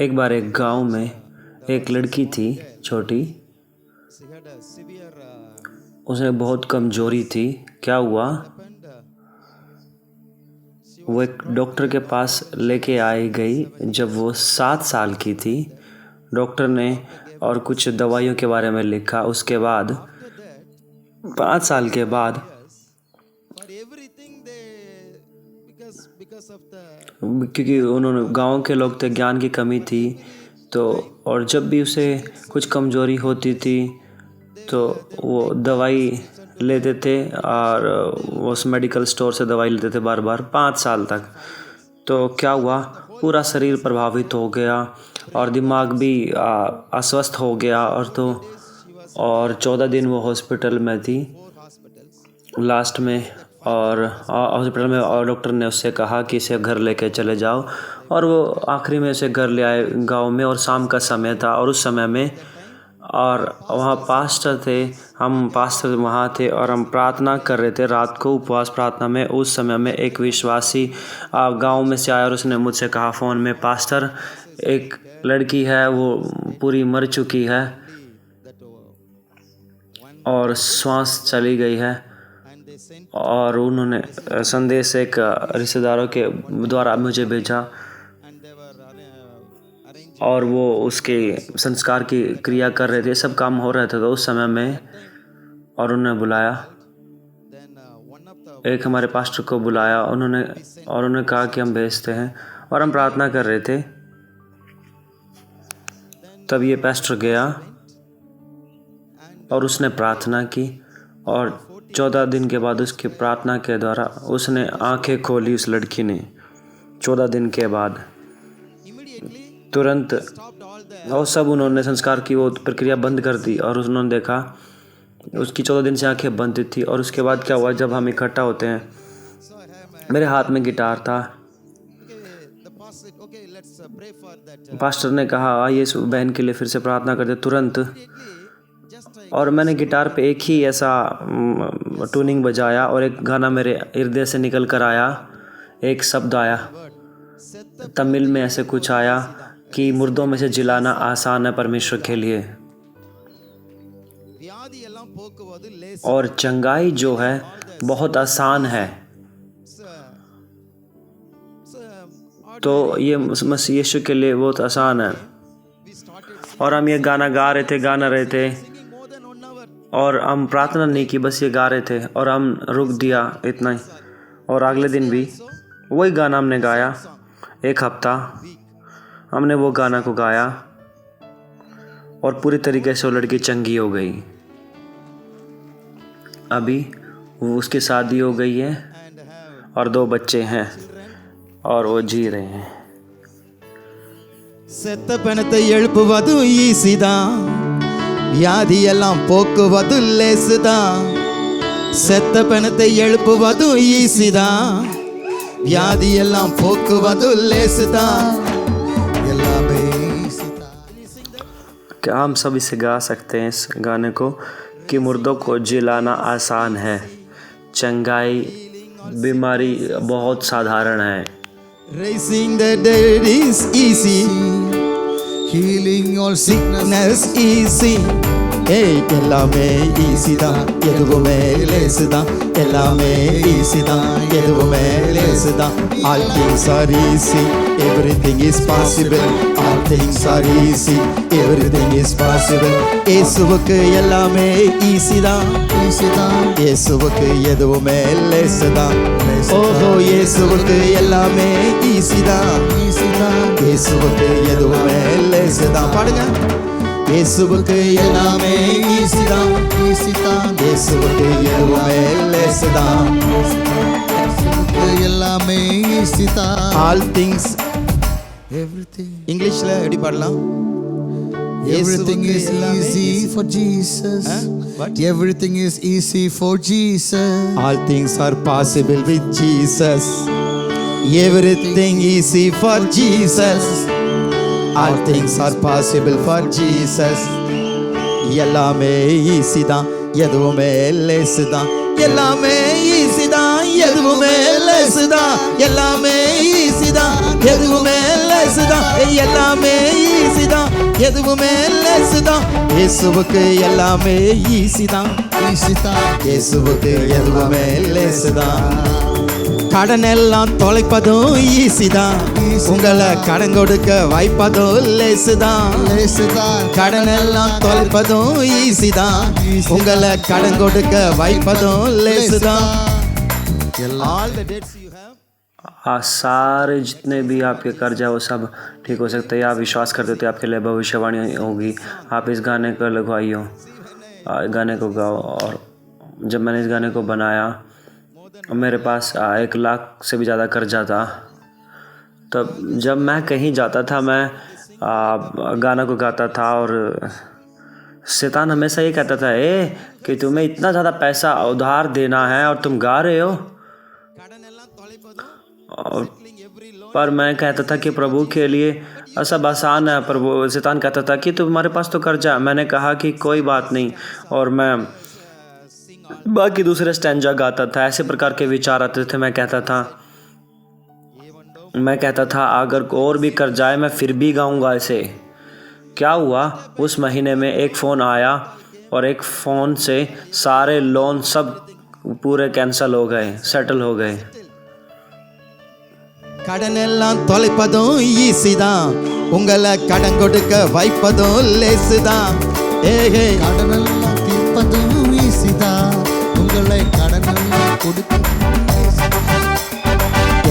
एक बार एक गांव में एक लड़की थी छोटी। उसे बहुत कमजोरी थी। क्या हुआ, वो एक डॉक्टर के पास लेके आई गई जब वो 7 साल की थी। डॉक्टर ने और कुछ दवाइयों के बारे में लिखा। उसके बाद 5 साल के बाद, क्योंकि उन्होंने गांव के लोग थे, ज्ञान की कमी थी, तो और जब भी उसे कुछ कमजोरी होती थी तो वो दवाई लेते थे और उस मेडिकल स्टोर से दवाई लेते थे बार बार 5 साल तक। तो क्या हुआ, पूरा शरीर प्रभावित हो गया और दिमाग भी अस्वस्थ हो गया। और 14 दिन वो हॉस्पिटल में थी लास्ट में। और हॉस्पिटल में और डॉक्टर ने उससे कहा कि इसे घर लेके चले जाओ। और वो आखिरी में उसे घर ले आए गांव में। और शाम का समय था और उस समय में और वहाँ पास्टर थे, हम पास्टर वहाँ थे और हम प्रार्थना कर रहे थे रात को, उपवास प्रार्थना में। उस समय में एक विश्वासी गांव में से आया और उसने मुझसे कहा फ़ोन में, पास्टर एक लड़की है, वो पूरी मर चुकी है और श्वास चली गई है। और उन्होंने संदेश एक रिश्तेदारों के द्वारा मुझे भेजा और वो उसके संस्कार की क्रिया कर रहे थे, सब काम हो रहे थे। तो उस समय में और उन्होंने बुलाया, एक हमारे पास्टर को बुलाया उन्होंने कहा कि हम भेजते हैं। और हम प्रार्थना कर रहे थे, तब ये पास्टर गया और उसने प्रार्थना की। और 14 दिन के बाद उसकी प्रार्थना के द्वारा उसने आंखें खोली। उस लड़की ने 14 दिन के बाद तुरंत, और सब उन्होंने संस्कार की वो प्रक्रिया बंद कर दी। और उन्होंने देखा उसकी 14 दिन से आंखें बंद थी। और उसके बाद क्या हुआ, जब हम इकट्ठा होते हैं, मेरे हाथ में गिटार था। पास्टर ने कहा आइए इस बहन के लिए फिर से प्रार्थना करते तुरंत। और मैंने गिटार पे एक ही ऐसा ट्यूनिंग बजाया और एक गाना मेरे हृदय से निकल कर आया। एक शब्द आया, तमिल में ऐसे कुछ आया कि मुर्दों में से जिलाना आसान है परमेश्वर के लिए, और चंगाई जो है बहुत आसान है। तो ये मसीह यीशु के लिए बहुत आसान है। और हम ये गाना गा रहे थे और हम प्रार्थना नहीं की, बस ये गा रहे थे और हम रुक दिया इतना ही। और अगले दिन भी वही गाना हमने गाया। एक हफ्ता हमने वो गाना को गाया और पूरी तरीके से वो लड़की चंगी हो गई। अभी वो उसकी शादी हो गई है और 2 बच्चे हैं और वो जी रहे हैं। செத்த பணத்தை எழுப்புவது ஈஸிதான், வியாதியெல்லாம் போக்குவது லேசுதான். செத்த பணத்தை எழுப்புவது ஈஸிதான், வியாதியெல்லாம் போக்குவது லேசுதான். எல்லாமே क्या हम सब इसे गा सकते हैं, इस गाने को, कि मुर्दों को जिलाना आसान है, चंगाई बीमारी बहुत साधारण है। Raising the dead is easy, healing all sickness easy. Hey, எல்லாமே ஈஸி தான், எதுவுமே லேசு தான். எல்லாமே ஈஸி தான், எதுவுமே லேசு தான். All things are easy, everything is possible. All things are easy, everything is possible. இயேசுவுக்கு எல்லாமே ஈஸி தான், ஈஸி தான். இயேசுவுக்கு எதுவுமே லேசு தான். ஓஹோ, இயேசுவுக்கு எல்லாமே ஈஸி தான், ஈஸி தான். இயேசுவுக்கு எதுவுமே லேசு தான். பாடுங்க. இயேசுவுக்கு எல்லாமே ஈஸி தான், ஈஸி தான். இயேசுவுக்கு எதுவுமே லேசு தான். இயேசுவுக்கு எல்லாமே ஈஸி தான். All things, everything. இங்கிலீஷ்ல எப்படி பாடலாம்? Everything is easy for Jesus. Everything is easy for Jesus. All things are possible with Jesus. Everything easy for Jesus. All things are possible for Jesus. எல்லாமே ஈஸி தான், எதுவுமே லேசு தான். எல்லாமே easy தான், எதுவுமே லேசு தான். எல்லாமே ஈஸி தான், எதுவுமே லேசு எதுவுமே லேசுதான். இயேசுவுக்கு எல்லாமே ஈஸி தான். ஈஸி தான். இயேசுவுக்கு எதுவுமே லேசுதான். கடன் எல்லாம் தொலைப்பதும் ஈஸி தான். உங்களை கடன் கொடுக்க வைப்பதும் லேசுதான். லேசுதான். கடன் எல்லாம் தொலைப்பதும் ஈஸி தான். உங்களை கடன் கொடுக்க வைப்பதும் லேசுதான். All the debts you have, सारे जितने भी आपके कर्ज है वो सब ठीक हो सकते हैं। आप विश्वास करते हो तो आपके लिए भविष्यवाणी होगी। आप इस गाने को लगवाइयो, गाने को गाओ। और जब मैंने इस गाने को बनाया मेरे पास 1 लाख से भी ज़्यादा कर्जा था। तब जब मैं कहीं जाता था मैं गाना को गाता था और शैतान हमेशा ये कहता था कि तुम्हें इतना ज़्यादा पैसा उधार देना है और तुम गा रहे हो। पर मैं कहता था कि प्रभु के लिए सब आसान है। प्रभु शैतान कहता था कि तुम्हारे पास तो कर्जा है। मैंने कहा कि कोई बात नहीं, और मैं बाकी दूसरे स्टैंजा गाता था। ऐसे प्रकार के विचार आते थे। मैं कहता था अगर और भी कर्जा है मैं फिर भी गाऊंगा ऐसे। क्या हुआ, उस महीने में एक फ़ोन आया और एक फ़ोन से सारे लोन सब पूरे कैंसिल हो गए, सेटल हो गए। கடன் எல்லாம் தொலைப்பதும் ஈஸி தான். உங்களை கடன் கொடுக்க வைப்பதும் லேசு தான். ஏகே கடனெல்லாம் தீர்ப்பதும் ஈஸி தான். உங்களை கடனெல்லாம் கொடுக்க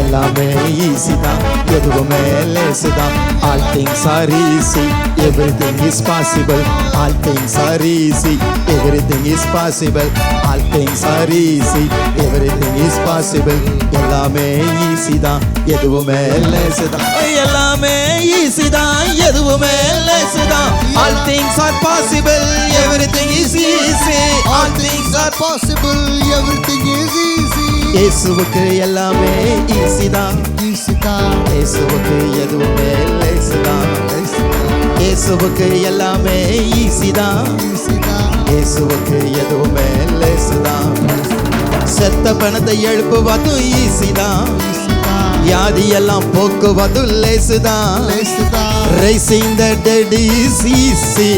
எல்லாமே ஈஸி தான். எதுவுமே லேசு தான். All things are easy, everything is possible. All things are easy, everything is possible. All things are easy, everything is possible. எல்லாமே ஈஸி தான், எதுவுமே லேசு தான். எல்லாமே ஈஸி தான், எதுவுமே லேசு தான். All things are possible, everything is easy. All things are possible, everything is easy. இயேசுவுக்கு எல்லாமே ஈஸி தான். ஈஸி தான். இயேசுவுக்கு எதுவுமே லேசு தான். இயேசுவுக்கு எல்லாமே ஈஸி தான். ஈஸி தான். இயேசுவுக்கு எதுவுமே லேசு தான். செத்த பணத்தை எழுப்புவதும் ஈஸி தான். ஈஸி தான். வியாதி எல்லாம் போக்குவதும் லேசு தான். லேசு தான். Raising the dead is easy.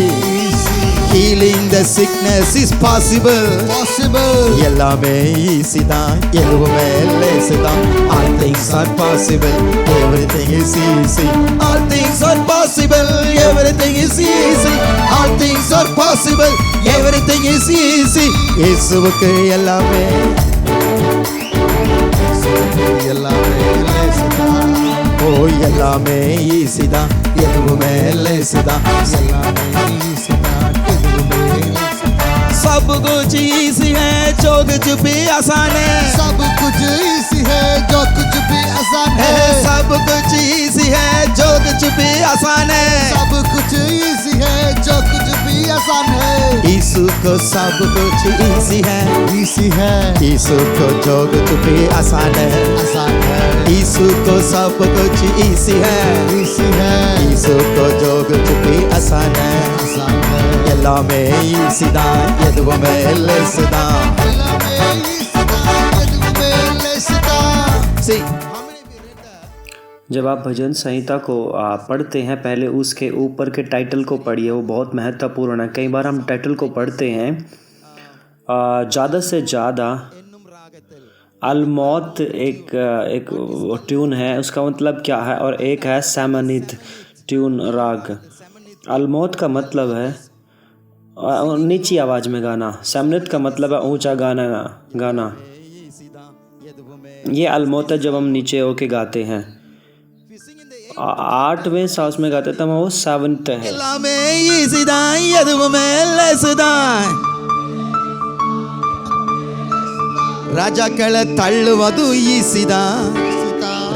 Healing the sickness is possible. Possible. எல்லாமே ஈஸி தான், எதுவுமே லேசு தான். All things are possible, everything is easy. All things are possible, everything is easy. All things are possible, everything is easy. இயேசுவுக்கு எல்லாமே எல்லாமே லேசு தான். ஓ எல்லாமே easy தான், எதுவுமே லேசு தான். எல்லாமே ஈஸி தான். எதுவுமே லேசு தான். सब कुछ ईजी है, जो कुछ भी आसान है. सब कुछ इसी है, जो कुछ भी आसान है. सब कुछ ईजी है, जो कुछ भी आसान है. सब कुछ इसी है, जो कुछ भी आसान है. यीशु को सब कुछ ईजी है. इसी है, यीशु को जो कुछ भी आसान है. आसान है. यीशु को सब कुछ ईजी है. इसी है, यीशु को जो कुछ भी आसान है. आसान है. எல்லாமே ஈஸி தான், எதுவுமே லேசு தான். எல்லாமே ஈஸி தான். எதுவுமே லேசு தான். See, जब आप भजन संहिता को पढ़ते हैं पहले उसके ऊपर के टाइटल को पढ़िए, वो बहुत महत्वपूर्ण है। कई बार हम टाइटल को पढ़ते हैं ज़्यादा से ज़्यादा। अलमौत एक ट्यून है, उसका मतलब क्या है, और एक है सैमनित ट्यून राग। अलमौत का मतलब है नीची आवाज़ में गाना, सैमनित का मतलब है ऊंचा गाना। ये अलमौत है जब हम नीचे होके गाते हैं। 8वें सांस में गाते तब वो सेवंथ है। எல்லாமே ஈஸி தான், எதுவுமே லேசு தான். ராஜாக்களை தள்ளுவது ஈஸி தான்,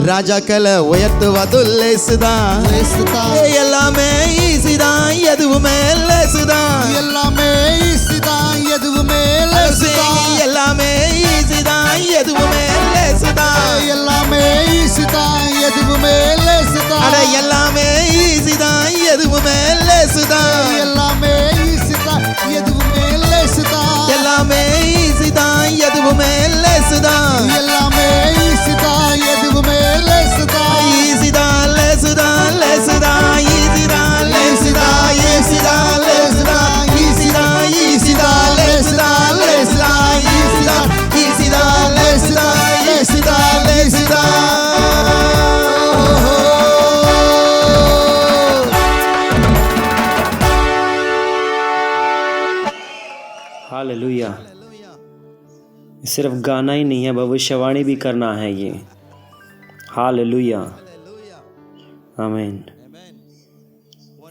ராஜாக்களை உயர்த்துவது லேசு தான். லேசு தான். எல்லாமே ஈஸி தான், எதுவுமே லேசு தான். எல்லாமே ஈஸி தான். எதுவுமே லேசு தான். எல்லாமே ஈஸி தான், எதுவுமே லேசு தான். எல்லாமே ஈஸி தான். எதுவுமே லேசு தான். அட எல்லாமே ஈஸி தான், எதுவுமே லேசு தான். எல்லாமே ஈஸி தான். எதுவுமே லேசு தான். எல்லாமே ஈஸி தான், எதுவுமே லேசு தான். எல்லாமே ஈஸி தான். எதுவுமே லேசு தான். ஈஸி தான், லேசு தான், லேசு தான், ஈஸி தான், லேசு தான். हालेलुया। सिर्फ गाना ही नहीं है, भविष्यवाणी भी करना है ये। हालेलुया, आमीन।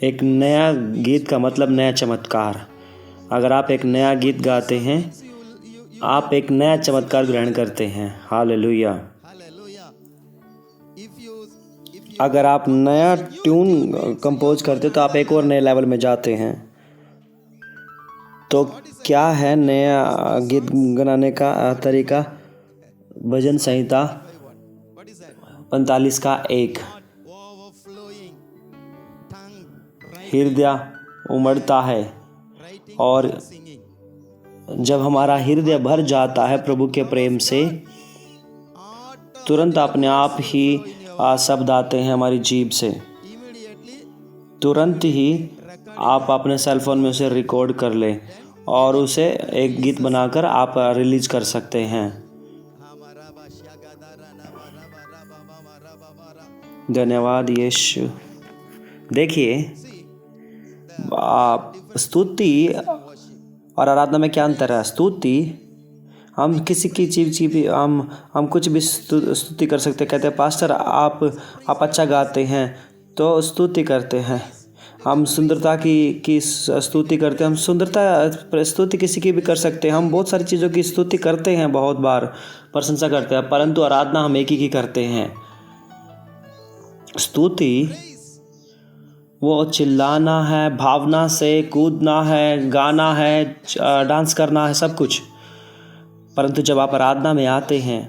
एक नया गीत का मतलब नया चमत्कार। अगर आप एक नया गीत गाते हैं, आप एक नया चमत्कार ग्रहण करते हैं। हालेलुया। अगर आप नया ट्यून कंपोज करते तो आप एक और नए लेवल में जाते हैं। तो क्या है नया गीत गाने का तरीका? भजन संहिता 45 का 1। हृदय उमड़ता है, और जब हमारा हृदय भर जाता है प्रभु के प्रेम से, तुरंत अपने आप ही शब्द आते हैं हमारी जीभ से। तुरंत ही आप अपने सेल फोन में उसे रिकॉर्ड कर लें और उसे एक गीत बनाकर आप रिलीज कर सकते हैं। धन्यवाद यीशु। देखिए, स्तुति और आराधना में क्या अंतर है? स्तुति, हम किसी की चीज़ भी हम कुछ भी स्तुति कर सकते हैं। कहते हैं पास्टर आप अच्छा गाते हैं, तो स्तुति करते हैं। हम सुंदरता की स्तुति करते हैं। हम सुंदरता स्तुति किसी की भी कर सकते हैं। हम बहुत सारी चीज़ों की स्तुति करते हैं, बहुत बार प्रशंसा करते हैं, परंतु आराधना हम एक ही करते हैं। स्तुति वो चिल्लाना है, भावना से कूदना है, गाना है, डांस करना है, सब कुछ। परंतु जब आप आराधना में आते हैं,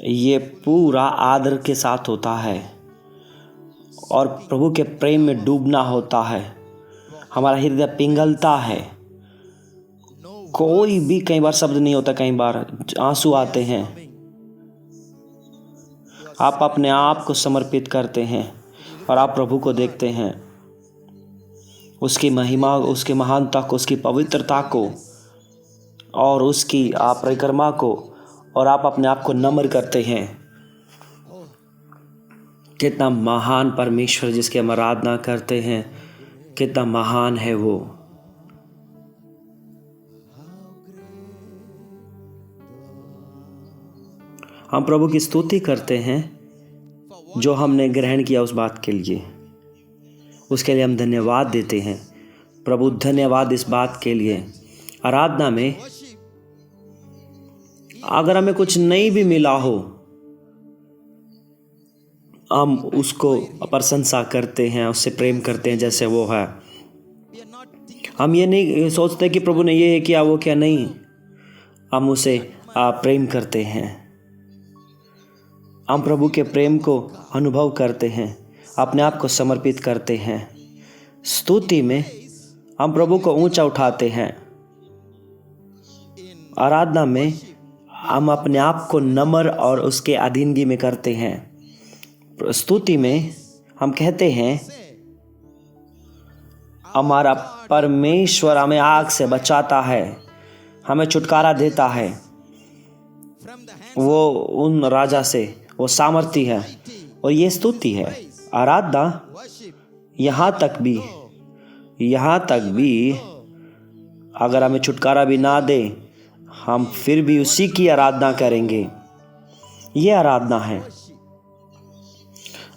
ये पूरा आदर के साथ होता है और प्रभु के प्रेम में डूबना होता है। हमारा हृदय पिघलता है। कोई भी कई बार शब्द नहीं होता, कई बार आंसू आते हैं। आप अपने आप को समर्पित करते हैं और आप प्रभु को देखते हैं, उसकी महिमा, उसकी महानता को, उसकी पवित्रता को और उसकी परिक्रमा को, और आप अपने आप को नम्र करते हैं। कितना महान परमेश्वर जिसकी हम आराधना करते हैं, कितना महान है वो। हम प्रभु की स्तुति करते हैं जो हमने ग्रहण किया उस बात के लिए, उसके लिए हम धन्यवाद देते हैं। प्रभु धन्यवाद इस बात के लिए। आराधना में अगर हमें कुछ नहीं भी मिला हो, हम उसको प्रशंसा करते हैं, उससे प्रेम करते हैं जैसे वो है। हम ये नहीं सोचते कि प्रभु ने ये किया वो क्या, नहीं, हम उसे प्रेम करते हैं। हम प्रभु के प्रेम को अनुभव करते हैं, अपने आप को समर्पित करते हैं। स्तुति में हम प्रभु को ऊंचा उठाते हैं। आराधना में हम अपने आप को नम्र और उसके अधीनगी में करते हैं। स्तुति में हम कहते हैं हमारा परमेश्वर हमें आग से बचाता है, हमें छुटकारा देता है। वो उन राजा से वो सामर्थी है, और ये स्तुति है। आराधना यहाँ तक भी अगर हमें छुटकारा भी ना दे, हम फिर भी उसी की आराधना करेंगे। ये आराधना है।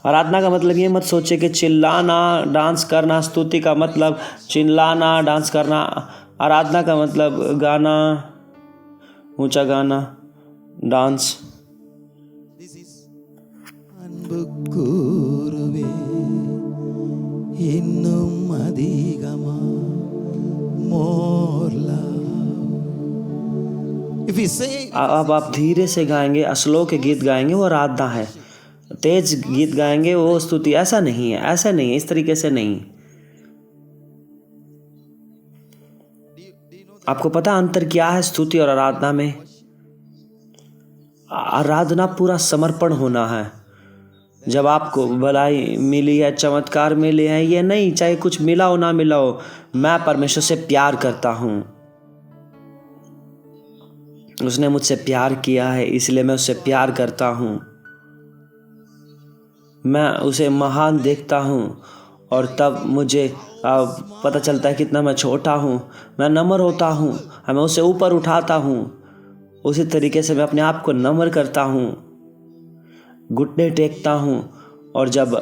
आराधना का मतलब ये मत सोचे कि चिल्लाना, डांस करना। स्तुति का मतलब चिल्लाना, डांस करना। आराधना का मतलब गाना, ऊंचा गाना, डांस। அன்பு கூறுவே இன்னும் அதிகமா more love. If we say अब आप धीरे से गाएंगे, स्लो के गीत गाएंगे, वो आराधना है। तेज गीत गाएंगे वो स्तुति। ऐसा नहीं है, ऐसा नहीं है, इस तरीके से नहीं। आपको पता अंतर क्या है स्तुति और आराधना में? आराधना पूरा समर्पण होना है। जब आपको भलाई मिली है, चमत्कार मिले हैं, ये नहीं चाहे कुछ मिला हो ना मिला हो, मैं परमेश्वर से प्यार करता हूँ, उसने मुझसे प्यार किया है इसलिए मैं उससे प्यार करता हूँ, मैं उसे महान देखता हूँ और तब मुझे पता चलता है कितना मैं छोटा हूँ। मैं नम्र होता हूँ, मैं उसे ऊपर उठाता हूँ। उसी तरीके से मैं अपने आप को नम्र करता हूँ, घुटने टेकता हूँ। और जब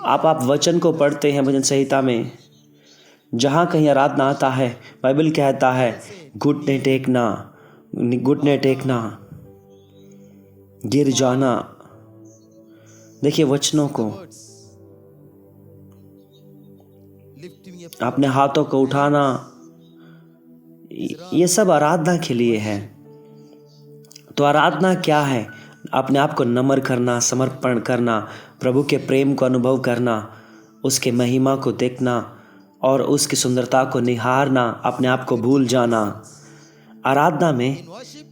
आप वचन को पढ़ते हैं भजन संहिता में, जहाँ कहीं आराधना आता है, बाइबल कहता है घुटने टेकना, घुटने टेकना, गिर जाना। देखिए वचनों को, lifting up अपने हाथों को उठाना, ये सब आराधना के लिए है। तो आराधना क्या है? अपने आप को नम्र करना, समर्पण करना, प्रभु के प्रेम को अनुभव करना, उसके महिमा को देखना और उसकी सुंदरता को निहारना, अपने आप को भूल जाना। आराधना में in worship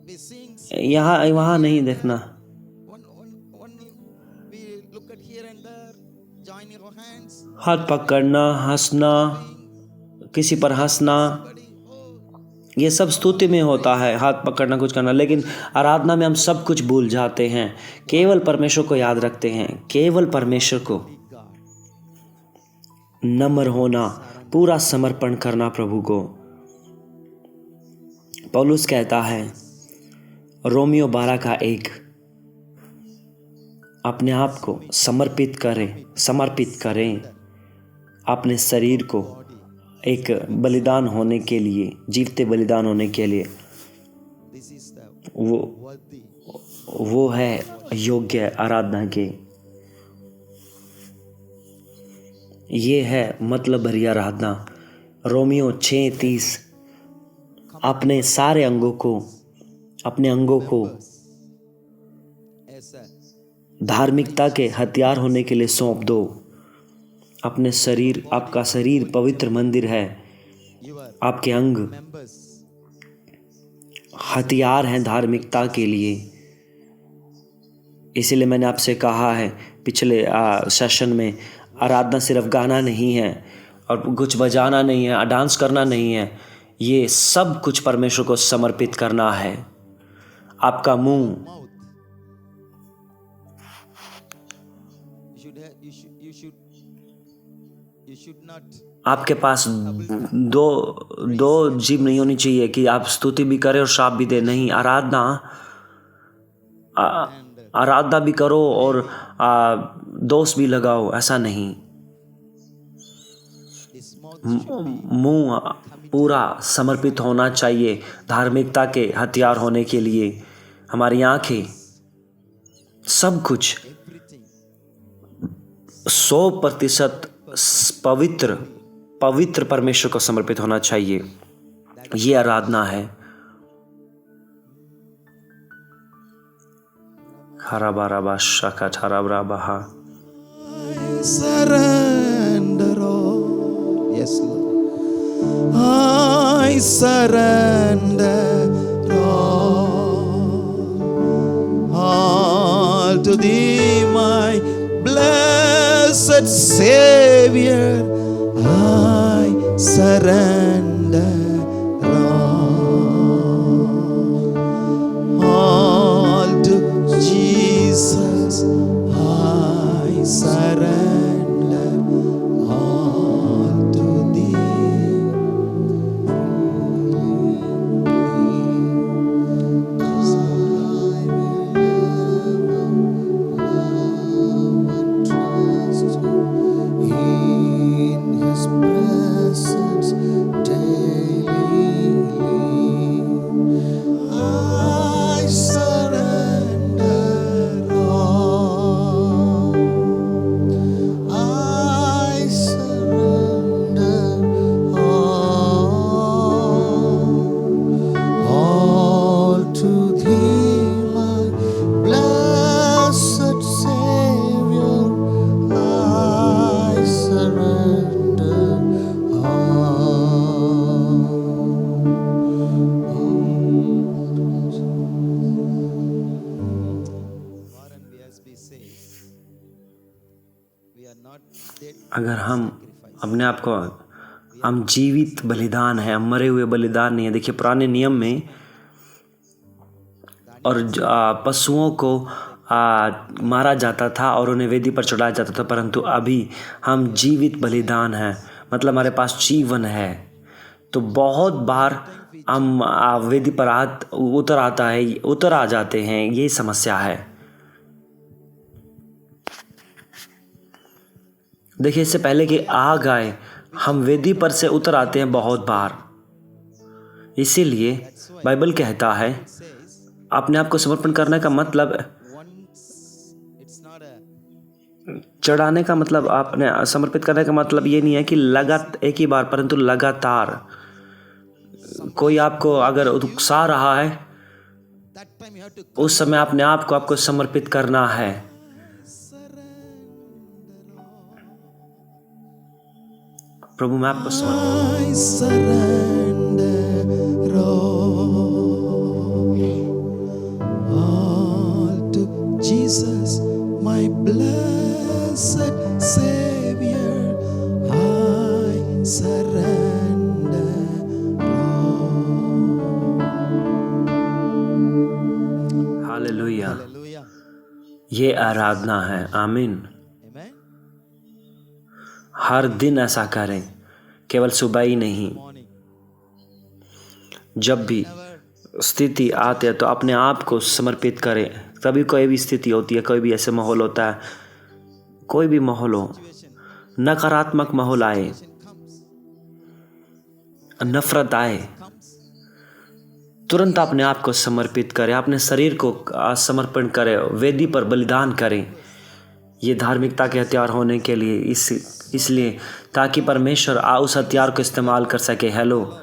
we sing यहाँ वहाँ नहीं देखना। one we look at here and there, join your hands, हाथ पकड़ना, हंसना, किसी पर हंसना, buddy, oh ये सब स्तुति में होता है, हाथ पकड़ना, कुछ करना। लेकिन आराधना में हम सब कुछ भूल जाते हैं, केवल परमेश्वर को याद रखते हैं, केवल परमेश्वर को। नम्र होना, पूरा समर्पण करना प्रभु को। पौलुस कहता है रोमियो 12:1, अपने आप को समर्पित करें अपने शरीर को एक बलिदान होने के लिए, जीवते बलिदान होने के लिए। this is the वो worthy है योग्य आराधना के। ये है मतलब भरी आराधना। रोमियो 6:30, अपने सारे अपने अंगों को as a धार्मिकता के हथियार होने के लिए सौंप दो। अपने शरीर, आपका शरीर पवित्र मंदिर है, your आपके अंग members हथियार हैं धार्मिकता के लिए। इसीलिए मैंने आपसे कहा है पिछले सेशन में, आराधना सिर्फ गाना नहीं है और कुछ बजाना नहीं है, डांस करना नहीं है, ये सब कुछ परमेश्वर को समर्पित करना है। आपका मुंह, mouth you should not आपके पास दो जीभ नहीं होनी चाहिए कि आप स्तुति भी करें और श्राप भी दे। नहीं, आराधना भी करो और दोष भी लगाओ, ऐसा नहीं। this mouth मुंह पूरा समर्पित होना चाहिए धार्मिकता के हथियार होने के लिए। हमारी आंखें, सब कुछ everything 100% पवित्र परमेश्वर को समर्पित होना चाहिए। ये आराधना है। हराबाराबा शाखा ठराबराबहा। I surrender all. Yes, Lord. I surrender all to Thee, my blessed Savior. I surrender all to Jesus. I surrender all to Thee. in His presence daily. I surrender all. I surrender all to Thee, my blessed Savior. I surrender And as we say, we are not dead अगर हम अपने आप को, हम जीवित बलिदान है, हम मरे हुए बलिदान नहीं है। देखिए पुराने नियम में और पशुओं को मारा जाता था और उन्हें वेदी पर चढ़ाया जाता था, परंतु अभी हम जीवित बलिदान हैं, मतलब हमारे पास जीवन है। तो बहुत बार हम वेदी पर उतर आ जाते हैं, यही समस्या है। देखिए, इससे पहले कि आग आए हम वेदी पर से उतर आते हैं बहुत बार। इसीलिए बाइबल कहता है अपने आप को समर्पण करने का मतलब, चढ़ाने का मतलब, आपने समर्पित करने का मतलब ये नहीं है कि एक ही बार, परंतु लगातार। कोई आपको अगर उकसा रहा है, उस समय अपने आप को आपको समर्पित करना है। प्रभु मैं आपको I surrender all to Jesus, my blessed Savior. I surrender hallelujah. Hallelujah. ये आराधना है। आमीन। Amen. हर दिन ऐसा करें, केवल सुबह ही नहीं। Morning. जब भी स्थिति आती है तो अपने आप को समर्पित करें। कभी कोई भी स्थिति होती है, कोई भी ऐसे माहौल होता है, कोई भी माहौल हो, नकारात्मक माहौल आए, नफरत आए, तुरंत अपने आप को समर्पित करें, अपने शरीर को समर्पण करें, वेदी पर बलिदान करें। ये धार्मिकता के हथियार होने के लिए, इसलिए ताकि परमेश्वर उस हथियार को इस्तेमाल कर सके। हेलो,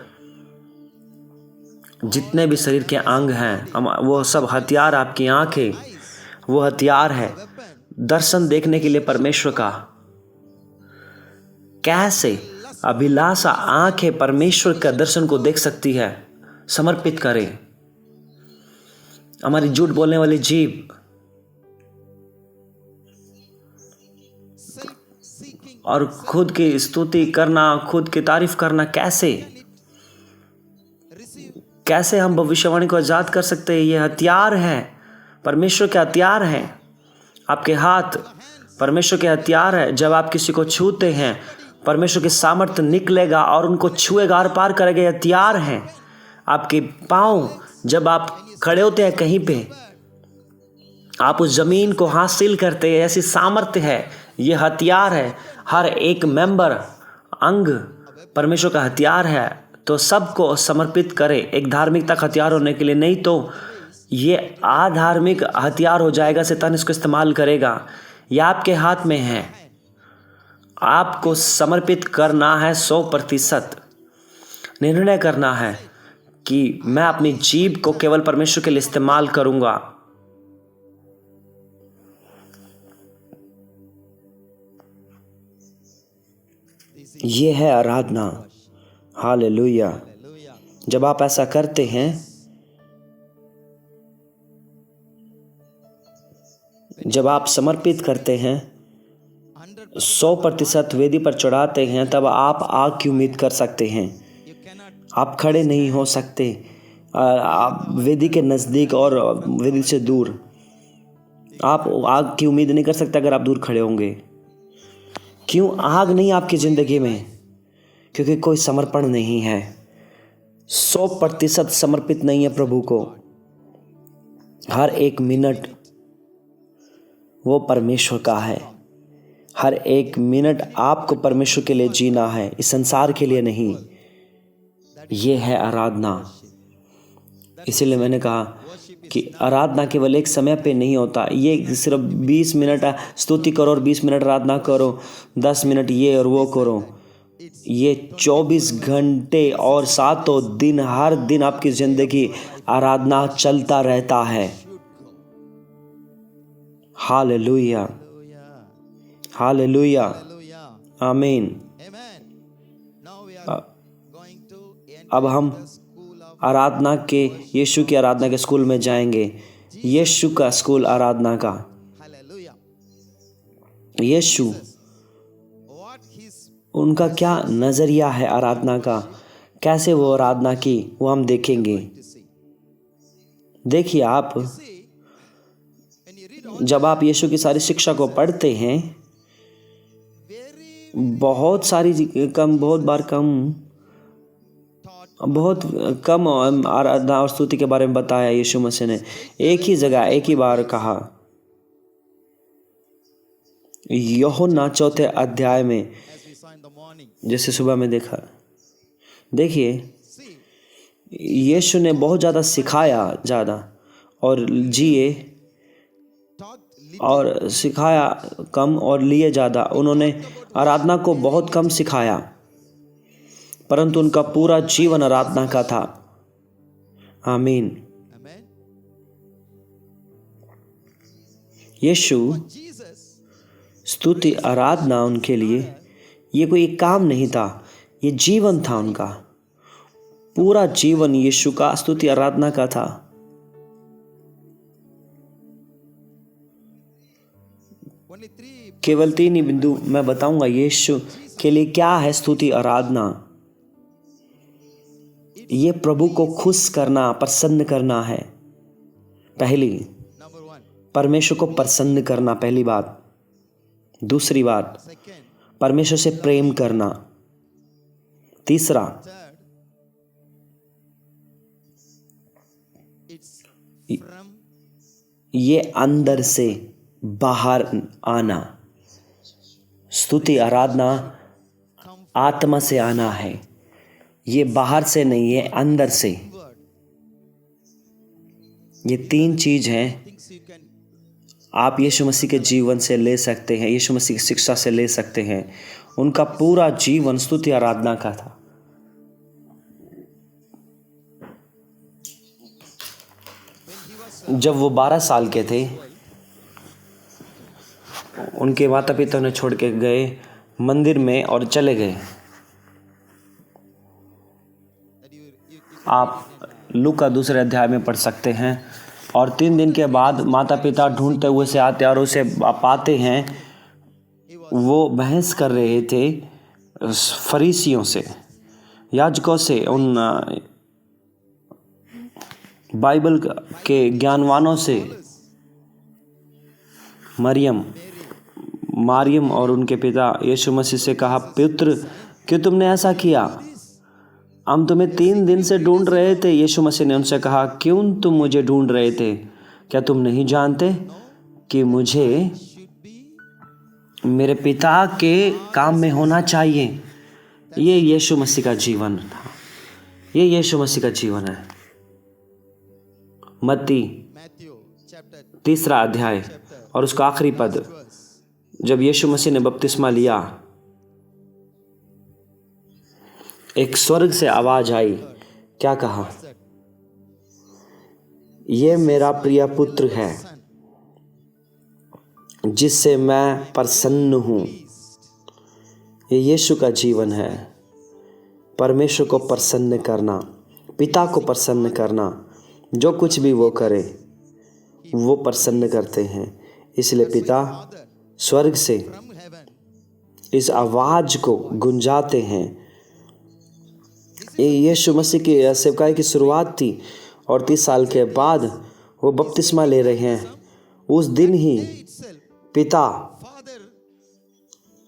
जितने भी शरीर के अंग हैं, वो सब हथियार, आपकी आंखें वो हथियार है दर्शन देखने के लिए परमेश्वर का। कैसे अभिलाषा आंखें परमेश्वर का दर्शन को देख सकती है? समर्पित करें। हमारी झूठ बोलने वाली जीभ और खुद की स्तुति करना, खुद की तारीफ करना, कैसे हम भविष्यवाणी को आजाद कर सकते हैं? ये हथियार है, परमेश्वर के हथियार हैं। आपके हाथ परमेश्वर के हथियार है। जब आप किसी को छूते हैं, परमेश्वर की सामर्थ्य निकलेगा और उनको छुएगा, आर पार करेगा। ये हथियार हैं। आपके पाँव, जब आप खड़े होते हैं कहीं पे, आप उस जमीन को हासिल करते हैं, ऐसी सामर्थ्य है। ये हथियार है। हर एक मेंबर, अंग परमेश्वर का हथियार है। तो सबको समर्पित करें एक धार्मिकता का हथियार होने के लिए, नहीं तो ये अधार्मिक हथियार हो जाएगा। शैतान इसको इस्तेमाल करेगा। यह आपके हाथ में है। आपको समर्पित करना है 100%। निर्णय करना है कि मैं अपनी जीभ को केवल परमेश्वर के लिए इस्तेमाल करूंगा। ये है आराधना। हालेलुया। जब आप ऐसा करते हैं, जब आप समर्पित करते हैं, 100% वेदी पर चढ़ाते हैं, तब आप आग की उम्मीद कर सकते हैं। आप खड़े नहीं हो सकते। आप वेदी के नज़दीक और वेदी से दूर, आप आग की उम्मीद नहीं कर सकते अगर आप दूर खड़े होंगे। क्यों आग नहीं आपकी ज़िंदगी में? क्योंकि कोई समर्पण नहीं है। 100% समर्पित नहीं है प्रभु को। हर एक मिनट वो परमेश्वर का है। हर एक मिनट आपको परमेश्वर के लिए जीना है, इस संसार के लिए नहीं। ये है आराधना। इसीलिए मैंने कहा कि आराधना केवल एक समय पे नहीं होता। ये सिर्फ 20 मिनट स्तुति करो और 20 मिनट आराधना करो, 10 मिनट ये और वो करो। ये 24 घंटे और 7 दिन, हर दिन आपकी ज़िंदगी आराधना चलता रहता है। हालेलुया, हालेलुया, आमीन। अब हम आराधना के, यीशु की आराधना के स्कूल में जाएंगे। यीशु का स्कूल आराधना का। यीशु, उनका क्या नज़रिया है आराधना का, कैसे वो आराधना की, वो हम देखेंगे। देखिए, आप जब आप यीशु की सारी शिक्षा को पढ़ते हैं, बहुत कम आराधना और स्तुति के बारे में बताया यीशु मसीह ने। एक ही जगह एक ही बार कहा, यूहन्ना 4 अध्याय में, as we saw in the morning. जैसे सुबह में देखा। देखिए, यीशु ने बहुत ज़्यादा सिखाया ज़्यादा और जिए, Talked और सिखाया कम और लिए ज़्यादा। उन्होंने आराधना को बहुत कम सिखाया, परंतु उनका पूरा जीवन आराधना का था। आमीन। Amen. यीशु Jesus स्तुति आराधना उनके लिए ये कोई काम नहीं था, ये जीवन था उनका। पूरा जीवन यीशु का स्तुति आराधना का था। only 3 केवल 3 ही बिंदु मैं बताऊंगा यीशु के लिए क्या है स्तुति आराधना। ये प्रभु को खुश करना, प्रसन्न करना है। पहली, number 1. परमेश्वर को प्रसन्न करना, पहली बात। दूसरी बात, Second, परमेश्वर से प्रेम करना। तीसरा, third, it's from ये अंदर से बाहर आना। स्तुति आराधना आत्मा से आना है, ये बाहर से नहीं है, अंदर से। word. ये 3 चीज हैं Things you can आप यीशु मसीह के जीवन से ले सकते हैं, यीशु मसीह की शिक्षा से ले सकते हैं। उनका पूरा जीवन स्तुति आराधना का था। जब वो 12 साल के थे, उनके माता पिता उन्हें छोड़ के गए मंदिर में और चले गए। that you आप लूका 2 अध्याय में पढ़ सकते हैं। और 3 दिन के बाद माता पिता ढूंढते हुए से आते और उसे पाते हैं। वो बहस कर रहे थे फरीसियों से, याजकों से, उन बाइबल के ज्ञानवानों से। मारियम और उनके पिता यीशु मसीह से कहा, पुत्र क्यों तुमने ऐसा किया? हम तुम्हें 3 दिन से ढूंढ रहे थे। यीशु मसीह ने उनसे कहा, क्यों तुम मुझे ढूंढ रहे थे? क्या तुम नहीं जानते कि मुझे मेरे पिता के काम में होना चाहिए? ये यीशु मसीह का जीवन था, ये यीशु मसीह का जीवन है। मत्ती Matthew chapter 3 अध्याय और उसका आखिरी पद, verse. जब यीशु मसीह ने बपतिस्मा लिया, एक स्वर्ग से आवाज आई। क्या कहा? ये मेरा प्रिय पुत्र है जिससे मैं प्रसन्न हूँ। ये यीशु का जीवन है, परमेश्वर को प्रसन्न करना, पिता को प्रसन्न करना। जो कुछ भी वो करे वो प्रसन्न करते हैं। इसलिए पिता स्वर्ग से From heaven. इस आवाज को गुंजाते हैं। ये यीशु मसीह की सेवकाई की शुरुआत थी और 30 साल के बाद वो बपतिस्मा ले रहे हैं। उस दिन ही Itself, पिता Father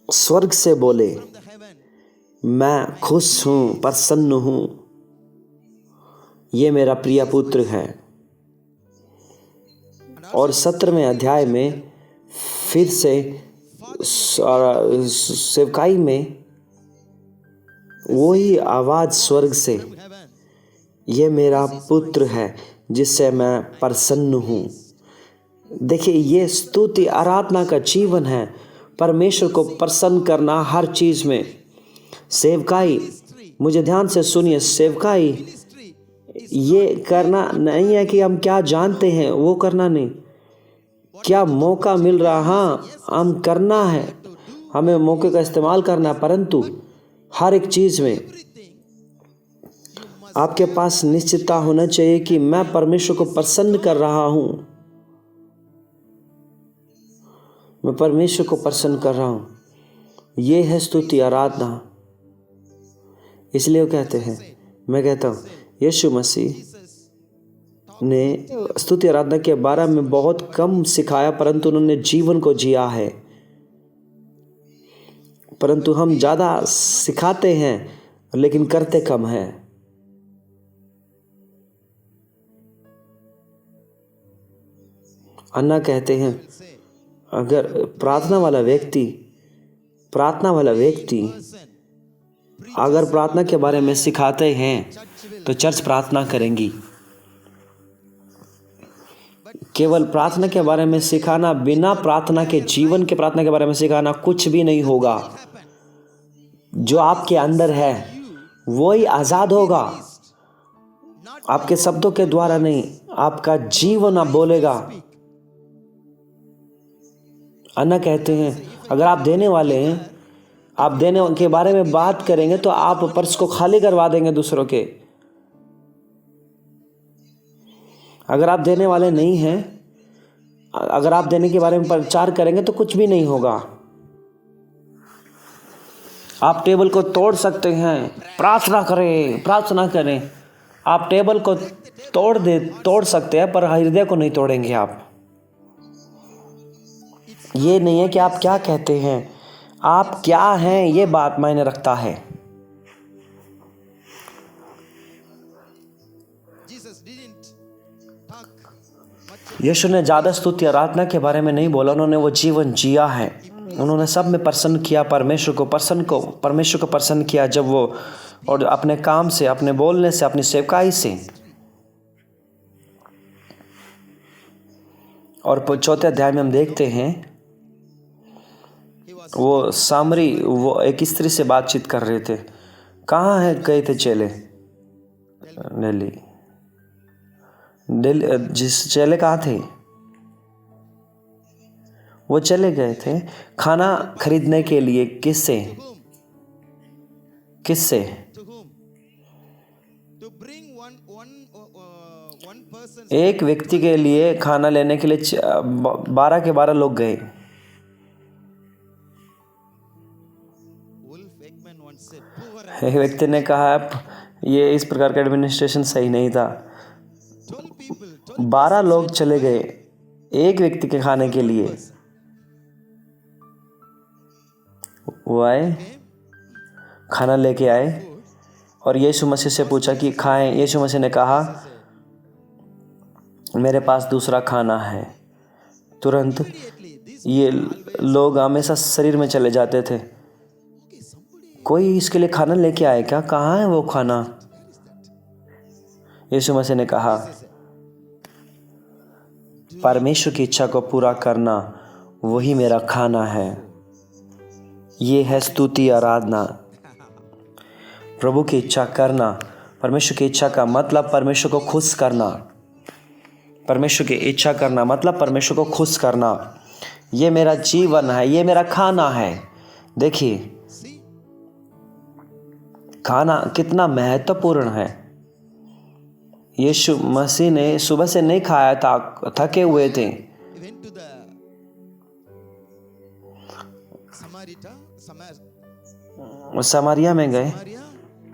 स्वर्ग से बोले, from the heaven. मैं खुश हूँ, प्रसन्न हूँ, ये मेरा प्रिय पुत्र है। और 17वें अध्याय में फिर से सेवकाई में वही आवाज स्वर्ग से, Heaven. ये मेरा पुत्र है जिससे मैं प्रसन्न हूँ। देखिए, ये स्तुति आराधना का जीवन है, परमेश्वर को प्रसन्न करना हर चीज में। सेवकाई, मुझे ध्यान से सुनिए, सेवकाई ये करना नहीं है कि हम क्या जानते हैं वो करना नहीं, क्या मौका मिल रहा, हाँ हम करना है, हमें मौके का इस्तेमाल करना। परंतु हर एक चीज में आपके पास निश्चितता होना चाहिए कि मैं परमेश्वर को प्रसन्न कर रहा हूं, मैं परमेश्वर को प्रसन्न कर रहा हूं। ये है स्तुति आराधना। इसलिए वो कहते हैं, मैं कहता हूं, यीशु मसीह ने स्तुति आराधना के बारे में बहुत कम सिखाया, परंतु उन्होंने जीवन को जिया है। परंतु हम ज़्यादा सिखाते हैं लेकिन करते कम हैं। अन्ना कहते हैं, अगर प्रार्थना वाला व्यक्ति अगर प्रार्थना के बारे में सिखाते हैं तो चर्च प्रार्थना करेंगी। केवल प्रार्थना के बारे में सिखाना, बिना प्रार्थना के जीवन के प्रार्थना के बारे में सिखाना कुछ भी नहीं होगा। जो आपके अंदर है वही आजाद होगा, आपके शब्दों के द्वारा नहीं, आपका जीवन आप बोलेगा। अन्ना कहते हैं, अगर आप देने वाले हैं, आप देने के बारे में बात करेंगे तो आप पर्स को खाली करवा देंगे दूसरों के। अगर आप देने वाले नहीं हैं, अगर आप देने के बारे में प्रचार करेंगे तो कुछ भी नहीं होगा। आप टेबल को तोड़ सकते हैं, प्रार्थना करें। आप टेबल को तोड़ सकते हैं पर हृदय को नहीं तोड़ेंगे आप। ये नहीं है कि आप क्या कहते हैं, आप क्या हैं, ये बात मायने रखता है। यीशु ने ज़्यादा स्तुति आराधना के बारे में नहीं बोला, उन्होंने वो जीवन जिया है। उन्होंने सब में प्रसन्न किया, परमेश्वर को प्रसन्न किया जब वो, और अपने काम से, अपने बोलने से, अपनी सेवकाई से। और 4 अध्याय में हम देखते हैं वो एक स्त्री से बातचीत कर रहे थे। कहाँ है गए थे चेले? जिस चेले कहाँ थे? वो चले गए थे खाना खरीदने के लिए। किससे? एक व्यक्ति के लिए खाना लेने के लिए 12 के 12 लोग गए। एक व्यक्ति ने कहा, ये इस प्रकार का एडमिनिस्ट्रेशन सही नहीं था। 12 लोग चले गए एक व्यक्ति के खाने के लिए। वो आए, खाना लेके आए और यीशु मसीह से पूछा कि खाएं। यीशु मसीह ने कहा, मेरे पास दूसरा खाना है। तुरंत ये लोग हमेशा शरीर में चले जाते थे। कोई इसके लिए खाना लेके आए क्या? कहाँ है वो खाना? यीशु मसीह ने कहा, परमेश्वर की इच्छा को पूरा करना वही मेरा खाना है। ये है स्तुति आराधना। प्रभु की इच्छा करना, परमेश्वर की इच्छा का मतलब परमेश्वर को खुश करना। परमेश्वर की इच्छा करना मतलब परमेश्वर को खुश करना। ये मेरा जीवन है, ये मेरा खाना है। देखिए खाना कितना महत्वपूर्ण है। यीशु मसीह ने सुबह से नहीं खाया था, थके हुए थे। समारिया में गए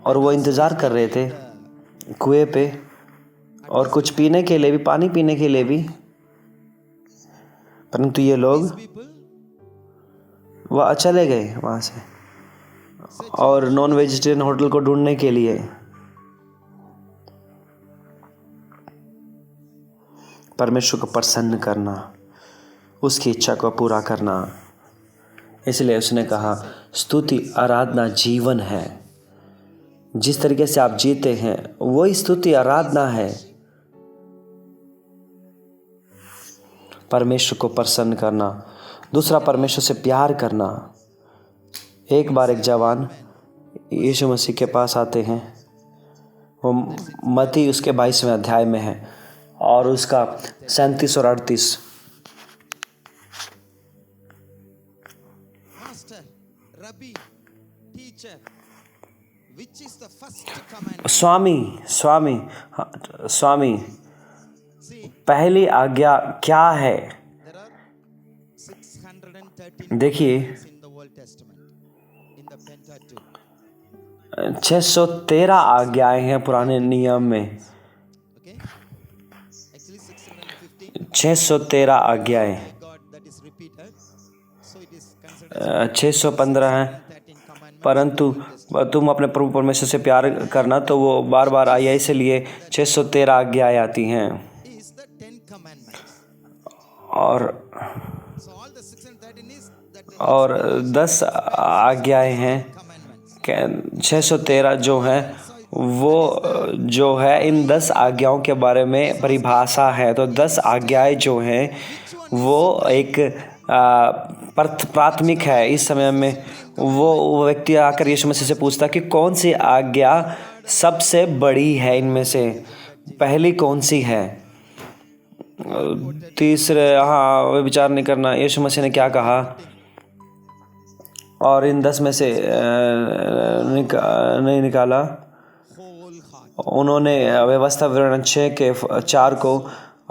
और वो इंतजार कर रहे थे कुएं पे, और कुछ पीने के लिए भी, पानी पीने के लिए भी। परंतु ये लोग वह चले गए वहां से और नॉन वेजिटेरियन होटल को ढूंढने के लिए। परमेश्वर को प्रसन्न करना, उसकी इच्छा को पूरा करना। इसलिए उसने कहा, स्तुति आराधना जीवन है। जिस तरीके से आप जीते हैं वही स्तुति आराधना है। परमेश्वर को प्रसन्न करना, दूसरा परमेश्वर से प्यार करना। एक बार एक जवान यीशु मसीह के पास आते हैं। वो मत्ती उसके 22वें अध्याय में है और उसका 37 और 38। स्वामी पहली आज्ञा क्या है? देखिए 613 आज्ञाएं हैं पुराने नियम में। 613 आज्ञाएं, God that is repeated. So it is considered 615 हैं, 13 commandments. परंतु तुम अपने प्रभु परमेश्वर से प्यार करना तो वो बार बार आई है, इसलिए 613 आज्ञाएं आती हैं। Is the 10 commandments. और So all the 613 is that और 10 आज्ञाएं हैं। commandments. 613 जो है वो जो है इन 10 आज्ञाओं के बारे में परिभाषा है। तो 10 आज्ञाएं जो हैं वो एक प्राथमिक है। इस समय में वो व्यक्ति आकर यीशु मसीह से पूछता कि कौन सी आज्ञा सबसे बड़ी है, इनमें से पहली कौन सी है। तीसरे वे विचार नहीं करना। यीशु मसीह ने क्या कहा, और इन 10 में से नहीं निकाला। उन्होंने व्यवस्था विवरण 6 के 4 को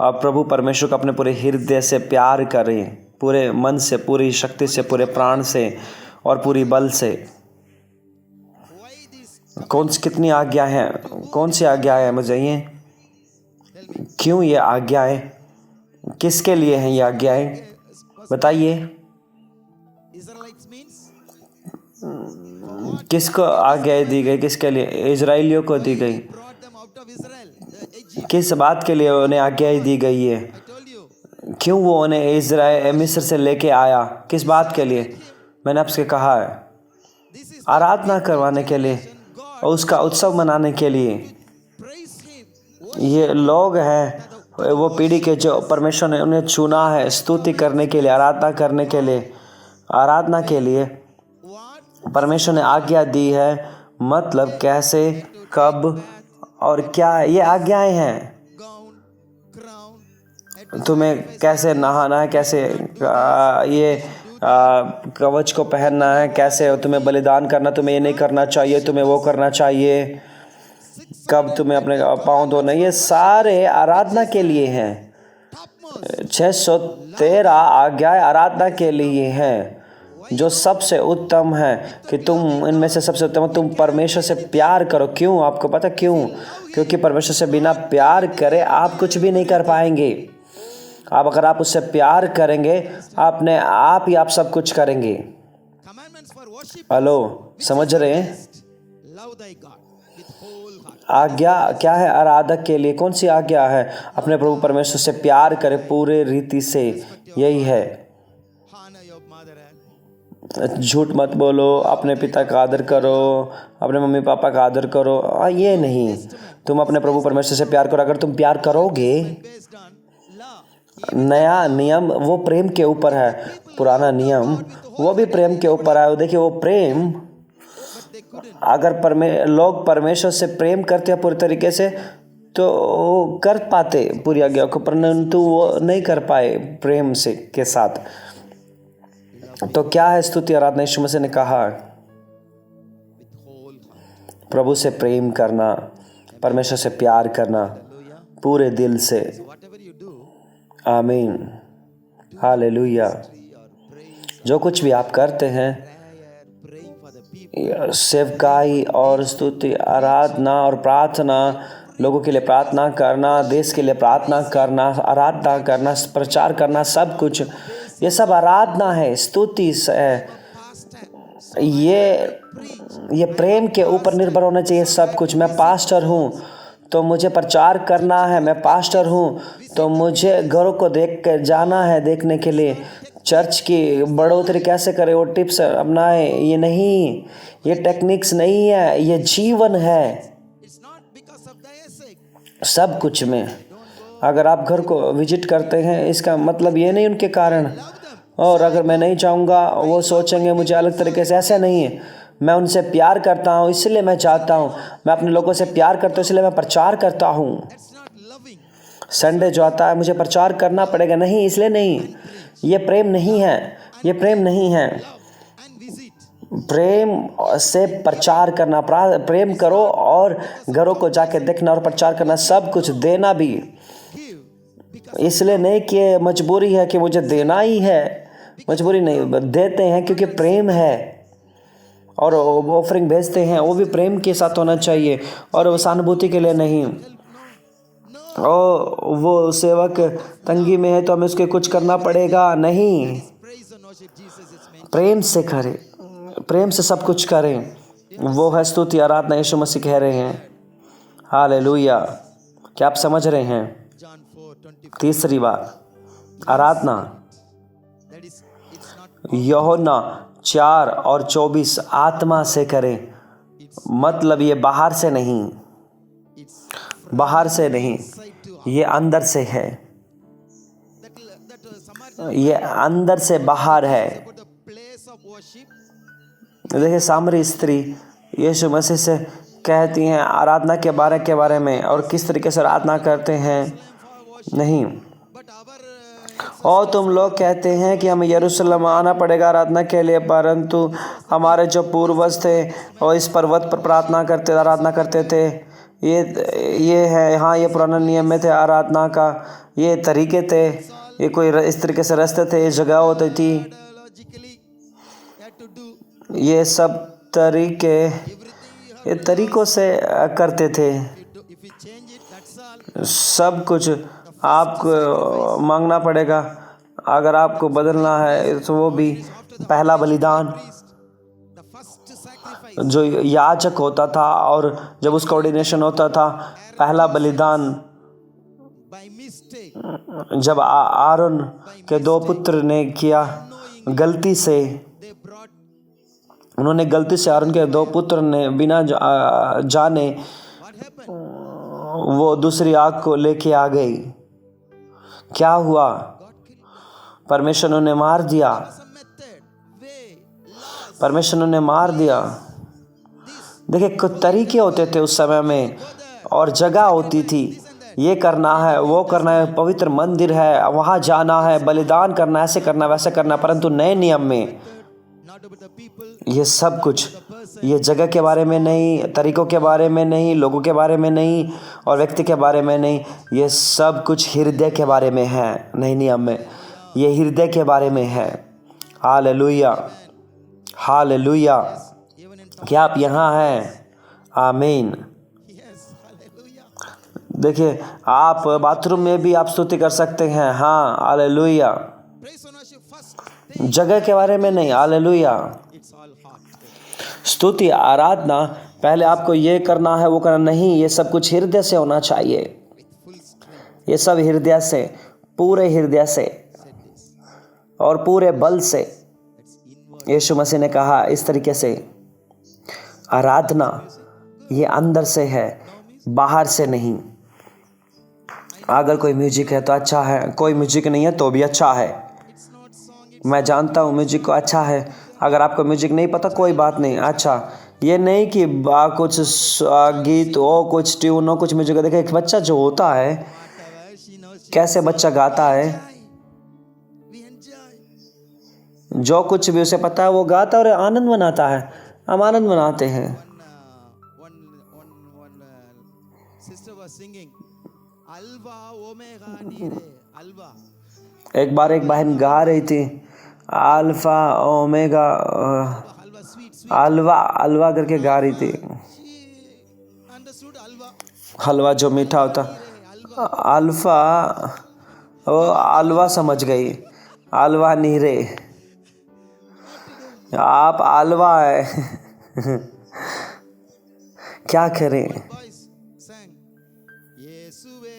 प्रभु परमेश्वर को अपने पूरे हृदय से प्यार करें, पूरे मन से, पूरी शक्ति से, पूरे प्राण से और पूरी बल से। कितनी आज्ञा है, कौन सी आज्ञा है मुझे ये, क्यों ये आज्ञाएं, किसके लिए हैं ये आज्ञाएं, बताइए। Israelites means किसको आज्ञाएं दी गई, किसके लिए? इजराइलियों को दी गई। brought them out of Israel. Egypt, किस बात के लिए उन्हें आज्ञाएं दी गई है? I told you. क्यों वो उन्हें इजराइल मिस्र से लेके आया, किस बात के लिए? मैंने आपसे कहा है, This is आराधना करवाने के लिए और उसका उत्सव मनाने के लिए। praise him. ये लोग हैं वो पीढ़ी के जो परमेश्वर ने उन्हें चुना है स्तुति करने के लिए, आराधना करने के लिए। आराधना के लिए What? परमेश्वर ने आज्ञा दी है, मतलब कैसे, कब और क्या, ये आज्ञाएं हैं। Gown, crown, तुम्हें कैसे नहाना है, कैसे कवच को पहनना है, कैसे तुम्हें बलिदान करना, तुम्हें ये नहीं करना चाहिए, तुम्हें वो करना चाहिए, कब तुम्हें अपने पाँव धोना, ये सारे आराधना के लिए हैं। 613 आज्ञाएं आराधना के लिए हैं, जो सबसे उत्तम है कि तुम इनमें से सबसे उत्तम, तुम परमेश्वर से प्यार करो। क्यों? आपको पता क्यों? क्योंकि परमेश्वर से बिना प्यार करे आप कुछ भी नहीं कर पाएंगे। अगर आप उससे प्यार करेंगे, अपने आप ही आप सब कुछ करेंगे। commandments for worship. हेलो, समझ रहे हैं? Love thy God with whole heart. आज्ञा क्या है आराधक के लिए? कौन सी आज्ञा है? अपने प्रभु परमेश्वर से प्यार करे पूरे रीति से, यही है। Honor your mother and झूठ मत बोलो, अपने पिता का आदर करो, अपने मम्मी पापा का आदर करो। ये नहीं, तुम अपने प्रभु परमेश्वर से प्यार करो। अगर तुम प्यार करोगे, based on love. नया नियम वो प्रेम के ऊपर है, पुराना नियम वो भी प्रेम के ऊपर है। देखिए वो प्रेम, But they couldn't. अगर लोग परमेश्वर से प्रेम करते हैं पूरी तरीके से तो वो कर पाते पूरी आज्ञा को, परंतु वो नहीं कर पाए प्रेम से के साथ। तो क्या है स्तुति आराधना? यीशु मसीह ने कहा With whole heart. प्रभु से प्रेम करना, परमेश्वर से प्यार करना Hallelujah. पूरे दिल से। Whatever you do, आमीन, हालेलुया। or praying, जो कुछ भी आप करते हैं, prayer, praying for the people. सेवकाई और स्तुति आराधना और प्रार्थना, लोगों के लिए प्रार्थना करना, देश के लिए प्रार्थना करना, आराधना करना, प्रचार करना, सब कुछ ये सब आराधना है, स्तुति है। ये प्रेम के ऊपर निर्भर होना चाहिए सब कुछ। मैं पास्टर हूँ तो मुझे प्रचार करना है, मैं पास्टर हूँ तो मुझे घरों को देख कर जाना है, देखने के लिए चर्च की बढ़ोतरी कैसे करें, वो टिप्स अपनाएं। ये नहीं, ये टेक्निक्स नहीं है, ये जीवन है। It's not because of the essay. सब कुछ में अगर आप घर को विजिट करते हैं, इसका मतलब ये नहीं उनके कारण। और अगर मैं नहीं चाहूँगा, वो सोचेंगे मुझे अलग तरीके से, ऐसा नहीं है। मैं उनसे प्यार करता हूँ इसलिए मैं चाहता हूँ, मैं अपने लोगों से प्यार करता हूँ इसलिए मैं प्रचार करता हूँ। That's not loving. संडे जो आता है मुझे प्रचार करना पड़ेगा, नहीं, इसलिए नहीं। ये प्रेम नहीं है, ये प्रेम नहीं है। And visit. प्रेम से प्रचार करना, प्रेम करो और घरों को जाके देखना और प्रचार करना, सब कुछ देना भी। Give. Because इसलिए नहीं कि मजबूरी है कि मुझे देना ही है, मजबूरी नहीं, देते हैं क्योंकि प्रेम है। और ऑफरिंग भेजते हैं वो भी प्रेम के साथ होना चाहिए और वो सहानुभूति के लिए नहीं। ओ वो सेवक तंगी में है तो हमें उसके कुछ करना पड़ेगा, नहीं। Praise and worship Jesus is meant. प्रेम से करें, प्रेम से सब कुछ करें, वो है स्तुति आराधना। यीशु मसीह कह रहे हैं हालेलुया। क्या आप समझ रहे हैं? John 4:24. तीसरी बात आराधना, That is, it's not यूहन्ना 4:24 आत्मा से करें। मतलब ये बाहर से नहीं, it's बाहर से नहीं, side to ये अंदर से है, that Samaritan ये अंदर से बाहर है। about the place of worship. देखिए सामरी स्त्री यीशु मसीह से कहती हैं आराधना के बारे में, और किस तरीके से आराधना करते हैं। नहीं, But our और तुम लोग कहते हैं कि हमें यरूशलेम आना पड़ेगा आराधना के लिए, परंतु हमारे जो पूर्वज थे वो इस पर्वत पर आराधना करते थे। ये है, हाँ, ये पुराना नियम में थे आराधना का, ये तरीके थे, ये कोई इस तरीके से रास्ते थे, ये जगह होती थी, ideologically had to do ये सब तरीके ये तरीकों से करते थे। if we change it, that's all. सब कुछ आपको मांगना पड़ेगा, अगर आपको बदलना है तो वो भी पहला बलिदान The first sacrifice जो याजक होता था, और जब उसका ऑर्डिनेशन होता था, पहला बलिदान by mistake, जब आरोन के 2 पुत्र ने किया गलती से, they brought उन्होंने गलती से आरोन के 2 पुत्र ने बिना जाने what happened? वो दूसरी आग को लेके आ गई। क्या हुआ? God killed. परमेश्वर ने उन्हें मार दिया, Some method, way, laws, परमेश्वर ने उन्हें मार दिया। देखिए कुछ तरीके होते थे उस समय में, और जगह होती थी, ये करना है, वो करना है, पवित्र मंदिर है, वहाँ जाना है, बलिदान करना, ऐसे करना, वैसे करना। परंतु नए नियम में not about the people, ये सब कुछ, ये जगह के बारे में नहीं, तरीकों के बारे में नहीं, लोगों के बारे में नहीं, और व्यक्ति के बारे में नहीं, ये सब कुछ हृदय के बारे में है। नए नियम में ये हृदय के बारे में है। Hallelujah, hallelujah. even in क्या आप यहाँ हैं? आमीन। yes, hallelujah. देखिए आप बाथरूम में भी आप स्तुति कर सकते हैं। हाँ, hallelujah. Praise and worship first. जगह के बारे में नहीं, हालेलुया। It's all heart. स्तुति आराधना पहले आपको ये करना है, वो करना नहीं, ये सब कुछ हृदय से होना चाहिए। With full strength. ये सब हृदय से, पूरे हृदय से और पूरे बल से। That's inward. यीशु मसीह ने कहा इस तरीके से आराधना ये अंदर से है, बाहर से नहीं। अगर कोई म्यूजिक है तो अच्छा है, कोई म्यूजिक नहीं है तो भी अच्छा है। It's not song, मैं जानता हूँ म्यूजिक को अच्छा है, अगर आपको म्यूजिक नहीं पता कोई बात नहीं, अच्छा। ये नहीं कि कुछ गीत हो, कुछ ट्यून हो, कुछ म्यूजिक हो। देखिए एक बच्चा जो होता है, whatever she knows, she कैसे बच्चा गाता है, we enjoy. जो कुछ भी उसे पता है वो गाता है और आनंद मनाता है। हम आनंद मनाते हैं। One sister was singing, Alva Omega Nire, Alva. एक बार एक बहन गा रही थी alpha omega, Alva sweet, sweet. अलवा करके गा रही थी। She understood Alva. हलवा जो मीठा होता, अल्फा, वो अलवा समझ गई, अलवा नीरे। आप अलवा है। क्या करें? Boys sang, Yesuve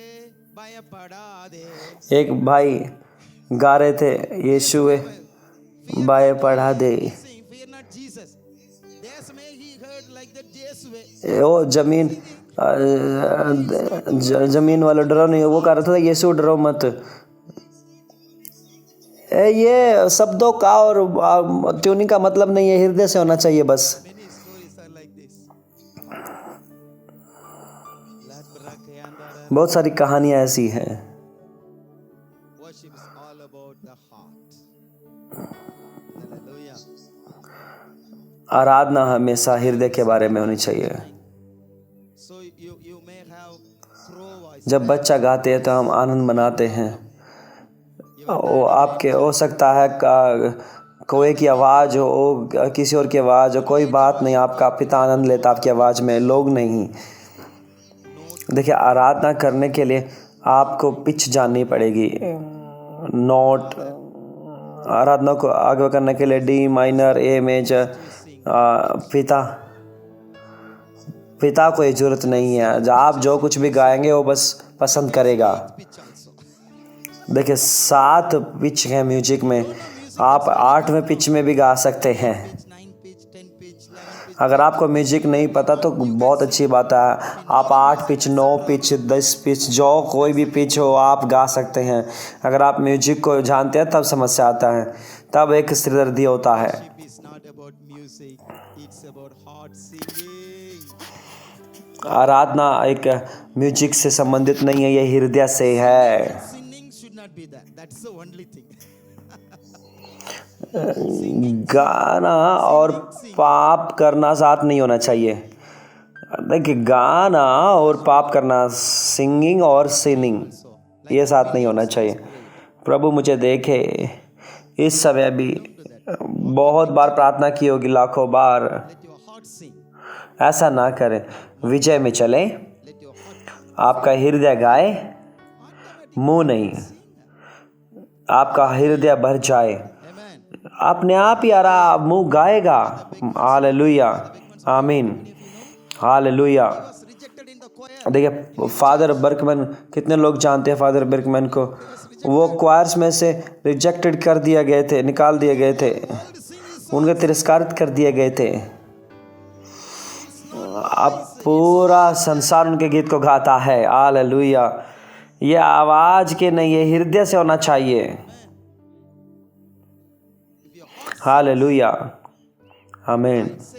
Bayapadade. एक भाई गा रहे थे यीशुए बाय पढ़ा दे। Sing, fear not Jesus. There's may he heard like that Yesuve. वो जमीन वाला डरो नहीं, वो कह रहा था यीशु डरो मत। ये शब्दों का और ट्यूनिंग का मतलब नहीं है, हृदय से होना चाहिए बस। Many stories are like this. Lord Barakayandara. बहुत सारी कहानियाँ ऐसी हैं। Worship is all about the heart. Hallelujah. आराधना हमेशा हृदय के बारे में होनी चाहिए। So you may have crow voice. जब बच्चा गाते हैं तो हम आनंद मनाते हैं। वो आपके हो सकता है कोई की आवाज़ हो, किसी और की आवाज़ हो, कोई बात नहीं, आपका पिता आनंद लेता आपकी आवाज़ में, लोग नहीं। देखिए आराधना करने के लिए आपको पिच जाननी पड़ेगी। नोट आराधना को आगे करने के लिए डी माइनर, ए मेजर। पिता को ये जरूरत नहीं है, आप जो कुछ भी गाएंगे वो बस पसंद करेगा। देखिए 7 पिच है म्यूजिक में, आप 8वें पिच में भी गा सकते हैं। 9 pitch, 10 pitch, 11 pitch. अगर आपको म्यूजिक नहीं पता तो बहुत अच्छी बात है, आप 8 पिच, 9 पिच, 10 पिच, जो कोई भी पिच हो आप गा सकते हैं। अगर आप म्यूजिक को जानते हैं तब समस्या आता है, तब एक सिरदर्दी होता है। It's not about music, it's about heart singing. आराधना एक म्यूजिक से संबंधित नहीं है, ये हृदय से है। Sinning should not be that. That's the only thing. गाना और पाप करना साथ नहीं होना चाहिए। देखिए गाना और पाप करना, सिंगिंग और सिनिंग, ये साथ नहीं होना चाहिए। प्रभु मुझे देखे, इस समय भी बहुत बार प्रार्थना की होगी, लाखों बार। Let your heart sing. ऐसा ना करें, विजय में चले, Let your heart आपका हृदय गाए, मुंह नहीं, आपका हृदय भर जाए, Amen. अपने आप ही मुंह गाएगा। हालेलुया, आमीन, hallelujah. Was rejected in the choir. देखिए फादर बर्कमैन, कितने लोग जानते हैं फादर बर्कमैन को? वो क्वायर्स में से रिजेक्टेड कर दिए गए थे, निकाल दिए गए थे, उनके तिरस्कारित कर दिए गए थे। अब पूरा संसार उनके गीत को गाता है। हालेलुया। ये आवाज के नहीं, ये हृदय से होना चाहिए। हालेलुया, आमीन। Say,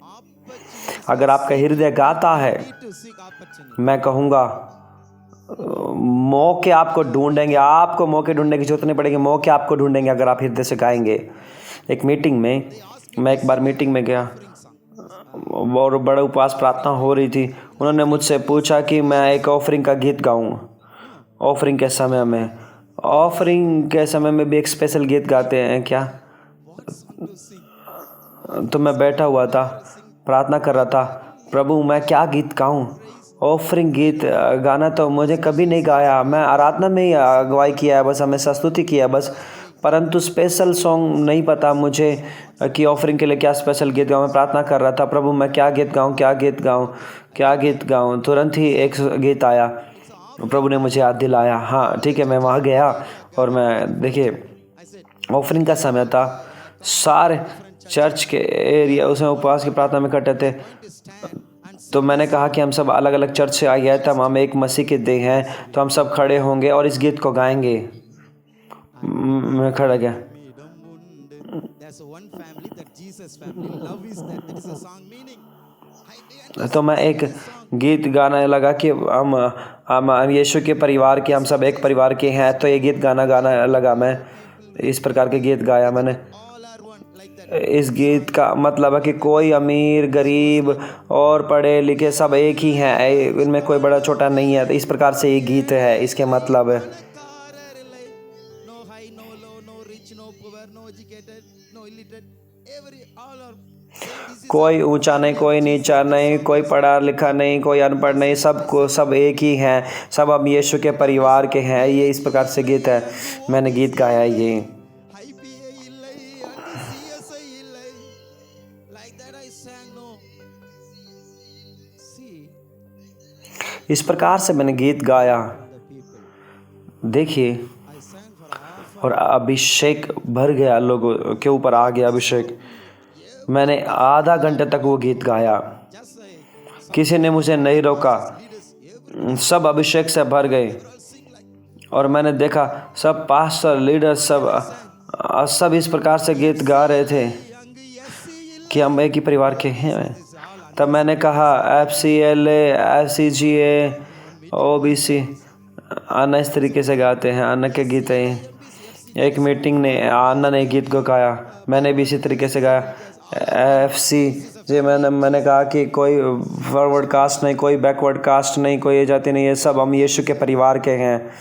opportunity अगर आपका हृदय गाता है, to seek opportunity. मैं कहूँगा मौके आपको ढूंढेंगे, आपको मौके ढूंढने की जरूरत नहीं पड़ेगी, मौके आपको ढूंढेंगे अगर आप हृदय से गाएंगे। एक मीटिंग में, मैं एक बार मीटिंग में गया और बड़ा उपवास प्रार्थना हो रही थी। उन्होंने मुझसे पूछा कि मैं एक ऑफरिंग का गीत गाऊं। ऑफरिंग के समय में भी एक स्पेशल गीत गाते हैं क्या? तो मैं बैठा हुआ था, प्रार्थना कर रहा था, प्रभु मैं क्या गीत गाऊं? ऑफरिंग गीत गाना तो मुझे कभी नहीं गाया, मैं आराधना में ही अगुवाई किया है बस, हमेशा स्तुति किया है बस, परंतु स्पेशल सॉन्ग नहीं पता मुझे कि ऑफरिंग के लिए क्या स्पेशल गीत गाऊं। मैं प्रार्थना कर रहा था, प्रभु मैं क्या गीत गाऊं। तुरंत ही एक गीत आया, प्रभु ने मुझे याद दिलाया। हाँ ठीक है, मैं वहाँ गया और मैं देखिए ऑफरिंग का समय था, सारे चर्च के एरिया उसमें उपवास की प्रार्थना में इकट्ठे थे। तो मैंने कहा कि हम सब अलग अलग चर्च से आए हैं, तब हम एक मसीह के देह हैं, तो हम सब खड़े होंगे और इस गीत को गाएंगे। मैं खड़ा गया। There's one family, that Jesus family. Love is that. That is a song meaning. तो मैं एक गीत गाने लगा कि हम यीशु के परिवार के, हम सब एक परिवार के हैं, तो ये गीत गाना लगा। मैं इस प्रकार के गीत गाया मैंने। All are one, like that. इस गीत का मतलब है कि कोई अमीर गरीब और पढ़े लिखे सब एक ही हैं, इनमें कोई बड़ा छोटा नहीं है। तो इस प्रकार से ये गीत है, इसके मतलब है No high, no low, no rich, no poor, no educated, no illiterate. All are. This is कोई ऊंचा नहीं, कोई नीचा नहीं, कोई पढ़ा लिखा नहीं, कोई अनपढ़ नहीं, सब एक ही हैं, सब हम यीशु के परिवार के हैं। ये इस प्रकार से गीत है, मैंने गीत गाया है ये। IPA illai and CSI illai. Like that I sang, no. See, इस प्रकार से मैंने गीत गाया। the people. देखिए, I sang for half. और अभिषेक भर गया, लोगों के ऊपर आ गया अभिषेक। मैंने आधा घंटे तक वो गीत गाया, Just say, किसी ने मुझे नहीं रोका, सब अभिषेक से भर गए। और मैंने देखा सब पास्टर लीडर सब इस प्रकार से गीत गा रहे थे कि हम एक ही परिवार के हैं। तब मैंने कहा FCLA, FCGA, OBC, अन्ना इस तरीके से गाते हैं, अन्ना के गीत हैं। एक मीटिंग ने अन्ना ने गीत को गाया, मैंने भी इसी तरीके से गाया। FC जी, मैंने कहा कि कोई फॉरवर्ड कास्ट नहीं, कोई बैकवर्ड कास्ट नहीं, कोई ये जाति नहीं, ये सब हम यीशु के परिवार के हैं।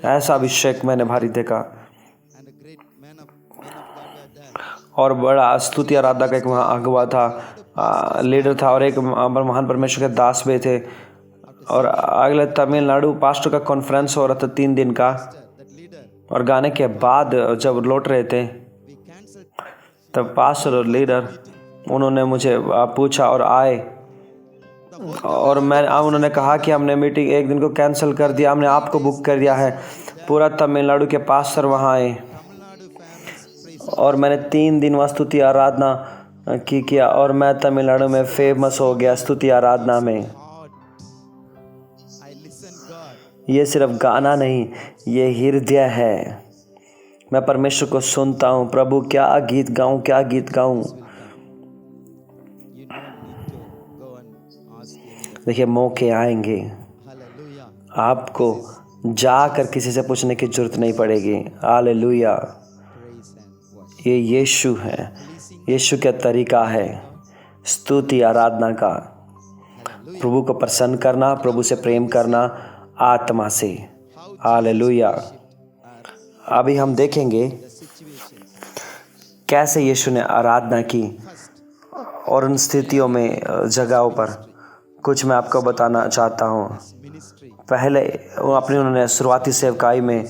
ऐसा अभिषेक मैंने भारी देखा। and a great man of God were there. और बड़ा स्तुति आराधना का एक वहाँ अगुवा था, लीडर था, और एक महान परमेश्वर के दास भी थे। और अगले तमिलनाडु पास्टर का कॉन्फ्रेंस हो रहा था 3 दिन का, that leader, और गाने के बाद जब लौट रहे थे we cancelled तब पास्टर और लीडर उन्होंने मुझे पूछा और आए, और उन्होंने कहा कि हमने मीटिंग एक दिन को कैंसिल कर दिया, हमने आपको बुक कर दिया है। पूरा तमिलनाडु के पास्टर वहाँ आए Tamil Nadu famous praise. और मैंने 3 दिन वहाँ स्तुति आराधना किया, और मैं तमिलनाडु में फेमस हो गया स्तुति आराधना में। God, I listen God. ये सिर्फ गाना नहीं, ये हृदय है। मैं परमेश्वर को सुनता हूँ, प्रभु क्या गीत गाऊँ, क्या गीत गाऊँ। You don't need to go and ask anyone. देखिए मौके आएंगे, Hallelujah. आपको जाकर किसी से पूछने की जरूरत नहीं पड़ेगी। हालेलुया। Praise and worship. ये यीशु है, यीशु का तरीका है स्तुति आराधना का। प्रभु को प्रसन्न करना, प्रभु से प्रेम करना आत्मा से। हालेलुया। अभी हम देखेंगे कैसे यीशु ने आराधना की, और उन स्थितियों में जगहों पर कुछ मैं आपको बताना चाहता हूँ। Ministry. पहले उन्होंने शुरुआती सेवकाई में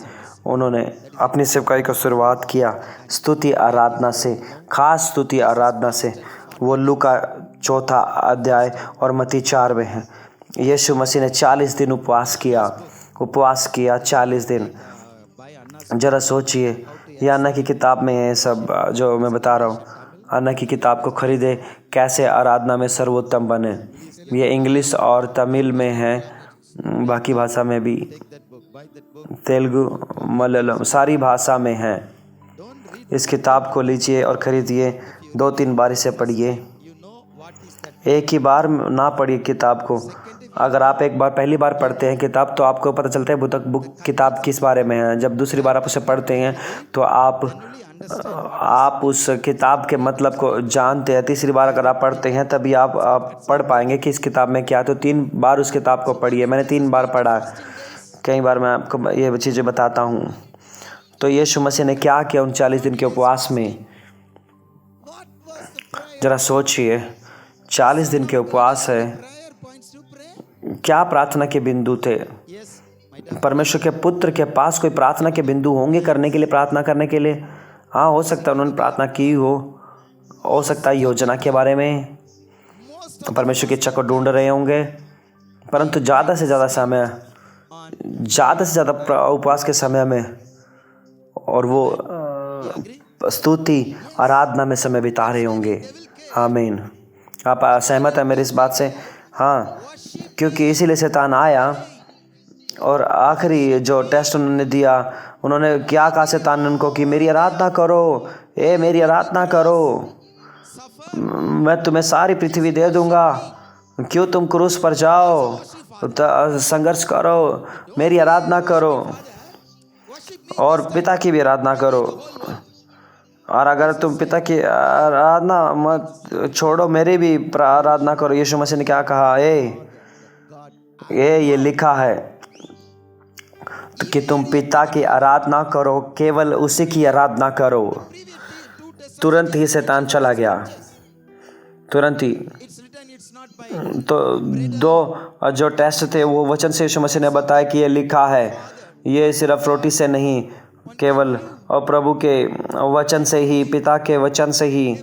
उन्होंने अपनी सेवकाई का शुरुआत किया स्तुति आराधना से, खास स्तुति आराधना से। वो लूका 4 अध्याय और मत्ती 4 में है। यीशु मसीह ने 40 दिन उपवास किया 40 दिन। जरा सोचिए, ये अन्ना की किताब में है सब जो मैं बता रहा हूँ। अन्ना की किताब को खरीदे, कैसे आराधना में सर्वोत्तम बने। ये इंग्लिश और तमिल में है, बाकी भाषा में भी, तेलुगु, मलयालम, सारी भाषा में है। इस किताब को लीजिए और ख़रीदिए, 2-3 बार इसे पढ़िए। एक ही बार ना पढ़िए किताब को। अगर आप एक बार पहली बार पढ़ते हैं किताब तो आपको पता चलता है बुक किताब किस बारे में है। जब दूसरी बार आप उसे पढ़ते हैं तो आप उस किताब के मतलब को जानते हैं। तीसरी बार अगर आप पढ़ते हैं तभी आप पढ़ पाएंगे कि इस किताब में क्या। तो 3 बार उस किताब को पढ़िए। मैंने 3 बार पढ़ा, कई बार मैं आपको ये चीज़ें बताता हूँ। तो यीशु मसीह ने क्या किया उन 40 दिन के उपवास में, ज़रा सोचिए। 40 दिन के उपवास है, Prayer points to prayer. क्या प्रार्थना के बिंदु थे। Yes. My परमेश्वर के पुत्र के पास कोई प्रार्थना के बिंदु होंगे करने के लिए, प्रार्थना करने के लिए। हाँ, हो सकता है उन्होंने प्रार्थना की हो सकता है योजना के बारे में, परमेश्वर की इच्छा को ढूंढ रहे होंगे। परंतु ज़्यादा से ज़्यादा उपवास के समय में और वो स्तुति आराधना में समय बिता रहे होंगे। आमीन। आप सहमत हैं मेरी इस बात से? हाँ, क्योंकि इसीलिए शैतान आया और आखिरी जो टेस्ट उन्होंने दिया, उन्होंने क्या कहा शैतान ने उनको कि मेरी आराधना करो, मेरी आराधना करो, मैं तुम्हें सारी पृथ्वी दे दूंगा, क्यों तुम क्रूस पर जाओ, संघर्ष करो, मेरी आराधना करो और पिता की भी आराधना करो। और अगर तुम पिता की आराधना मत छोड़ो, मेरी भी आराधना करो। यीशु मसीह ने क्या कहा? ये लिखा है कि तुम पिता की आराधना करो, केवल उसी की आराधना करो। तुरंत ही शैतान चला गया, तुरंत ही। it's written, it's not by तो 2 जो टेस्ट थे वो वचन से यीशु मसीह ने बताया कि ये लिखा है, ये सिर्फ रोटी से नहीं, केवल और प्रभु के वचन से ही, पिता के वचन से ही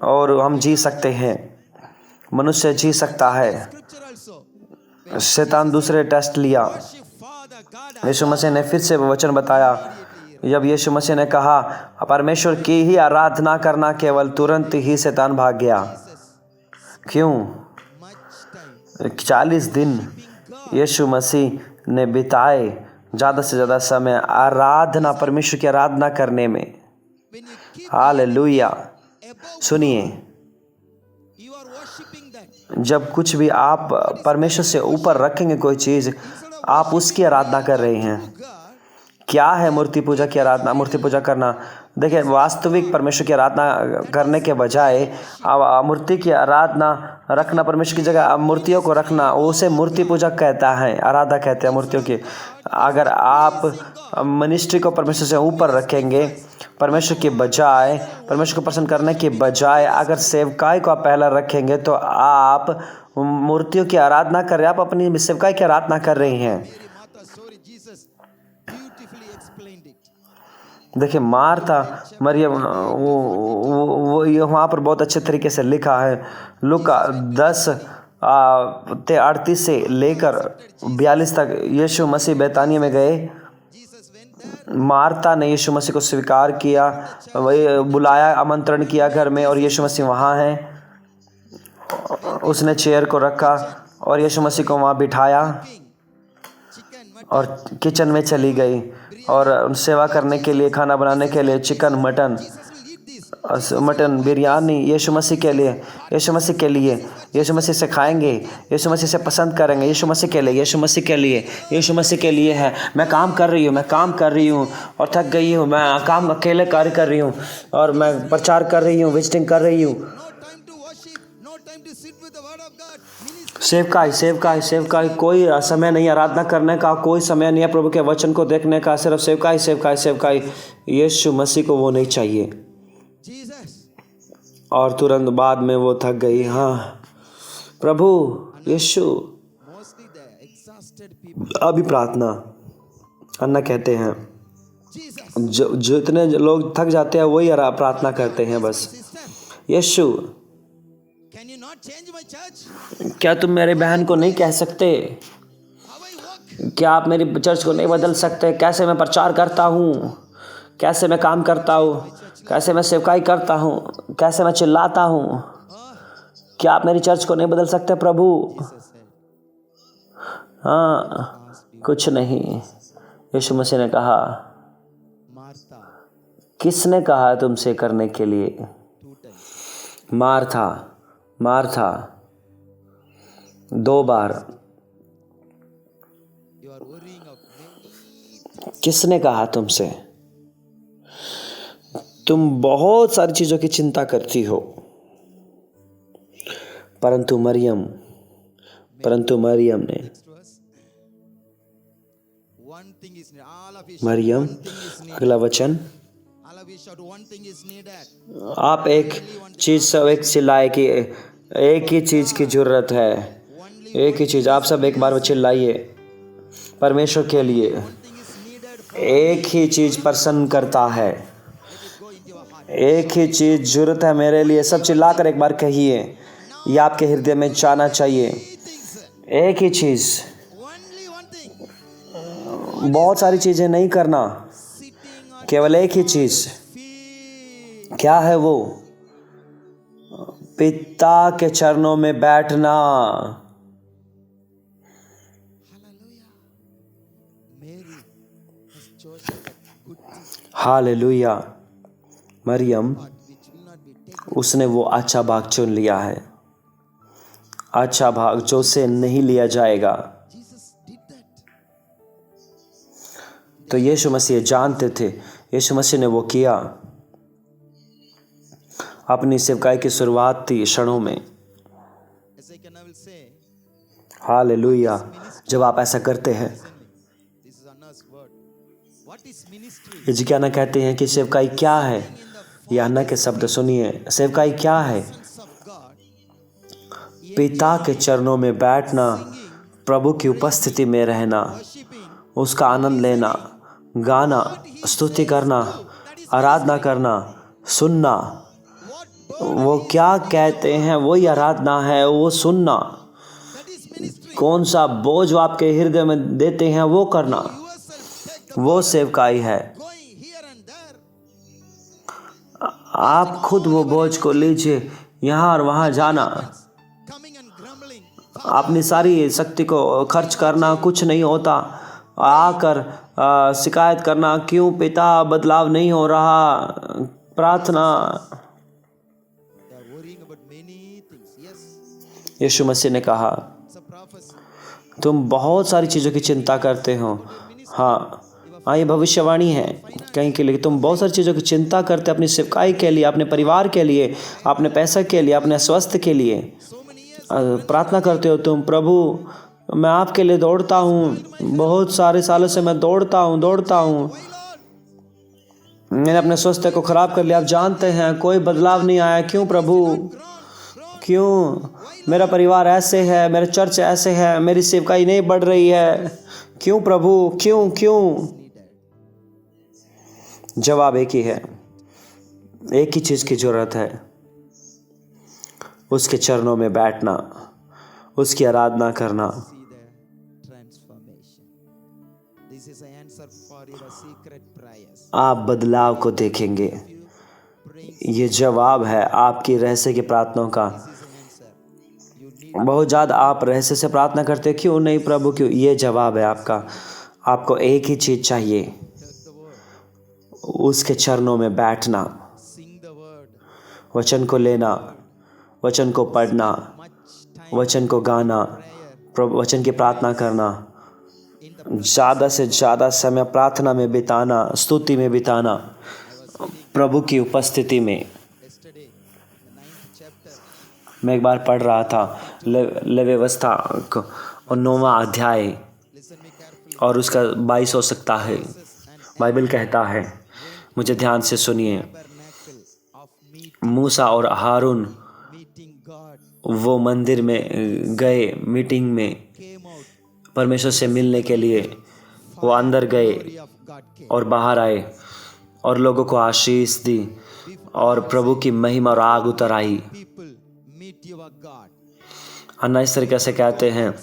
और हम जी सकते हैं, मनुष्य जी सकता है। scripture also. शैतान दूसरे टेस्ट लिया। Worship Father God. यीशु मसीह ने फिर से वचन बताया। जब यीशु मसीह ने कहा परमेश्वर की ही आराधना करना, केवल तुरंत ही शैतान भाग गया। क्यों? Much time. 40 दिन यीशु मसीह ने बिताए, ज़्यादा से ज़्यादा समय आराधना, परमेश्वर की आराधना करने में। When you keep hallelujah. above, सुनिए, you are worshiping that. जब कुछ भी आप परमेश्वर से ऊपर रखेंगे कोई चीज़, आप उसकी आराधना कर रहे हैं। God, क्या है मूर्ति पूजा की आराधना? मूर्ति पूजा करना, देखिए, वास्तविक परमेश्वर की आराधना करने के बजाय मूर्ति की आराधना रखना, परमेश्वर की जगह मूर्तियों को रखना, उसे मूर्ति पूजा कहता है, आराधना कहते हैं मूर्तियों की। अगर आप मिनिस्ट्री को परमेश्वर से ऊपर रखेंगे, परमेश्वर को पसंद करने के बजाय अगर सेवकाई को आप पहला रखेंगे तो आप मूर्तियों की आराधना कर रहे हैं, आप अपनी सेवकाई की आराधना कर रही हैं। Mary Martha's story, Jesus beautifully explained it. देखिए मार्था मरियम वो ये वहाँ पर बहुत अच्छे तरीके से लिखा है। लूका 10:38 से लेकर 42 तक यीशु मसीह बैतानिया में गए। Jesus went there. मार्था ने यीशु मसीह को स्वीकार किया, वही बुलाया, आमंत्रण किया घर में, और यीशु मसीह वहाँ हैं। उसने चेयर को रखा और यीशु मसीह को वहाँ बिठाया Chicken, mutton. और किचन में चली गई और सेवा करने के लिए, खाना बनाने के लिए chicken, mutton, Jesus will eat this. Mutton biryani यीशु मसीह के लिए, यीशु मसीह से खाएंगे, यीशु मसीह से पसंद करेंगे, यीशु मसीह के लिए है। मैं काम कर रही हूँ और थक गई हूँ, मैं काम अकेले कार्य कर रही हूँ और मैं प्रचार कर रही हूँ, विजिटिंग कर रही हूँ। No time to worship, no time to sit with the word of God. Ministry. सेवकाई, कोई समय नहीं आराधना करने का, कोई समय नहीं है प्रभु के वचन को देखने का, सिर्फ सेवकाई। यीशु मसीह को वो नहीं चाहिए। Jesus. और तुरंत बाद में वो थक गई। हाँ प्रभु यीशु। Mostly the exhausted people. अभी प्रार्थना अन्ना कहते हैं, Jesus. जो इतने लोग थक जाते हैं वही प्रार्थना करते हैं बस। Sister, Yeshu can you not change my church? क्या तुम मेरे बहन को नहीं कह सकते? How I work? क्या आप मेरी चर्च को नहीं बदल सकते? कैसे मैं प्रचार करता हूँ, कैसे मैं काम करता हूँ, कैसे मैं सेवकाई करता हूँ, कैसे मैं चिल्लाता हूँ, क्या आप मेरी चर्च को नहीं बदल सकते प्रभु? Jesus said, हाँ कुछ नहीं। यीशु मसीह ने कहा, Martha, किसने कहा तुमसे करने के लिए? 2 times. Martha 2 bar. You are worrying of me. किसने कहा तुमसे? तुम बहुत सारी चीज़ों की चिंता करती हो, परंतु मरियम ने, Next verse. One thing is needed. All of you shout, Maryam, one thing is needed. अगला वचन, All of you shout, one thing is needed. आप एक चीज़ सब एक चिल्लाए कि एक ही चीज़ की जरूरत है, Only एक ही चीज़। आप सब एक बार में चिल्लाइए परमेश्वर के लिए। one thing is needed. एक ही चीज़ प्रसन्न करता है, Let it go into your heart. एक ही चीज़ जरूरत है मेरे लिए। सब चिल्लाकर एक बार कहिए, ये आपके हृदय में जाना चाहिए। Things. एक ही चीज़, Only one thing. बहुत सारी चीज़ें नहीं करना, Sitting on केवल एक ही चीज़। feet. क्या है वो? पिता के चरणों में बैठना। Hallelujah. Mary has chosen that good thing, hallelujah. मरियम, which will not be taken. उसने वो अच्छा भाग चुन लिया है, अच्छा भाग जो से नहीं लिया जाएगा। Jesus did that. तो यीशु मसीह जानते थे, यीशु मसीह ने वो किया। अपनी सेवकाई की शुरुआत थी क्षणों में। As I can, I will say, hallelujah. जब आप ऐसा करते हैं, this is Anna's word. What is ministry? ये जी क्या ना कहते हैं कि सेवकाई क्या है। ये अन्ना के शब्द सुनिए, सेवकाई क्या है? Presence of God. पिता के चरणों में बैठना, प्रभु की उपस्थिति में रहना, Worshipping. उसका आनंद लेना, गाना, स्तुति करना, आराधना करना, सुनना। What वो क्या कहते हैं वही आराधना है, वो सुनना। that is ministry. कौन सा बोझ वो आपके हृदय में देते हैं वो करना, Yourself take the वो सेवकाई है। going here and there. आप खुद वो बोझ को लीजिए, यहाँ और वहाँ जाना, Coming and grumbling. अपनी सारी शक्ति को खर्च करना कुछ नहीं होता। आकर शिकायत करना, क्यों पिता बदलाव नहीं हो रहा? प्रार्थना। They are worrying about many things. Yes, यीशु मसीह ने कहा, it's a prophecy. तुम बहुत सारी चीज़ों की चिंता करते हो। हाँ हाँ, ये भविष्यवाणी है कहीं के लिए। तुम बहुत सारी चीज़ों की चिंता करते, अपनी सेवकाई के लिए, अपने परिवार के लिए, अपने पैसे के लिए, अपने स्वास्थ्य के लिए So many years. प्रार्थना करते हो तुम। प्रभु मैं आपके लिए दौड़ता हूँ, बहुत सारे सालों से मैं दौड़ता हूँ। Why, Lord? मैंने अपने स्वास्थ्य को खराब कर लिया। आप जानते हैं कोई बदलाव नहीं आया। क्यों प्रभु? क्यों मेरा परिवार ऐसे है, मेरे चर्च ऐसे है, मेरी सेवकाई नहीं बढ़ रही है? क्यों प्रभु? क्यों क्यों? जवाब एक ही है, एक ही चीज की जरूरत है, उसके चरणों में बैठना, उसकी आराधना करना। See the transformation. This is an answer for your secret prayers. आप बदलाव को देखेंगे। ये जवाब है आपकी रहस्य की प्रार्थनाओं का। This is an answer. You need बहुत ज़्यादा आप रहस्य से प्रार्थना करते, क्यों नहीं प्रभु? क्यों? ये जवाब है आपका। आपको एक ही चीज चाहिए, the word. उसके चरणों में बैठना, Sing the word. वचन को लेना, वचन को पढ़ना, Much time वचन को गाना, प्रभु वचन की प्रार्थना करना, in the ज़्यादा से ज़्यादा समय प्रार्थना में बिताना, स्तुति में बिताना, प्रभु की उपस्थिति में। yesterday, the 9th chapter. मैं एक बार पढ़ रहा था लेव्यवस्था और 9वां अध्याय Listen me carefully. और उसका 22 हो सकता है। बाइबल कहता है, मुझे ध्यान से सुनिए, Tabernacle of मूसा और हारून meeting God वो मंदिर में गए, मीटिंग में came out. परमेश्वर से मिलने के लिए। वो अंदर गए Glory of God came. और बाहर आए और लोगों को आशीष दी और प्रभु की महिमा और आग उतर आई। People meet your God. अन्ना इस तरीके से कहते हैं,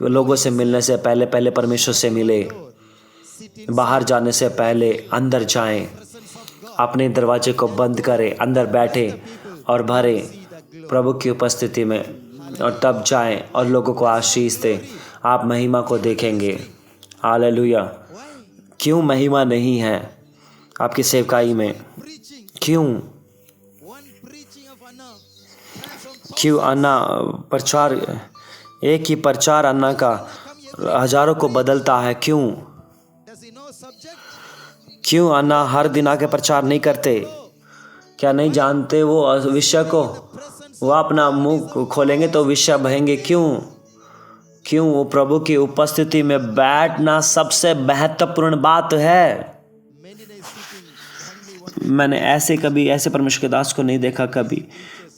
लोगों से मिलने से पहले पहले परमेश्वर से मिले, Sit in बाहर जाने से पहले अंदर जाएं, presence of God. अपने दरवाजे को बंद करें, अंदर बैठे और भरे प्रभु की उपस्थिति में, और तब जाएं और लोगों को आशीष दें। आप महिमा को देखेंगे। हालेलुया। क्यों महिमा नहीं है आपकी सेवकाई में? Preaching. क्यों? One preaching of Anna. Transform. क्यों अन्ना प्रचार, एक ही प्रचार अन्ना का हजारों को बदलता है? क्यों? Does he know subject? क्यों अन्ना हर दिन आके प्रचार नहीं करते? क्या नहीं जानते वो विषय को? वो अपना मुंह खोलेंगे तो विषय बहेंगे। क्यों? क्यों? वो प्रभु की उपस्थिति में बैठना सबसे महत्वपूर्ण बात है। Many days sitting only one. मैंने ऐसे कभी ऐसे परमेश्वर के दास को नहीं देखा कभी।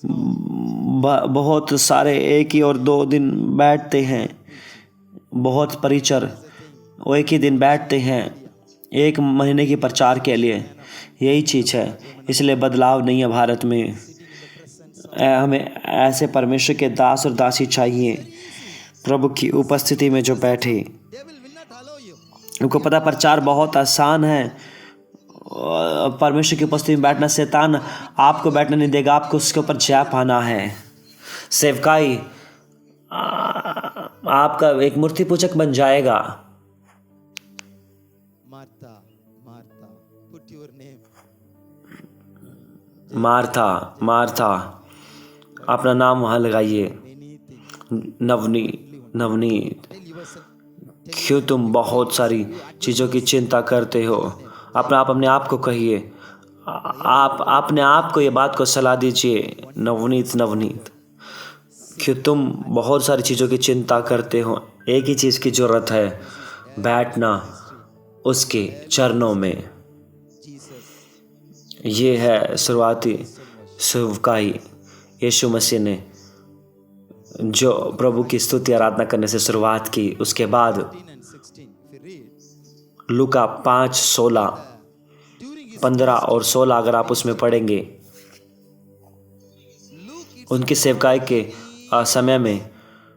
बहुत सारे एक ही और 2 दिन बैठते हैं, बहुत परिचर वो एक ही दिन बैठते हैं 1 महीने की प्रचार के लिए। यही चीज़ है, इसलिए बदलाव नहीं है भारत में। हमें ऐसे परमेश्वर के दास और दासी चाहिए, प्रभु की उपस्थिति में जो बैठे। They will not allow you. उनको पता प्रचार बहुत आसान है, परमेश्वर की उपस्थिति में बैठना शैतान आपको बैठने नहीं देगा, आपको उसके ऊपर जय पाना है। सेवकाई आपका एक मूर्ति पूजक बन जाएगा। Martha, Martha, put your name. Martha, Martha, अपना नाम वहाँ लगाइए। Anything. Navneet, Navneet, Tell yourself. क्यों तुम बहुत सारी चीज़ों की चिंता करते हो? अपने आप को कहिए, आप अपने आप को ये बात को सलाह दीजिए, नवनीत, नवनीत, क्यों तुम बहुत सारी चीज़ों की चिंता करते हो? एक ही चीज़ की ज़रूरत है, बैठना उसके चरणों में। Jesus. ये है शुरुआती सेवकाई यीशु मसीह ने जो प्रभु की स्तुति आराधना करने से शुरुआत की। उसके बाद 15 and 16. If you read. Luka 5:16, During his 15 और 16 अगर आप उसमें पढ़ेंगे, Luke, it's उनकी सेवकाई के समय में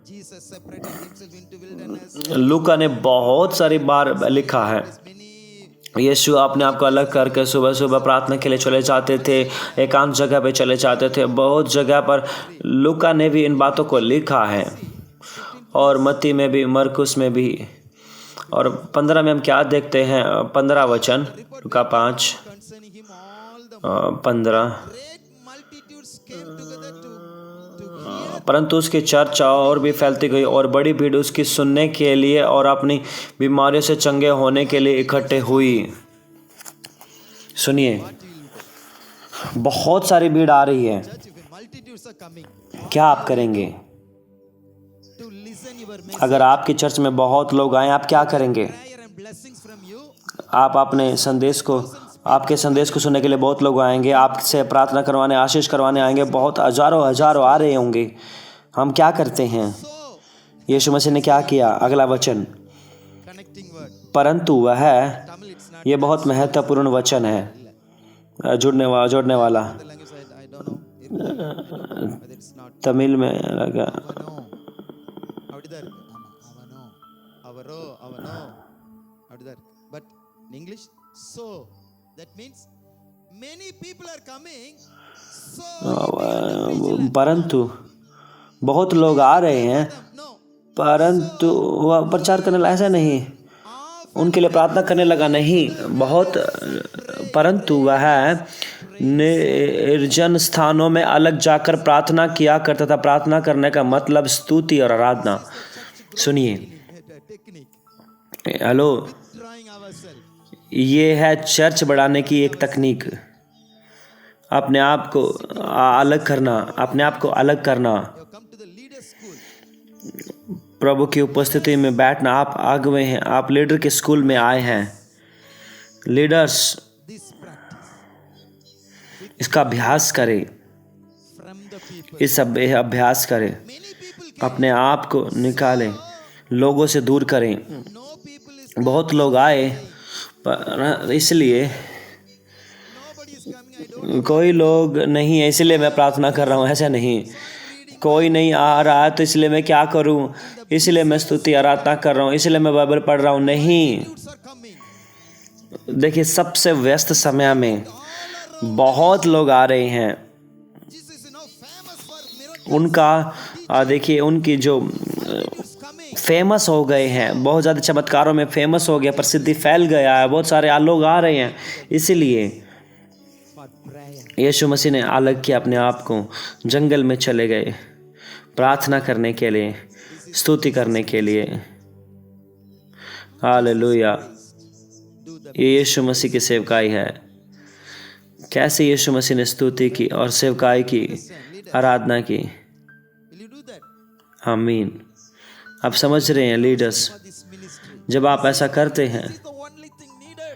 Jesus separated himself into wilderness. लूका ने बहुत सारी बार लिखा है, Many यीशु अपने आप को अलग करके सुबह सुबह प्रार्थना के लिए चले जाते थे, एकांत जगह पे चले जाते थे। बहुत जगह पर लूका ने भी इन बातों को लिखा है, और मत्ती में भी, मरकुस में भी। और 15 में हम क्या देखते हैं? 15 वचन, लूका 5 concerning him, all the 15। great multitudes came together to hear. परंतु उसकी चर्चा और भी फैलती गई और बड़ी भीड़ उसकी सुनने के लिए और अपनी बीमारियों से चंगे होने के लिए इकट्ठे हुई। सुनिए, बहुत सारी भीड़ आ रही है, Church, if multitudes are coming क्या आप करेंगे? to listen your message, अगर आपकी चर्च में बहुत लोग आए, आप क्या करेंगे? prayer and blessings from you, आप अपने संदेश को आपके संदेश को सुनने के लिए बहुत लोग आएंगे, आपसे प्रार्थना करवाने, आशीष करवाने आएंगे, बहुत हजारों हजारों आ रहे होंगे। हम क्या करते हैं? So, यीशु मसीह ने क्या किया? अगला वचन, connecting word. परंतु वह है, Tamil, it's not ये बहुत महत्वपूर्ण वचन है, जोड़ने वाला। the language I don't know. Whether it's not. Tamil में लगा, அப்படிதான் இருக்கு. ஆமா, அவரோ, அவனோ. அப்படிதான் இருக்கு. But in English, so that means many people are coming. So परंतु बहुत लोग आ रहे हैं, no. परंतु वह प्रचार करने लगा, ऐसा नहीं, उनके लिए प्रार्थना करने लगा नहीं, बहुत, परंतु वह निर्जन स्थानों में अलग जाकर प्रार्थना किया करता था। प्रार्थना करने का मतलब स्तुति और आराधना। सुनिए, Technique. Hello, Drawing ourselves. ये है चर्च बढ़ाने की एक तकनीक। अपने आप को अलग करना, अपने आप को अलग करना, You have come to the leader's school. प्रभु की उपस्थिति में बैठना। आप आगे हुए हैं, आप लीडर के स्कूल में आए हैं। लीडर्स, This practice इसका अभ्यास करें, from the people. इस अभ्यास करें, Many people अपने आप को निकालें, लोगों से दूर करें। no people is बहुत लोग आए, पर इसलिए nobody is coming. I don't कोई लोग नहीं है इसलिए मैं प्रार्थना कर रहा हूँ, ऐसा नहीं। कोई नहीं आ रहा है तो इसलिए मैं क्या करूँ, इसलिए मैं स्तुति आराधना कर रहा हूँ, इसलिए मैं बाइबल पढ़ रहा हूँ, नहीं। youths are coming. देखिए, सबसे व्यस्त समय में बहुत लोग आ रहे हैं। Jesus is now famous for miracles. उनका देखिए, उनकी जो Is coming. फेमस हो गए हैं, बहुत ज़्यादा चमत्कारों में फेमस हो गया, प्रसिद्धि फैल गया है, बहुत सारे लोग आ रहे हैं। इसीलिए For prayer. यीशु मसीह ने अलग किया अपने आप को, जंगल में चले गए प्रार्थना करने के लिए, स्तुति करने के लिए। हालेलुया। Do the ये यीशु मसीह की सेवकाई है। कैसे यीशु मसीह ने स्तुति की और सेवकाई की, आराधना की। will you do that आमीन। आप समझ रहे हैं लीडर्स, for this ministry? जब आप ऐसा करते हैं, This is the only thing needed.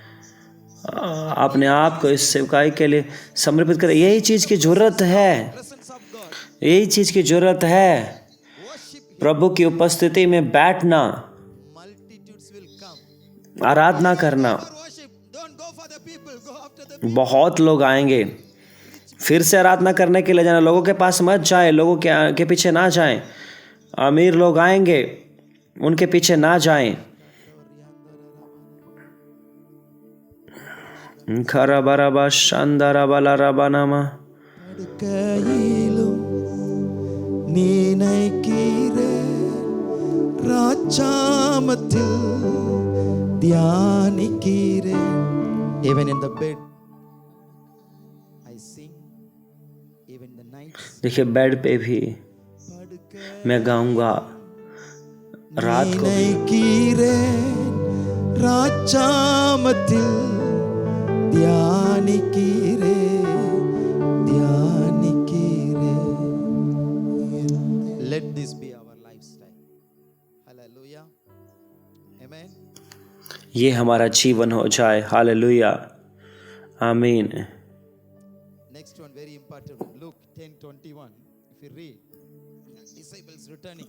अपने आप को इस सेवकाई के लिए समर्पित करें। यही चीज़ की ज़रूरत है, Presence of God. यही चीज़ की ज़रूरत है। Worship. प्रभु की उपस्थिति में बैठना, Multitudes will come. आराधना करना। For worship, don't go for the people. Go after the people. बहुत लोग आएंगे, फिर से आराधना करने के लिए जाना। लोगों के पास मत जाए, लोगों के पीछे ना जाएं। अमीर लोग आएंगे, उनके पीछे ना जाएं। खराबराबा शांदाराबाला राबानामा। படுக்கையிலும் நினைக்கிறேன், ராஜாமத்தில் தியானிக்கிறேன். Even in the bed, I sing. Even the nights. देखिए, बेड पे भी मैं गाऊंगा, रात को भी। நினைக்கிறேன், ராஜாமத்தில் தியானிக்கிறேன், தியானிக்கிறேன். Let this be our lifestyle. Hallelujah. Amen. ये हमारा जीवन हो जाए। हालेलुया, आमीन। Next one, very important. Luke 10:21. If you read, disciples returning.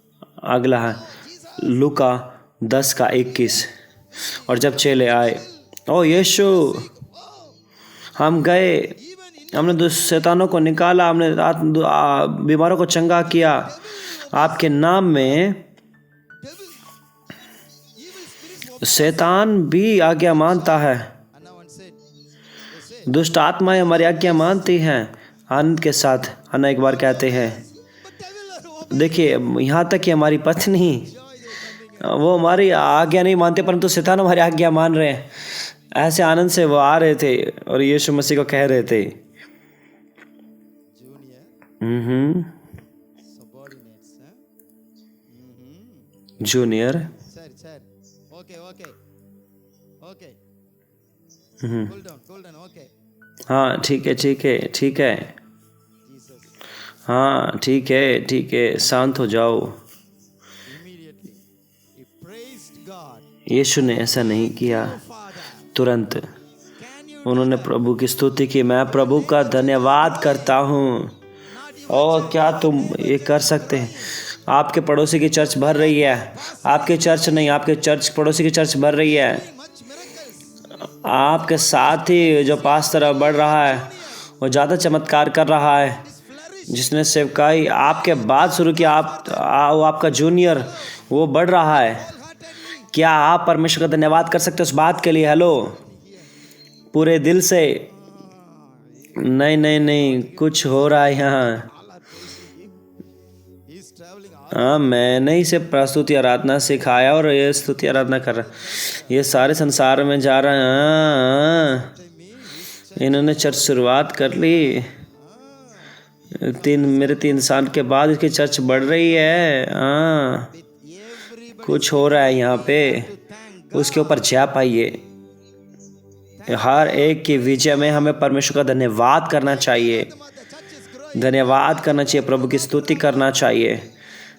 अगला है लूका 10:21। और जब चेले आए, ओ यीशु, हम गए, हमने शैतानों को निकाला, हमने बीमारों को चंगा किया आपके नाम में। शैतान भी आज्ञा मानता है, Anna once said, दुष्ट आत्माएं हमारी आज्ञा मानती हैं। आनंद के साथ अन्ना एक बार कहते हैं, but devil are देखिए, यहाँ तक कि हमारी पत्नी, वो हमारी आज्ञा नहीं मानते, परंतु शैतान हमारी आज्ञा मान रहे हैं। ऐसे आनंद से वो आ रहे थे और यीशु मसीह को कह रहे थे। junior subordinates. Huh? Junior. Sir. Okay. Cool down. Okay. हाँ, ठीक है। Jesus हाँ, ठीक है, शांत हो जाओ। immediately he praised God. यीशु ने ऐसा नहीं किया Father, तुरंत। can you उन्होंने प्रभु की स्तुति की। मैं प्रभु का धन्यवाद करता हूँ। और क्या तुम ये कर सकते हैं? आपके पड़ोसी की चर्च भर रही है, आपके चर्च नहीं, आपके चर्च पड़ोसी की चर्च भर रही है। much miracles. आपके साथ ही जो पास्टर बढ़ रहा है वो ज़्यादा चमत्कार कर रहा है। Flourish. जिसने सेवकाई आपके बाद शुरू किया, वो आपका जूनियर, वो बढ़ रहा है। Wholeheartedly. क्या आप परमेश्वर का धन्यवाद कर सकते हो उस बात के लिए? हेलो, पूरे दिल से? नहीं नहीं नहीं, कुछ हो रहा है यहाँ। He is traveling all हाँ, मैंने इसे प्रस्तुति आराधना सिखाया और ये स्तुति आराधना कर रहा, ये सारे संसार में जा रहा है। हाँ, इन्होंने चर्च शुरुआत कर ली। मेरे 3 साल के बाद इसकी चर्च बढ़ रही है। हाँ, everybody कुछ हो रहा है यहाँ पे। उसके ऊपर जा पाइए। हर एक की विजय में हमें परमेश्वर का धन्यवाद करना चाहिए। the church is growing. धन्यवाद करना चाहिए, प्रभु की स्तुति करना चाहिए।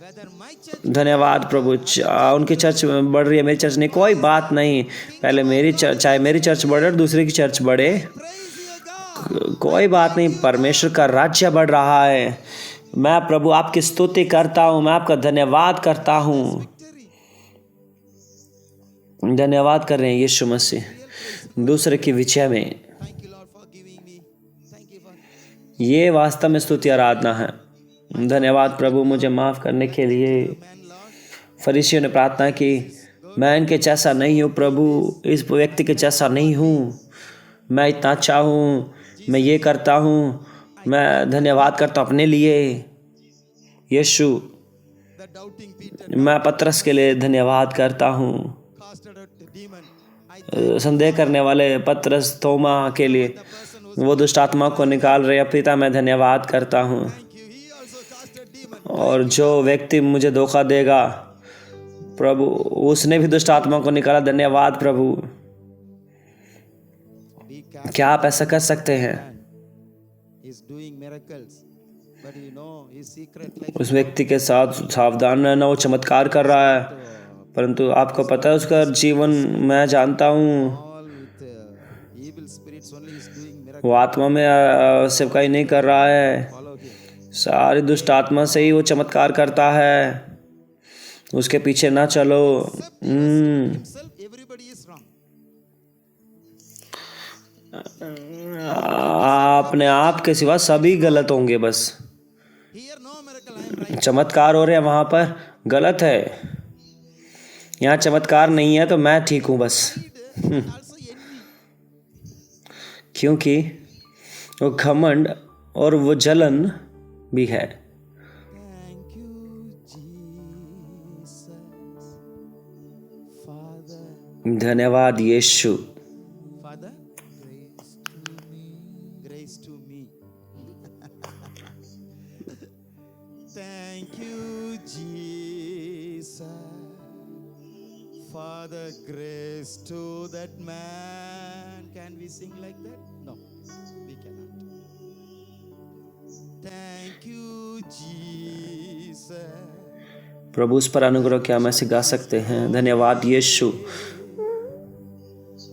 Whether my church धन्यवाद प्रभु। उनकी चर्च बढ़ रही है, मेरी चर्च नहीं, कोई बात नहीं। पहले मेरी चर्च, चाहे मेरी चर्च बढ़े और दूसरे की चर्च बढ़े, praise your God. कोई बात नहीं। परमेश्वर का राज्य बढ़ रहा है। मैं प्रभु आपकी स्तुति करता हूँ, मैं आपका धन्यवाद करता हूँ। धन्यवाद कर रहे हैं यीशु मसीह दूसरे की विजय में। Thank you Lord for giving me. Thank you for ये वास्तव में स्तुति आराधना है। धन्यवाद प्रभु मुझे माफ़ करने के लिए। man Lord. फरीसियों ने प्रार्थना की, मैं इनके जैसा नहीं हूँ प्रभु, इस व्यक्ति के जैसा नहीं हूँ। मैं इतना अच्छा हूँ, मैं ये करता हूँ, मैं धन्यवाद करता हूँ अपने लिए। यीशु, The doubting Peter मैं पतरस के लिए धन्यवाद करता हूँ। casted out the demon. I संदेह करने वाले पतरस थोमा के लिए, वो दुष्ट आत्मा को निकाल रहे हैं। पिता, मैं धन्यवाद करता हूँ। thank you. He also casted demon. और जो व्यक्ति मुझे धोखा देगा प्रभु, उसने भी दुष्ट आत्मा को निकाला। धन्यवाद प्रभु। Be careful. क्या आप ऐसा कर सकते हैं? He's doing miracles. But you know his secret like उस व्यक्ति के साथ सावधान रहना, वो चमत्कार कर रहा है, परंतु आपको पता है उसका जीवन मैं जानता हूँ। all with evil spirits only is doing miracles. वो आत्मा में सेवकाई नहीं कर रहा है, Follow him. सारी दुष्ट आत्मा से ही वो चमत्कार करता है। उसके पीछे ना चलो। Himself, everybody is wrong. अपने आप के सिवा सभी गलत होंगे। बस Here no miracle. I am right. चमत्कार हो रहे हैं, वहाँ पर गलत है। यहाँ चमत्कार नहीं है तो मैं ठीक हूँ बस। Also envy. क्योंकि वो घमंड और वो जलन भी है। Thank you, Jesus. Father. धन्यवाद यीशु। Father. Grace to me. Thank you, Jesus. Father, grace to that man. Can we sing like that? No, we cannot. Thank you, Jesus. प्रभु उस पर अनुग्रह क्या हम ऐसे गा सकते हैं? धन्यवाद यीशु।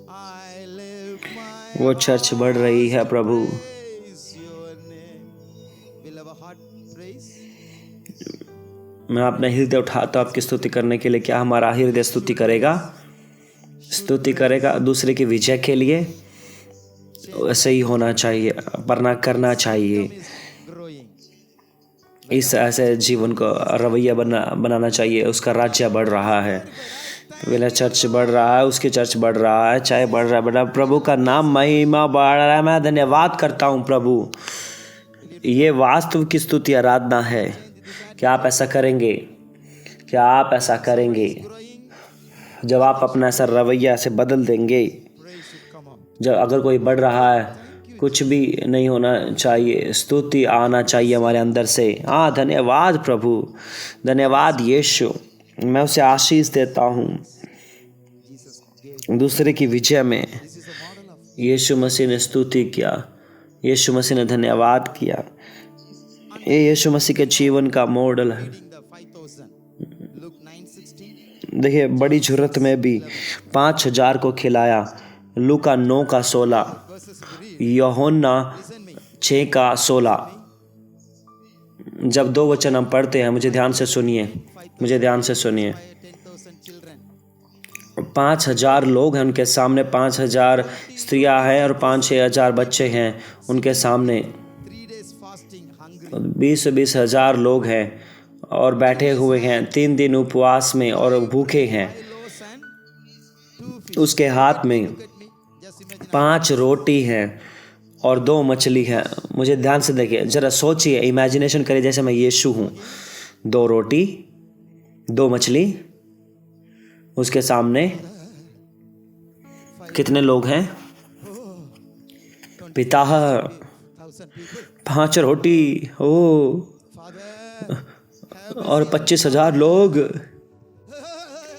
I lift my वो चर्च बढ़ रही है प्रभु। praise your name. Will our heart praise? मैं अपना हृदय उठाता हूँ आपकी स्तुति करने के लिए। क्या हमारा हृदय स्तुति करेगा? स्तुति करेगा दूसरे की विजय के लिए। ऐसे ही होना चाहिए, वरना करना चाहिए। Growing. इस ऐसे जीवन को रवैया बनाना चाहिए। उसका राज्य बढ़ रहा है, मेरा चर्च बढ़ रहा है, उसकी चर्च बढ़ रहा है, चाहे बढ़ रहा है, प्रभु का नाम महिमा बढ़ रहा है। मैं धन्यवाद करता हूँ प्रभु। ये वास्तव की स्तुति आराधना है। क्या आप ऐसा करेंगे? क्या आप ऐसा करेंगे? जब आप अपना ऐसा रवैया से बदल देंगे, Praise should come up. जब अगर कोई बढ़ रहा है, कुछ भी नहीं होना चाहिए, स्तुति आना चाहिए हमारे अंदर से। हाँ, धन्यवाद प्रभु, धन्यवाद यीशु। मैं उसे आशीष देता हूँ Jesus gave. दूसरे की विजय में। This is a model of यीशु मसीह ने स्तुति किया, यीशु मसीह ने धन्यवाद किया। ये यीशु मसीह के जीवन का मॉडल है। feeding the 5,000. Luke 9:16. देखिए, बड़ी जरूरत में भी 5,000 को खिलाया। लूका 9 का 16। Verse यूहन्ना 6:16। जब 2 वचन हम पढ़ते हैं, मुझे ध्यान से सुनिए। 10,000 children. 5,000 लोग हैं उनके सामने, 5,000 स्त्रियां हैं और 5-6 हज़ार बच्चे हैं उनके सामने। 3 days fasting, hungry. 20 हज़ार लोग हैं और बैठे हुए हैं 3 दिन उपवास में और भूखे हैं। 5 loaves and 2 fish. उसके हाथ में Look at me. Just imagine. 5 रोटी हैं और 2 मछली है। मुझे ध्यान से देखिए, जरा सोचिए, इमेजिनेशन करिए जैसे मैं यीशु हूँ। 2 रोटी, 2 मछली, उसके सामने कितने लोग हैं? पिता, 1,000 people. 5 रोटी ओ Father, और 25,000 लोग।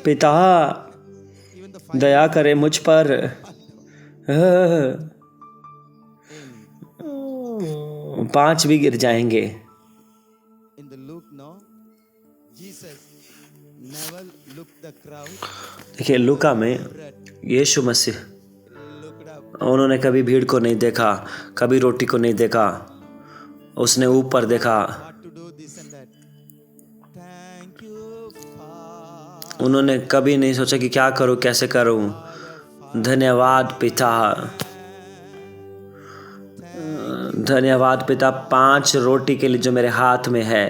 पिता, even the दया करे मुझ पर। 5 भी गिर जाएंगे। in the Luke, no, Jesus never looked the crowd, देखिए लूका में यीशु मसीह, looked up. उन्होंने कभी भीड़ को नहीं देखा, कभी रोटी को नहीं देखा, उसने ऊपर देखा। What to do this and that. Thank you, Father. उन्होंने कभी नहीं सोचा कि क्या करूं, कैसे करूं। धन्यवाद पिता, धन्यवाद पिता 5 रोटी के लिए जो मेरे हाथ में है।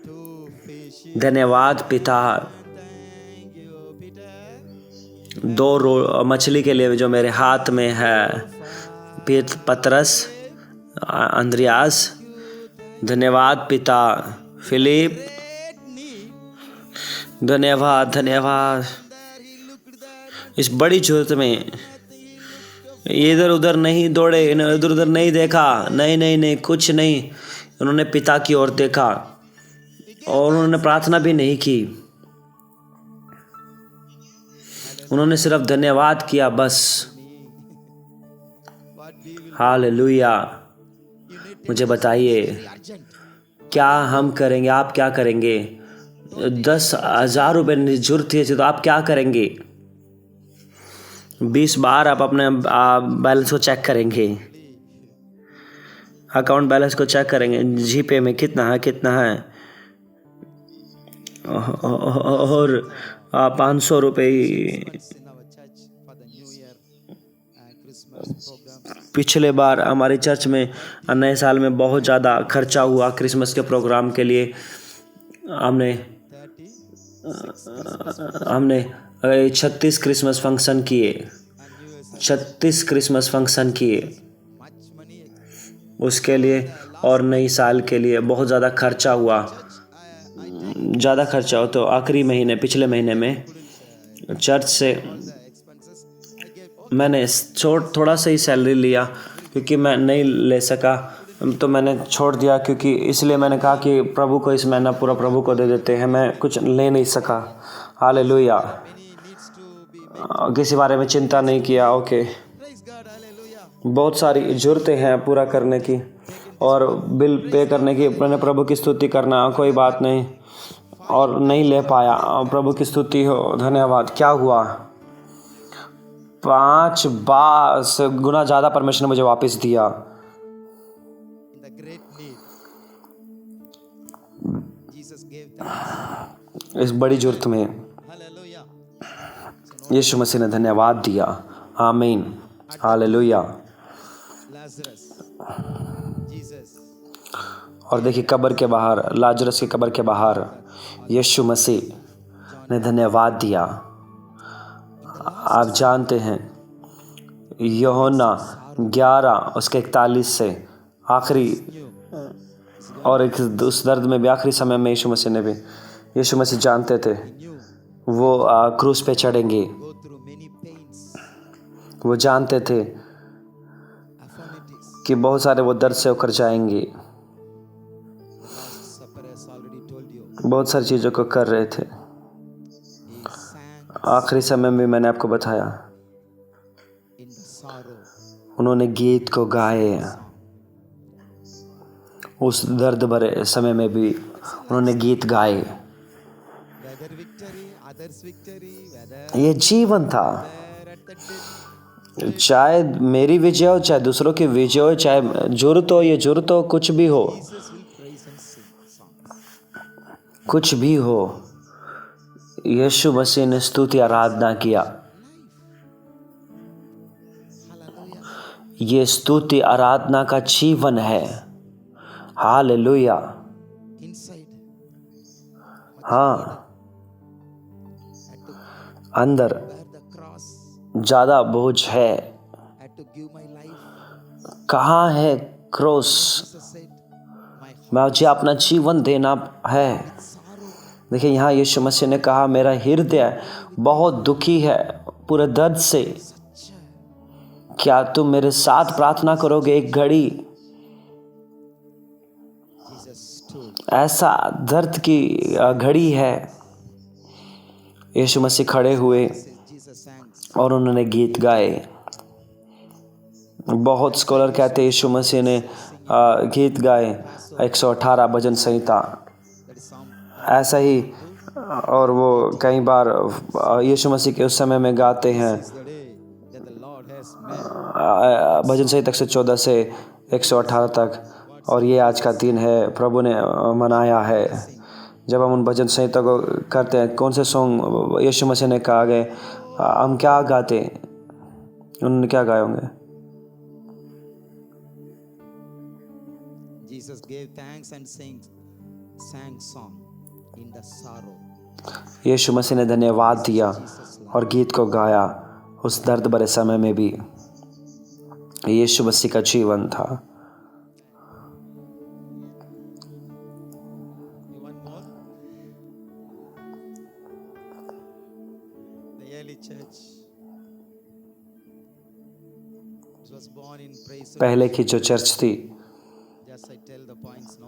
2 fish. धन्यवाद पिता Thank you, Peter. 2 मछली के लिए जो मेरे हाथ में है। पतरस, अंद्रियास, धन्यवाद पिता। Philip, Let me. धन्यवाद धन्यवाद। There he looked there. इस बड़ी जरूरत में इधर उधर नहीं दौड़े, इधर उधर नहीं देखा, नहीं कुछ नहीं। उन्होंने पिता की ओर देखा और उन्होंने प्रार्थना भी नहीं की, उन्होंने सिर्फ धन्यवाद किया बस। What we will. Hallelujah. You need मुझे बताइए urgent. क्या हम करेंगे, आप क्या करेंगे? 10,000 रुपये की जरूरत है तो आप क्या करेंगे? 20 बार आप अपने बैलेंस को चेक करेंगे, अकाउंट बैलेंस को चेक करेंगे, जीपे में कितना है और 500 रुपये In our church for the New Year and Christmas program. पिछले बार हमारी चर्च में नए साल में बहुत ज़्यादा खर्चा हुआ क्रिसमस के प्रोग्राम के लिए। हमने 36 क्रिसमस फंक्शन किए, 36 क्रिसमस फंक्शन किए Much money. उसके लिए, और नई साल के लिए बहुत ज़्यादा खर्चा हुआ। ज़्यादा खर्चा हो तो आखिरी महीने, पिछले महीने में चर्च से The expenses I gave. मैंने थोड़ा सा ही सैलरी लिया क्योंकि मैं नहीं ले सका, तो मैंने छोड़ दिया। क्योंकि इसलिए मैंने कहा कि प्रभु को इस महीना पूरा प्रभु को दे देते हैं, मैं कुछ ले नहीं सका। Hallelujah. Many needs to be. किसी बारे में चिंता नहीं किया। Okay, Praise God. Hallelujah. बहुत सारी ज़रूरतें हैं पूरा करने की और बिल पे करने की। मैंने प्रभु की स्तुति करना, कोई बात नहीं, और नहीं ले पाया। प्रभु की स्तुति हो, धन्यवाद। क्या हुआ? 5 गुना ज़्यादा परमेश्वर ने मुझे वापस दिया। In the great need. Jesus gave thanks. इस बड़ी ज़रूरत में Hallelujah. यीशु मसीह ने धन्यवाद दिया। आमीन, हालेलुया। Lazarus. Jesus. और देखिए कब्र के बाहर, लाजरस की कब्र के बाहर यीशु मसीह ने धन्यवाद दिया। आप जानते हैं यूहन्ना 11 उसके 41 से आखिरी, और उस दर्द में भी आखिरी समय में यीशु मसीह जानते थे वो क्रूस पे चढ़ेंगे। Go through many pains. वो जानते थे Affirmities. कि बहुत सारे वो दर्द से होकर जाएंगे। Last Supper has already told you. बहुत सारी चीज़ों को कर रहे थे। He sang आखिरी समय में मैंने आपको बताया in the sorrow. उन्होंने गीत को गाए। उस दर्द भरे समय में भी उन्होंने गीत गाए। Whether victory, others' victory, whether ये जीवन था। there at the death. चाहे मेरी विजय हो, चाहे दूसरों की विजय हो, चाहे जरूरत हो या जरूरत हो, कुछ भी हो, Jesus will praise and sing songs. कुछ भी हो, यीशु मसीह ने स्तुति आराधना किया। Hallelujah. ये स्तुति आराधना का जीवन है। हालेलुया। Inside. हाँ, Had to अंदर bear the cross. ज़्यादा बोझ है। Had to give my life. कहाँ है cross? Jesus said, my heart मुझे अपना जीवन देना है। sorrow. देखिए यहाँ यीशु मसीह ने कहा, मेरा हृदय बहुत दुखी है पूरे दर्द से। क्या तुम मेरे साथ प्रार्थना करोगे एक घड़ी? Jesus stood. ऐसा दर्द की घड़ी है। यीशु मसीह खड़े हुए Jesus sang. और उन्होंने गीत गाए। बहुत स्कॉलर कहते हैं यीशु मसीह ने गीत गाए 118 भजन संहिता। That is Psalm. ऐसा ही और वो कई बार यीशु मसीह के उस समय में गाते हैं। This is the day that the Lord has made. भजन संहिता 114 से 118 तक। और ये आज का दिन है, प्रभु ने मनाया है। जब हम उन भजन संहिता को करते हैं, कौन से सॉन्ग यीशु मसीह ने कहा गए, हम क्या गाते, उन्होंने क्या गाए होंगे? Jesus gave thanks and sang song in the sorrow. यीशु मसीह ने धन्यवाद दिया और गीत को गाया उस दर्द भरे समय में भी। यीशु मसीह का जीवन था। You want more? The early church was born in praise. पहले की जो चर्च थी Just I tell the points, no?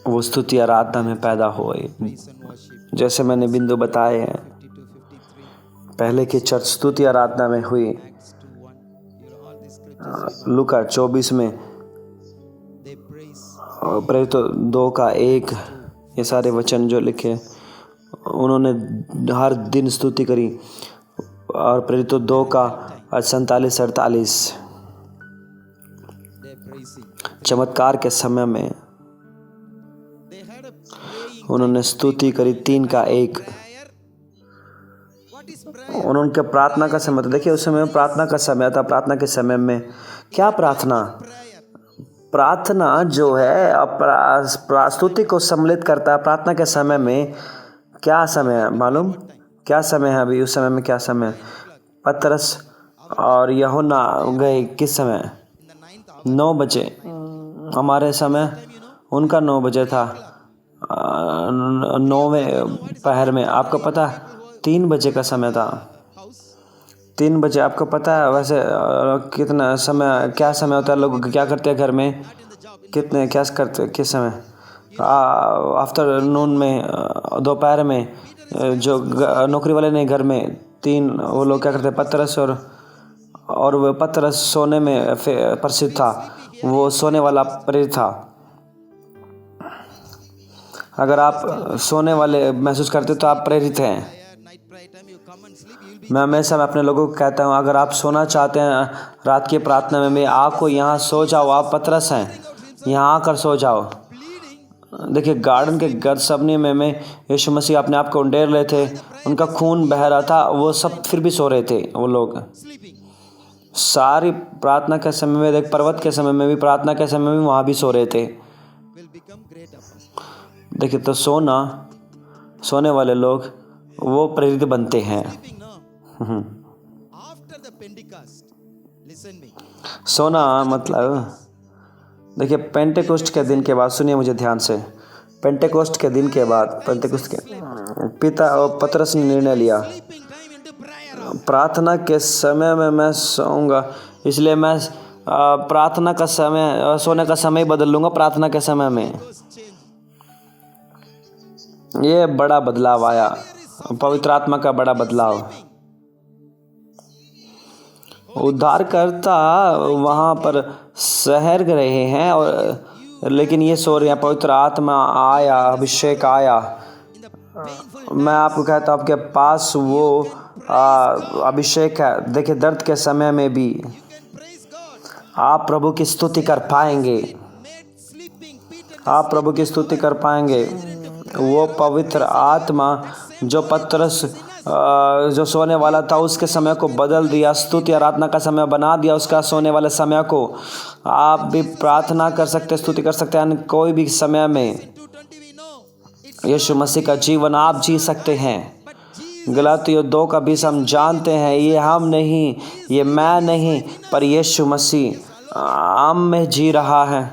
वो स्तुति आराधना में पैदा हुई। Praise and worship. जैसे मैंने बिंदु बताए हैं, 52, 53, पहले की चर्च स्तुति आराधना में हुई। Acts 2:1. You know all these scriptures. लूका 24 में They praise. प्रेरित 2:1, ये सारे वचन जो लिखे, उन्होंने हर दिन स्तुति करी। और प्रेरित 2:47-48 They praising. चमत्कार के समय में They had a praying. उन्होंने स्तुति करी। 3:1 Prayer. What is prayer? उनके प्रार्थना का समय था। देखिए उस समय प्रार्थना का समय था। प्रार्थना के समय में क्या प्रार्थना? Prayer. प्रार्थना जो है स्तुति को सम्मिलित करता है। प्रार्थना के समय में क्या समय है मालूम? क्या समय है अभी? उस समय में क्या समय है? पतरस और यूहन्ना गए किस समय? In the 9th hour. 9 बजे। हमारे समय उनका 9 बजे था। 9वें पहर में। आपको पता 3 बजे का समय था। House. 3 बजे आपको पता है वैसे कितना समय, क्या समय होता है? लोग क्या करते हैं घर में? Not in the job. कितने क्या करते, किस समय? आफ्टरनून में, दोपहर में। जो नौकरी वाले नहीं घर में, 3 वो लोग क्या करते हैं? पतरस और वो पतरस सोने में प्रसिद्ध था। वो सोने वाला प्रेरित था। अगर आप सोने वाले महसूस करते तो आप प्रेरित हैं। Prayer, night prayer time, you come and sleep, you'll be. मैं हमेशा अपने लोगों को कहता हूँ, अगर आप सोना चाहते हैं रात की प्रार्थना में, मैं आपको यहाँ सो जाओ। आप पतरस हैं, यहाँ आकर सो जाओ। Bleeding. देखिए गार्डन के गethसेमनी में यीशु मसीह अपने आप को उंडेर रहे थे। उनका खून बह रहा था, वो सब फिर भी सो रहे थे। वो लोग Sleeping. सारी प्रार्थना के समय में, देख पर्वत के समय में भी, प्रार्थना के समय में वहाँ भी सो रहे थे। Will become great apostle. देखिए तो सोने वाले लोग वो प्रेरित बनते हैं। Sleeping, no? After the Pentecost, listen me. सोना मतलब, देखिए पेंटेकोस्ट के दिन के बाद, सुनिए मुझे ध्यान से, पेंटेकोस्ट के दिन के बाद, पेंटेकोस्ट के पिता और पतरस ने निर्णय लिया, Sleeping time into prayer. प्रार्थना के समय में मैं सोऊंगा, इसलिए मैं प्रार्थना का समय, सोने का समय बदल लूँगा प्रार्थना के समय में। Those change. ये बड़ा बदलाव आया, पवित्र आत्मा का बड़ा बदलाव। उद्धारकर्ता वहाँ पर शहर रहे हैं और लेकिन ये सो रहे हैं। पवित्र आत्मा आया, अभिषेक आया। In the painful मैं आपको कहता हूँ, आपके पास वो अभिषेक है। देखिए दर्द के समय में भी You can praise God. आप प्रभु की स्तुति कर पाएंगे। Made sleeping Peter आप प्रभु की स्तुति कर पाएंगे। वो पवित्र आत्मा जो पतरस जो सोने वाला था उसके समय को बदल दिया, स्तुति आराधना का समय बना दिया उसका सोने वाले समय को। आप भी प्रार्थना कर सकते, स्तुति कर सकते हैं कोई भी समय में। 2:20 we know it's यीशु मसीह का जीवन आप जी सकते हैं। but Jesus गलातियों 2:20 हम जानते हैं, ये हम नहीं, ये मैं नहीं, पर यीशु मसीह हम में जी रहा है।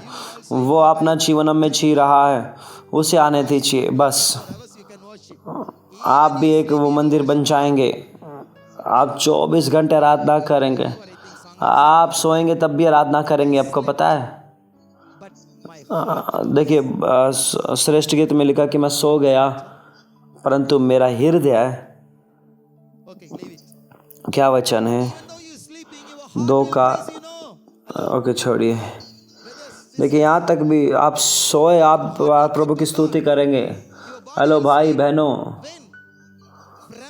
वो अपना जीवन हम में जी रहा है, उसे आने दीजिए बस। you can worship. आप भी एक वो मंदिर बन जाएंगे। आप 24 घंटे आराधना करेंगे। आप सोएंगे तब भी आराधना करेंगे, आपको पता है। But my देखिए श्रेष्ठ गीत में लिखा कि मैं सो गया परंतु मेरा हृदय, okay, leave it. क्या वचन है? Though you sleeping, your 2 का you know. ओके छोड़िए। देखिए यहाँ तक भी आप सोए, आप प्रभु की स्तुति करेंगे। हेलो भाई बहनों,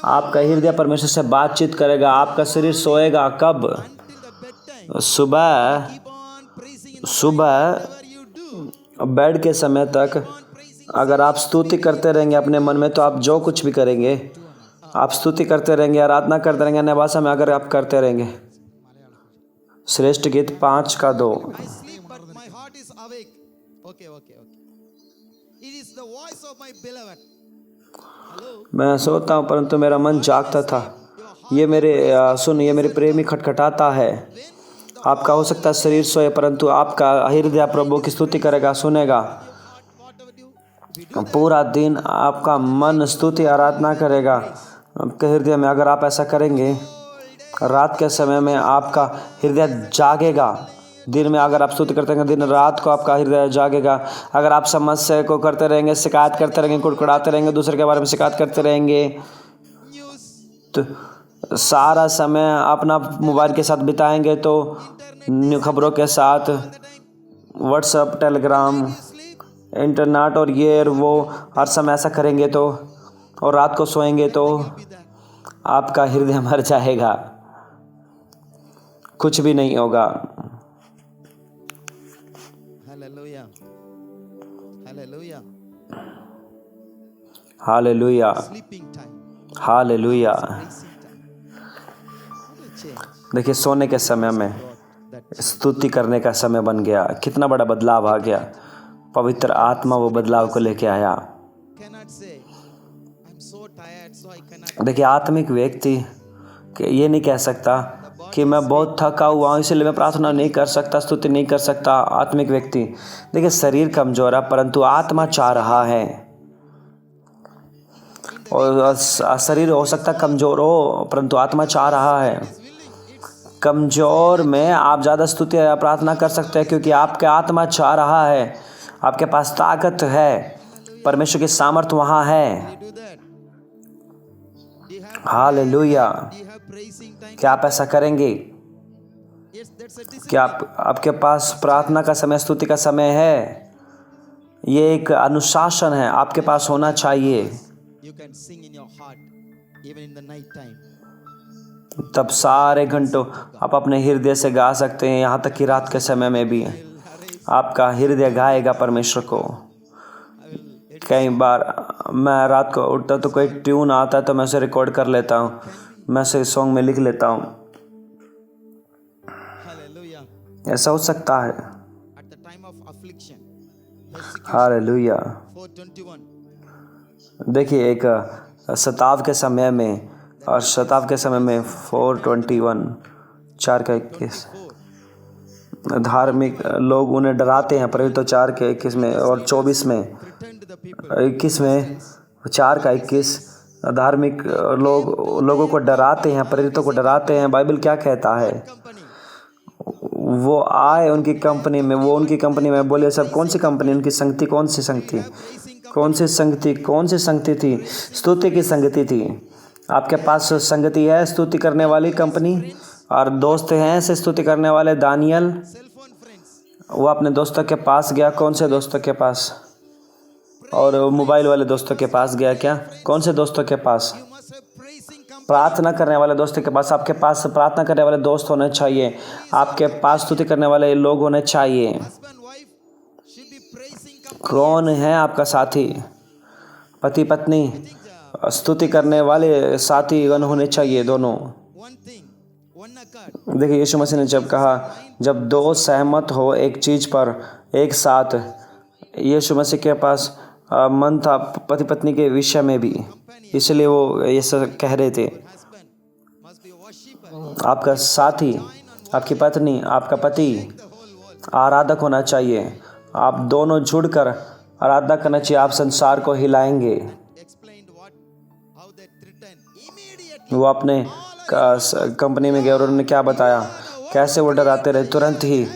आपका हृदय परमेश्वर से बातचीत करेगा। आपका शरीर सोएगा कब? Till the bedtime. सुबह Keep on praising in सुबह whatever you do. बेड के समय तक अगर आप स्तुति करते रहेंगे अपने मन में, तो आप जो कुछ भी करेंगे आप स्तुति करते रहेंगे, आराधना करते रहेंगे अन्य भाषा में अगर आप करते रहेंगे। श्रेष्ठ गीत 5:2। I sleep, but my heart is awake. Okay, okay, okay. It is the voice of my beloved. Hello. मैं सोता हूँ परंतु मेरा मन जागता था। ये मेरे प्रेमी खटखटाता है। आपका हो सकता है शरीर सोए परंतु आपका हृदय प्रभु की स्तुति करेगा, सुनेगा। Whatever you पूरा दिन आपका मन स्तुति आराधना करेगा आपके हृदय में। अगर आप ऐसा करेंगे, रात के समय में आपका हृदय जागेगा। दिन में अगर आप स्तुति करते रहेंगे, दिन रात को आपका हृदय जागेगा। अगर आप समस्या को करते रहेंगे, शिकायत करते रहेंगे, कुड़कुड़ाते रहेंगे, दूसरे के बारे में शिकायत करते रहेंगे, news, तो सारा समय अपना मोबाइल के साथ बिताएंगे, तो खबरों के साथ व्हाट्सएप, टेलीग्राम, इंटरनेट और ये और वो हर समय ऐसा करेंगे तो, और रात को सोएंगे तो आपका हृदय मर जाएगा, कुछ भी नहीं होगा। hallelujah, hallelujah. Hallelujah, Sleeping time, hallelujah. praising time. What a change. देखिए सोने के समय में That स्तुति करने का समय बन गया। कितना बड़ा बदलाव आ गया। पवित्र आत्मा वो बदलाव को लेके आया। cannot say, I'm so tired, so I cannot. देखिए आत्मिक व्यक्ति ये नहीं कह सकता कि मैं बहुत थका हुआ हूँ इसलिए मैं प्रार्थना नहीं कर सकता, स्तुति नहीं कर सकता। आत्मिक व्यक्ति, देखिए शरीर कमजोर है परंतु आत्मा चाह रहा है। और शरीर हो सकता कमजोर हो परंतु आत्मा चाह रहा है। कमजोर में आप ज़्यादा स्तुति या प्रार्थना कर सकते हैं क्योंकि आपके आत्मा चाह रहा है, आपके पास ताकत है, परमेश्वर की सामर्थ वहाँ है। Do that. Do you have, hallelujah. do you have praising time? क्या आप ऐसा करेंगे? Yes, that's a discipline. क्या आपके पास प्रार्थना का समय, स्तुति का समय है? ये एक अनुशासन है, आपके पास होना चाहिए। You can sing in your heart, even in the night time. तब सारे घंटों आप अपने हृदय से गा सकते हैं, यहाँ तक कि रात के समय में भी आपका हृदय गाएगा परमेश्वर को। कई बार मैं रात को उठता तो कोई ट्यून आता है तो मैं उसे रिकॉर्ड कर लेता हूँ, मैं उसे सॉन्ग में लिख लेता हूँ। Hallelujah. ऐसा हो सकता है। At the time of affliction, persecution, hallelujah. 4:21. देखिए एक शताव के समय में, और शताव के समय में 4:21 4:21 धार्मिक लोग उन्हें डराते हैं। प्रवृत्ति 4:21 में और 24 में, Return to the people. 21 में 4:21 धार्मिक लोगों को डराते हैं, प्रेरितों को डराते हैं। बाइबल क्या कहता है? Company. वो आए उनकी कंपनी में, वो उनकी कंपनी में बोले सब कौन सी कंपनी, उनकी संगति कौन सी संगति, कौन सी संगति, कौन सी संगति थी? स्तुति की संगति थी। आपके पास संगति है स्तुति करने वाली कंपनी, और दोस्त हैं ऐसे स्तुति करने वाले। Daniel Cell phone friends. वो अपने दोस्तों के पास गया। कौन से दोस्तों के पास? और मोबाइल वाले दोस्तों के पास गया क्या? कौन से दोस्तों के पास? You must have praising company. प्रार्थना करने वाले दोस्तों के पास, आपके पास प्रार्थना करने वाले दोस्त होने चाहिए, आपके पास स्तुति करने वाले लोग होने चाहिए। Husband, wife should be praising company. कौन है आपका साथी? पति पत्नी स्तुति करने वाले साथी गण होने चाहिए दोनों। One thing, one accord. देखिए यीशु मसीह ने जब कहा, जब दो सहमत हो एक चीज़ पर एक साथ, यीशु मसीह के पास मन था पति पत्नी के विषय में भी, इसलिए वो ये सब कह रहे थे। Husband must be a worshipper. आपका साथी, आपकी पत्नी, आपका पति The whole world आराधक होना चाहिए। आप दोनों जुड़कर आराधना करना चाहिए, आप संसार को हिलाएंगे। explained how they threatened immediately. वो अपने कंपनी में गए और उन्होंने क्या बताया, कैसे वो डराते रहे। तुरंत ही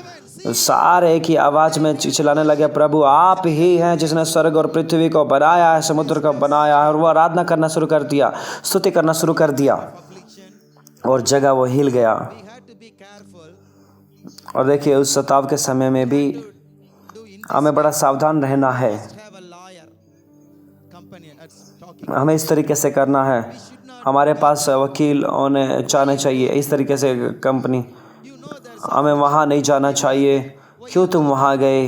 सारे एक ही आवाज़ में चिल्लाने लगे, प्रभु आप ही हैं जिसने स्वर्ग और पृथ्वी को बनाया है, समुद्र को बनाया है। और वो आराधना करना शुरू कर दिया, स्तुति करना शुरू कर दिया Affliction. और जगह वो हिल गया। We had to be careful और देखिए उस सताव के समय में भी to हमें बड़ा सावधान रहना है। have a lawyer companion that's talking. हमें इस तरीके से करना है, हमारे पास वकील होने चाहने चाहिए। इस तरीके से कंपनी, You know there's हमें वहाँ नहीं जाना चाहिए। क्यों तुम वहाँ गए?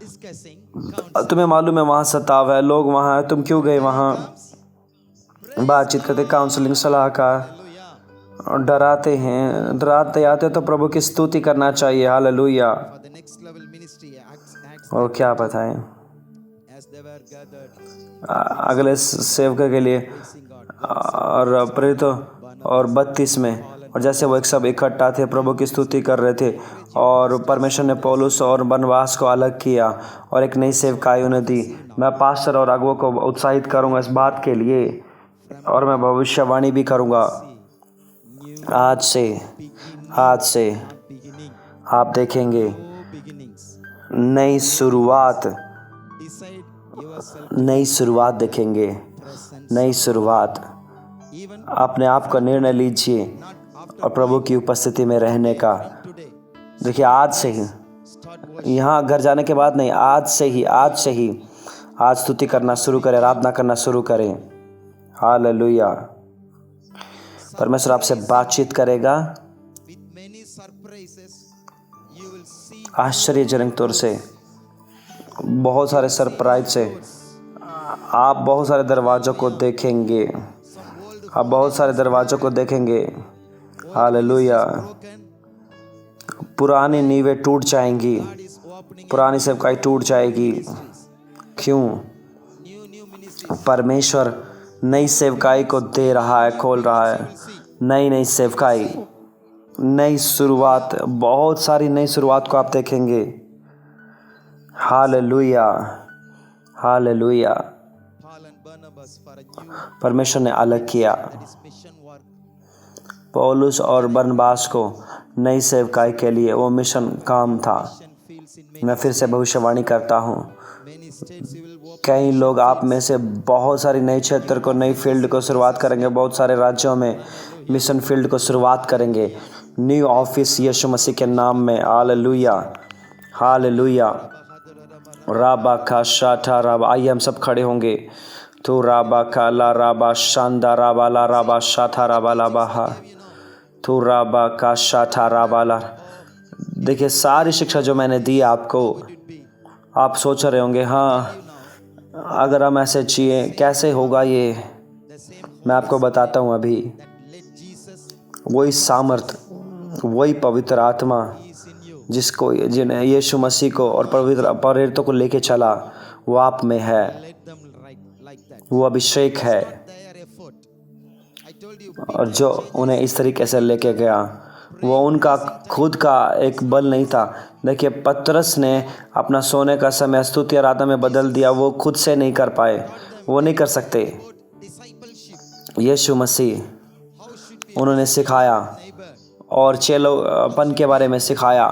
discussing counsel. तुम्हें मालूम है वहाँ सताव है, लोग वहाँ हैं, तुम क्यों गए वहाँ? बातचीत करते, काउंसलिंग, सलाहकार, Hallelujah. और डराते हैं, डराते आते तो प्रभु की स्तुति करना चाहिए। Hallelujah. For the next level ministry, Acts और क्या बताएं, as they were gathered, अगले सेवक के लिए praising God. और प्रेरित और 32 में, और जैसे वो एक सब इकट्ठा थे प्रभु की स्तुति कर रहे थे, और परमेश्वर ने पौलुस और बरनबास को अलग किया और एक नई सेवकाई उन्हें दी। मैं पास्टर और अगुवों को उत्साहित करूंगा इस बात के लिए, और मैं भविष्यवाणी भी करूंगा। आज से Beginning, आप देखेंगे no beginnings. नई शुरुआत, Decide yourself नई शुरुआत देखेंगे, presence. नई शुरुआत। Even अपने आप का निर्णय लीजिए not after और प्रभु की उपस्थिति में रहने का। today. देखिए आज से ही, Start worship. यहाँ घर जाने के बाद नहीं, आज से ही आज स्तुति करना शुरू करें, आराधना करना शुरू करें। हालेलुया। परमेश्वर आपसे बातचीत करेगा With many surprises, you will see आश्चर्यजनक तौर से, बहुत सारे सरप्राइज से आप बहुत सारे दरवाज़ों को देखेंगे, some old आप बहुत सारे दरवाज़ों को देखेंगे। हालेलुया। broken. पुरानी नींवें टूट जाएंगी, God is opening पुरानी सेवकाई टूट जाएगी। क्यों? new ministries. परमेश्वर नई सेवकाई को दे रहा है, खोल रहा है। नई सेवकाई, नई शुरुआत, बहुत सारी नई शुरुआत को आप देखेंगे। Hallelujah, hallelujah. Paul and Barnabas for a new परमेश्वर ने अलग किया that is mission work. पौलुस और बरनबास को नई सेवकाई के लिए, वो मिशन काम था। Mission fields in मैं फिर से भविष्यवाणी करता हूँ, many states. You will open कई लोग आप में से बहुत सारी नई क्षेत्र को, नई फील्ड को शुरुआत करेंगे। बहुत सारे राज्यों में मिशन फील्ड को शुरुआत करेंगे, न्यू ऑफिस यीशु मसीह के नाम में। Hallelujah, hallelujah. राबा का शाठा राबा, आइए हम सब खड़े होंगे। तो राबा का ला राबा शांदा राबा ला राबा शाठा राबा ला बाहा, तो राबा का शाठा राबा ला। देखिए सारी शिक्षा जो मैंने दी आपको, आप सोच रहे होंगे हाँ अगर हम ऐसे जिए कैसे होगा ये। the same मैं आपको बताता हूँ अभी, that let Jesus वही सामर्थ, वही पवित्र आत्मा is in you. जिसको, जिन्हें यीशु मसीह को और पवित्र प्रेरितों को लेके चला, वो आप में है। Let them like that. वो अभिषेक है, Their effort. I told you. और जो उन्हें इस तरीके से लेके गया वो उनका खुद का एक बल नहीं था। देखिए पतरस ने अपना सोने का समय स्तुति आराधना में बदल दिया, वो खुद से नहीं कर पाए, वो नहीं कर सकते। Discipleship. Yeshu Masih How should we उन्होंने सिखाया neighbor? और चेलोपन के बारे में सिखाया,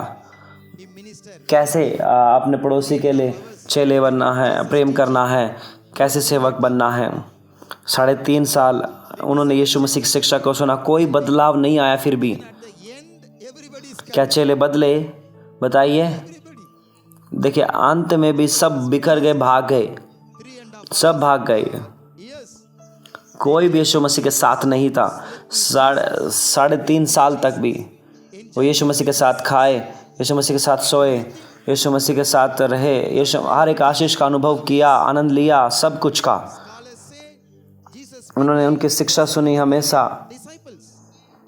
He minister. कैसे अपने पड़ोसी के लिए चेले बनना है, प्रेम करना है, कैसे सेवक बनना है। 3.5 साल उन्होंने यीशु मसीह की शिक्षा को सुना, कोई बदलाव नहीं आया। फिर भी At the end, everybody is क्या चेले बदले? बताइए। everybody. देखिए अंत में भी सब बिखर गए, भाग गए, 3.5 सब भाग गए। years. कोई भी यीशु मसीह के साथ नहीं था। साढ़े 3 साल तक भी वो यीशु मसीह के साथ खाए, यीशु मसीह के साथ सोए, यीशु मसीह के साथ रहे, यीशु हर एक आशीष का अनुभव किया, आनंद लिया, सब कुछ का। उन्होंने उनकी शिक्षा सुनी हमेशा।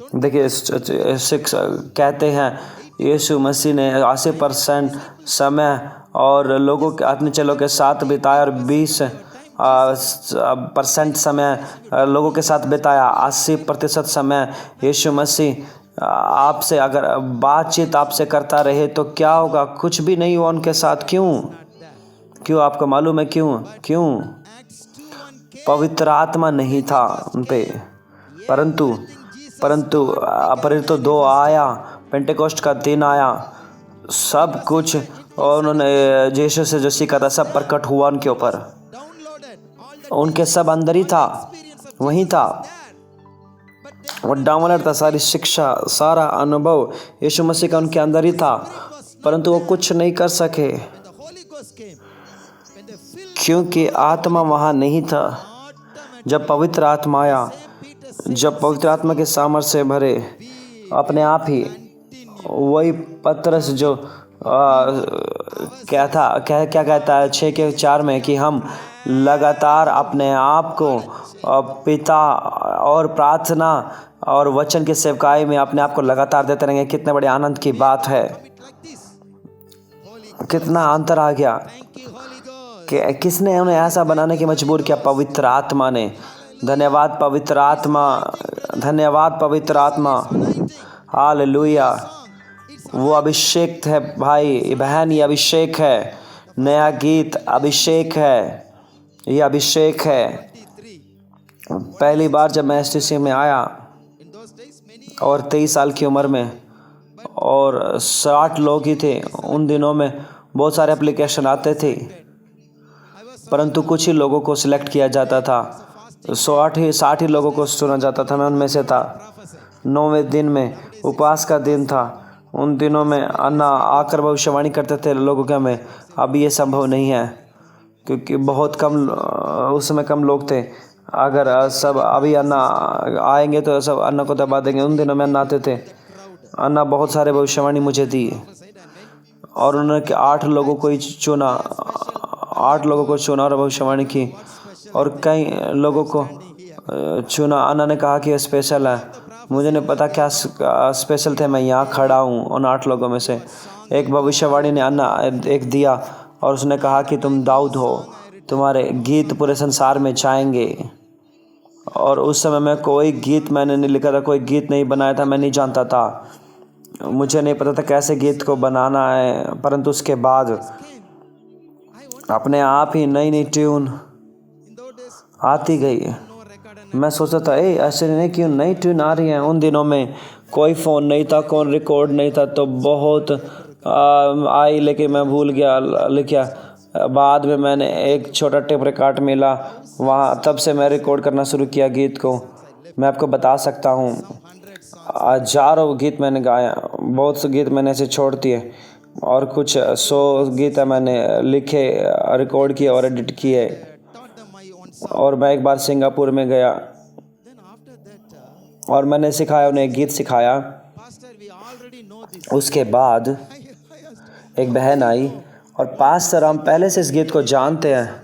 देखिए शिक्षा कहते हैं यीशु मसीह ने 80% समय और लोगों के अपने चेलों के साथ बिताया और 20% समय लोगों के साथ बिताया। 80% समय यीशु मसीह आपसे अगर बातचीत आपसे करता रहे तो क्या होगा? कुछ भी नहीं हुआ उनके साथ। क्यों आपको मालूम है क्यों? पवित्र आत्मा नहीं था उन पे। परंतु प्रेरितों 2 आया, पेंटेकोस्ट का दिन आया, सब कुछ और उन्होंने यीशु से जो सीखा था सब प्रकट हुआ उनके ऊपर। उनके सब अंदर ही था, वहीं था, वो डाउनलोड था। सारी शिक्षा, सारा अनुभव यीशु मसीह का उनके अंदर ही था, परंतु वो कुछ नहीं कर सके क्योंकि आत्मा वहाँ नहीं था। जब पवित्र आत्मा आया, जब पवित्र आत्मा के सामर्थ्य से भरे, अपने आप ही वही पतरस जो क्या कहता है 6:4 में कि हम लगातार अपने आप को पिता और प्रार्थना और वचन की सेवकाई में अपने आप को लगातार देते रहेंगे। कितने बड़े आनंद की बात है, कितना अंतर आ गया कि किसने उन्हें ऐसा बनाने की मजबूर किया? पवित्र आत्मा ने। धन्यवाद पवित्र आत्मा, हालेलुया। वो अभिषेक है भाई बहन, ये अभिषेक है। नया गीत अभिषेक है, ये अभिषेक है। पहली बार जब मैं STC में आया और 23 साल की उम्र में और 60 लोग ही थे। उन दिनों में बहुत सारे एप्लीकेशन आते थे, परंतु कुछ ही लोगों को सिलेक्ट किया जाता था। 60 ही लोगों को चुना जाता था। मैं उनमें से था। 9वें दिन में उपवास का दिन था। उन दिनों में अन्ना आकर भविष्यवाणी करते थे लोगों के में। अब ये संभव नहीं है क्योंकि बहुत कम, उस समय कम लोग थे। अगर सब अभी अन्ना आएंगे तो सब अन्ना को दबा देंगे। उन दिनों में अन्ना आते थे। अन्ना बहुत सारे भविष्यवाणी मुझे दी और उन्होंने 8 लोगों को ही चुना, 8 लोगों को चुना और भविष्यवाणी की और कई लोगों को चुना। अन्ना ने कहा कि ये स्पेशल है। मुझे नहीं पता क्या स्पेशल थे। मैं यहाँ खड़ा हूँ उन 8 लोगों में से। एक भविष्यवाणी ने अन्ना एक दिया और उसने कहा कि तुम दाऊद हो, तुम्हारे गीत पूरे संसार में छाएंगे। और उस समय में कोई गीत मैंने नहीं लिखा था, कोई गीत नहीं बनाया था, मैं नहीं जानता था, मुझे नहीं पता था कैसे गीत को बनाना है। परंतु उसके बाद अपने आप ही नई नई ट्यून आती गई। मैं सोचता था ऐसे नहीं क्यों नई ट्यून आ रही है। उन दिनों में कोई फ़ोन नहीं था, कोई रिकॉर्ड नहीं था, तो बहुत आई, लेकिन मैं भूल गया लिखा। बाद में मैंने एक छोटा टेप रिकॉर्ड मिला, वहाँ तब से मैं रिकॉर्ड करना शुरू किया गीत को। मैं आपको बता सकता हूँ हजारों गीत मैंने गाया, बहुत से गीत मैंने ऐसे छोड़ दिए और कुछ 100 गीत मैंने लिखे, रिकॉर्ड किए और एडिट किए। और मैं एक बार सिंगापुर में गया और मैंने सिखाया, उन्हें गीत सिखाया। उसके बाद एक बहन आई और पास्टर हम पहले से इस गीत को जानते हैं।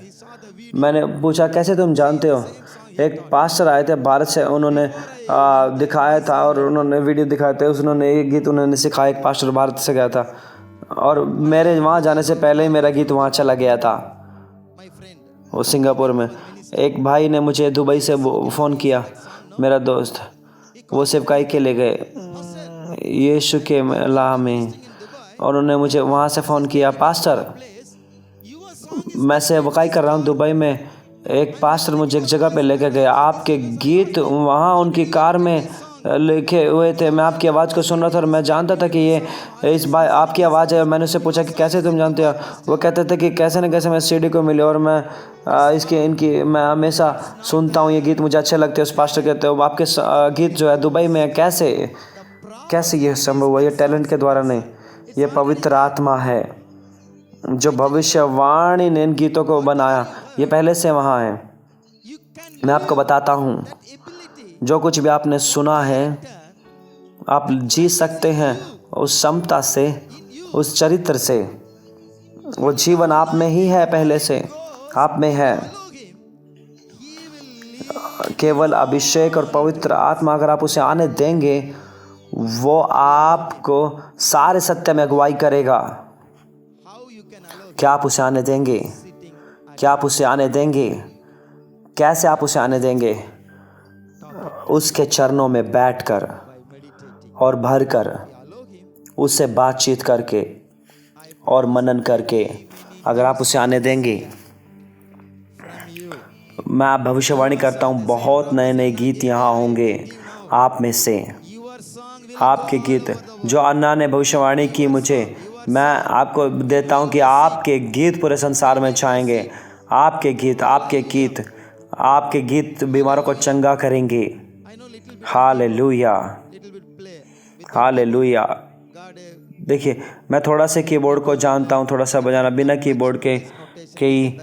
मैंने पूछा कैसे तुम जानते हो? एक पास्टर आए थे भारत से, उन्होंने दिखाया था और उन्होंने वीडियो दिखाए थे। उन्होंने एक गीत उन्होंने सिखाया। एक पास्टर भारत से गया था और मेरे वहाँ जाने से पहले ही मेरा गीत वहाँ चला गया था, वो सिंगापुर में। एक भाई ने मुझे दुबई से फ़ोन किया, मेरा दोस्त, वो सेवकाई के ले गए यीशु के मेला में, और उन्होंने मुझे वहाँ से फ़ोन किया, पास्टर मैं सेवकाई कर रहा हूँ दुबई में, एक पास्टर मुझे एक जगह पे लेकर गया, आपके गीत वहाँ उनकी कार में लिखे हुए थे। मैं आपकी आवाज़ को सुन रहा था और मैं जानता था कि ये इस भाई आपकी आवाज़ है। और मैंने उससे पूछा कि कैसे तुम जानते हो? वो कहते थे कि कैसे न कैसे मैं सीडी को मिले और मैं मैं हमेशा सुनता हूँ ये गीत, मुझे अच्छे लगते हैं। उस पास्टर कहते हो आपके गीत जो है दुबई में कैसे ये संभव हुआ? ये टैलेंट के द्वारा नहीं, ये पवित्र आत्मा है जो भविष्यवाणी ने इन गीतों को बनाया। ये पहले से वहाँ है। मैं आपको बताता हूँ, जो कुछ भी आपने सुना है आप जी सकते हैं उस क्षमता से, उस चरित्र से। वो जीवन आप में ही है, पहले से आप में है। केवल अभिषेक और पवित्र आत्मा अगर आप उसे आने देंगे, वो आपको सारे सत्य में अगुवाई करेगा। क्या आप उसे आने देंगे? क्या आप उसे आने देंगे? कैसे आप उसे आने देंगे? उसके चरणों में बैठकर और भरकर, उससे बातचीत करके और मनन करके, अगर आप उसे आने देंगे, मैं भविष्यवाणी करता हूँ बहुत नए नए गीत यहाँ होंगे आप में से। आपके गीत जो अन्ना ने भविष्यवाणी की मुझे, मैं आपको देता हूँ कि आपके गीत पूरे संसार में छाएंगे। आपके गीत, आपके गीत, आपके गीत बीमारों को चंगा करेंगे। Hallelujah, hallelujah. देखिए, मैं थोड़ा सा कीबोर्ड को जानता हूँ, थोड़ा सा बजाना बिना कीबोर्ड के कई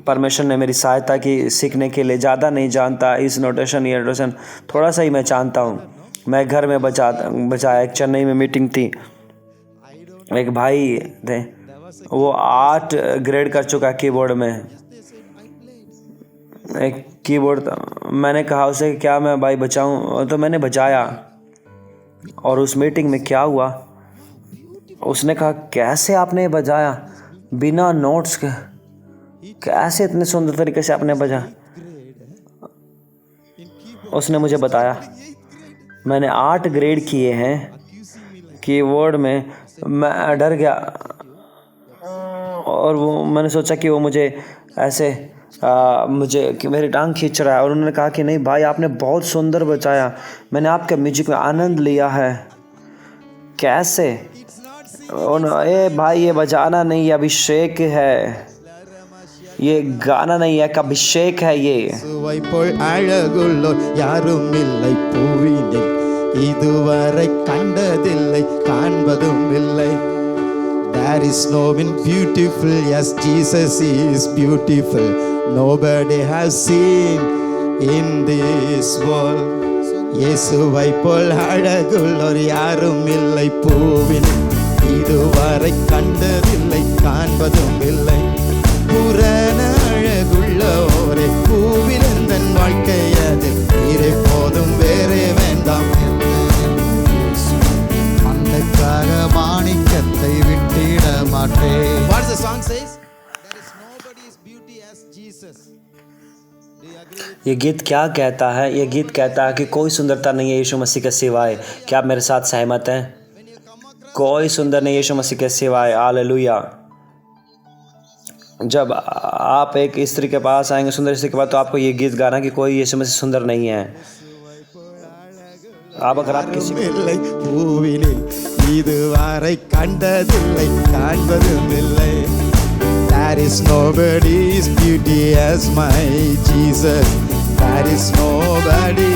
परमेश्वर ने मेरी सहायता की सीखने के लिए। ज़्यादा नहीं जानता, इस नोटेशन ये नोटेशन थोड़ा सा ही मैं जानता हूँ। मैं घर में बजाया। एक चेन्नई में मीटिंग थी, एक भाई थे, वो 8 ग्रेड कर चुका कीबोर्ड में। एक कीबोर्ड, मैंने कहा उसे क्या मैं भाई बजाऊं, तो मैंने बजाया। और उस मीटिंग में क्या हुआ, उसने कहा कैसे आपने बजाया बिना नोट्स के, कैसे इतने सुंदर तरीके से आपने बजाया। उसने मुझे बताया मैंने 8 ग्रेड किए हैं कीबोर्ड में। मैं डर गया और वो मैंने सोचा कि वो मुझे ऐसे मुझे कि मेरी टांग खींच रहा है। और उन्होंने कहा कि नहीं भाई, आपने बहुत सुंदर बजाया, मैंने आपके म्यूजिक में आनंद लिया है। कैसे? ए भाई, ये बजाना नहीं, ये अभिषेक है, ये गाना नहीं है, एक अभिषेक है ये। சுவைப்போல் அழகுள்ளோர் யாரும் இல்லை பூவினில், இதுவரை கண்டதில்லை காண்பதும் இல்லை. There is no one beautiful, yes Jesus is beautiful. Nobody has seen in this world. இயேசுவைப்போல் அழகுள்ளோர் யாரும் இல்லை பூவினில், இதுவரை கண்டதில்லை காண்பதும் இல்லை. புறன அழகுள்ளோரே பூவிலந்தன் வாழ்க்கையது, நீரே போதும் வேறே வேண்டாம். மண்ணுக்காக மாணிக்கத்தை விட்டிட மாட்டேன். What does the song says? There is nobody's beauty as Jesus. Do you agree with? ये गीत क्या कहता है? ये गीत कहता है कि कोई सुंदरता नहीं है यीशु मसीह के सिवाय। क्या आप मेरे साथ सहमत हैं? कोई सुंदर नहीं यीशु मसीह के सिवाय। हालेलुया। जब आप एक स्त्री के पास आएंगे, सुंदर स्त्री के पास, तो आपको ये गीत गाना कि कोई यीशु मसीह सुंदर नहीं है। आप अगर आप किसी இல்லை பூவினில், இதுவரை கண்டதில்லை காண்பதும் இல்லை. There is nobody's beauty as my Jesus. There is nobody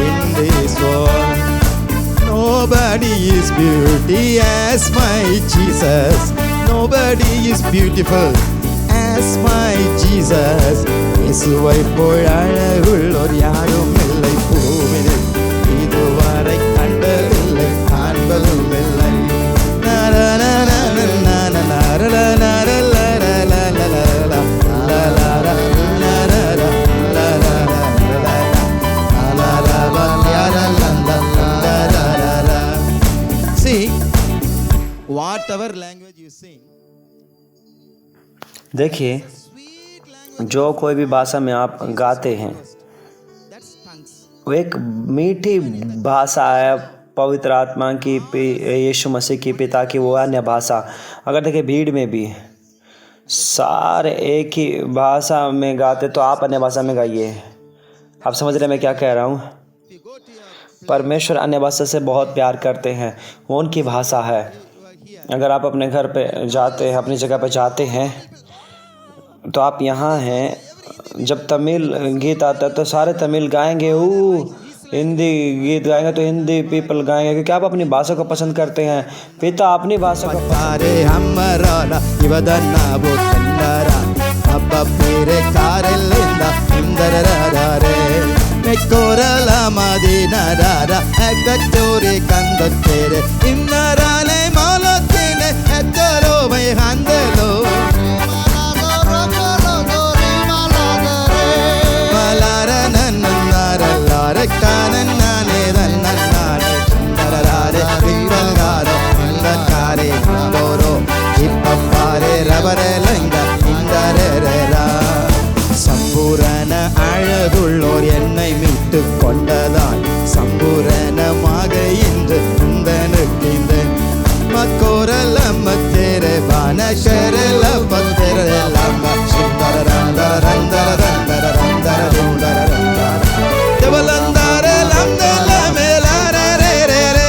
in this world. Nobody is beauty as my Jesus. Nobody is beautiful as my Jesus. இயேசுவை போல் அழகுள்ளோர் யாரும் இல்லை பூவினில், இதுவரை கண்டதில்லை காண்பதும் இல்லை. See, whatever language you sing, देखिए, जो कोई भी भाषा में आप गाते हैं, that's tongues. वो एक मीठी भाषा है पवित्र आत्मा की, यीशु मसीह की, पिता की, वो अन्य भाषा। अगर देखिए भीड़ में भी सारे एक ही भाषा में गाते, तो आप अन्य भाषा में गाइए। आप समझ रहे हैं मैं क्या कह रहा हूँ? परमेश्वर अन्य भाषा से बहुत प्यार करते हैं, वो उनकी भाषा है। अगर आप अपने घर पे जाते हैं, अपनी जगह पे जाते हैं, तो आप यहाँ हैं, जब तमिल गीत आता है तो सारे तमिल गाएंगे, हिंदी गीत गाएंगे तो हिंदी पीपल गाएंगे, क्योंकि आप अपनी भाषा को पसंद करते हैं। पिता अपनी भाषा को ತಾರೆ ಅಮ್ಮರಾಲ ಇವದನ್ನ ಬೋತಂದರ ಅಬ್ಬ ಬೇರೆ ಕಾರೆಲ್ಲಿಂದ ಹಿಂದರರಾರೆ Mekorala madina rara ekatore kandotere innarale malotine etaro me handelo malara nanara lara kananane rananane darare ribangaro indakare doro ippare rabare langa indarera சம்பூரண அழகுள்ளோர் என்னை மீட்டு கொண்டதால் சம்பூரணமாக இன்று உந்தனுக்கு இந்த மக்கோரல மத்தேரே வானஷரல பத்தேரல லம்ப சுந்தர ரந்தர ரந்தர ரந்தர ரந்தர ரந்தர ரந்தர தேவலந்தர லந்தல மேலர ரே ரே ரே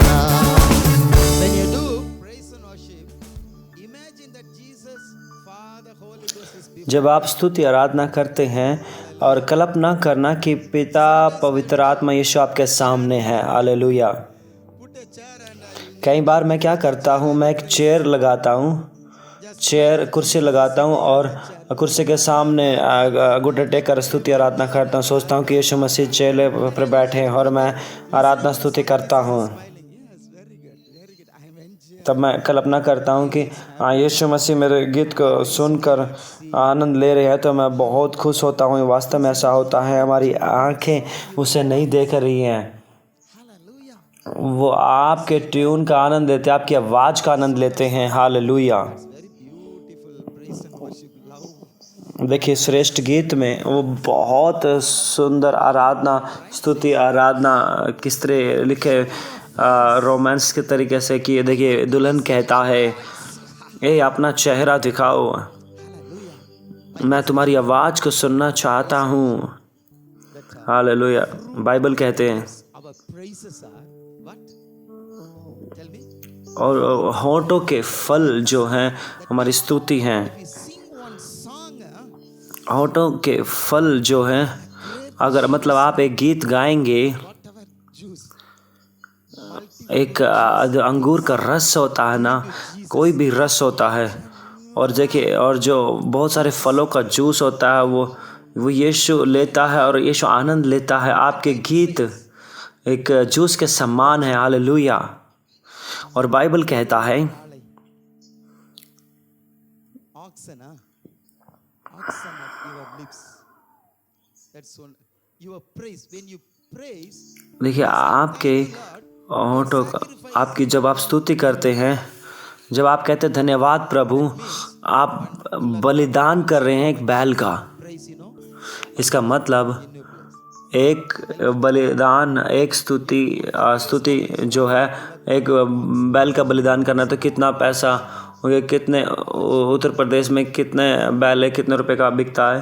When you do praise and worship, imagine that Jesus, Father, Holy Ghost is before. जब आप स्तुति आराधना करते हैं और कल्पना करना कि पिता पवित्र आत्मा यीशु आपके सामने है। Hallelujah. Put a chair and कई बार मैं क्या करता हूँ, मैं एक चेयर लगाता हूँ, कुर्सी लगाता हूँ और कुर्सी के सामने घुटने टेक कर स्तुति आराधना करता हूँ। सोचता हूँ कि यीशु मसीह चेले पर बैठे हैं और मैं आराधना स्तुति करता हूँ। yes, very good. I am enjoying. तब मैं कल्पना करता हूँ कि यीशु मसीह मेरे गीत को सुनकर आनंद ले रहे हैं, तो मैं बहुत खुश होता हूँ। वास्तव में ऐसा होता है, हमारी आंखें उसे नहीं देख रही हैं, Hallelujah. वो आपके ट्यून का आनंद लेते हैं, आपकी आवाज़ का आनंद लेते हैं। Hallelujah. Very beautiful praise and worship. Love. देखिए श्रेष्ठ गीत में वो बहुत सुंदर आराधना स्तुति आराधना किस तरह लिखे रोमांस के तरीके से कि देखिए दुल्हन कहता है, ए अपना चेहरा दिखाओ, मैं तुम्हारी आवाज़ को सुनना चाहता हूँ। हालेलुया। बाइबल कहते हैं Our praises are what? Tell me. और होंठों के फल जो हैं हमारी स्तुति हैं। We sing one song. होंठों के फल जो हैं, अगर मतलब आप एक गीत गाएंगे, Whatever juice. एक अंगूर का रस होता है ना, कोई भी रस होता है, और देखिए और जो बहुत सारे फलों का जूस होता है वो यीशु लेता है और यीशु आनंद लेता है। आपके गीत एक जूस के समान है। हालेलुया। और बाइबल कहता है Oxen, oxen of your lips. That's one. Your praise. When you praise, देखिए आपके होंठों का, आपकी जब आप स्तुति करते हैं, जब आप कहते हैं धन्यवाद प्रभु, आप बलिदान कर रहे हैं एक बैल का। praise, you know. इसका मतलब एक बलिदान, एक स्तुति जो है, एक बैल का बलिदान करना, तो कितना पैसा हो गया, कितने उत्तर प्रदेश में कितने बैल है, कितने रुपए का बिकता है?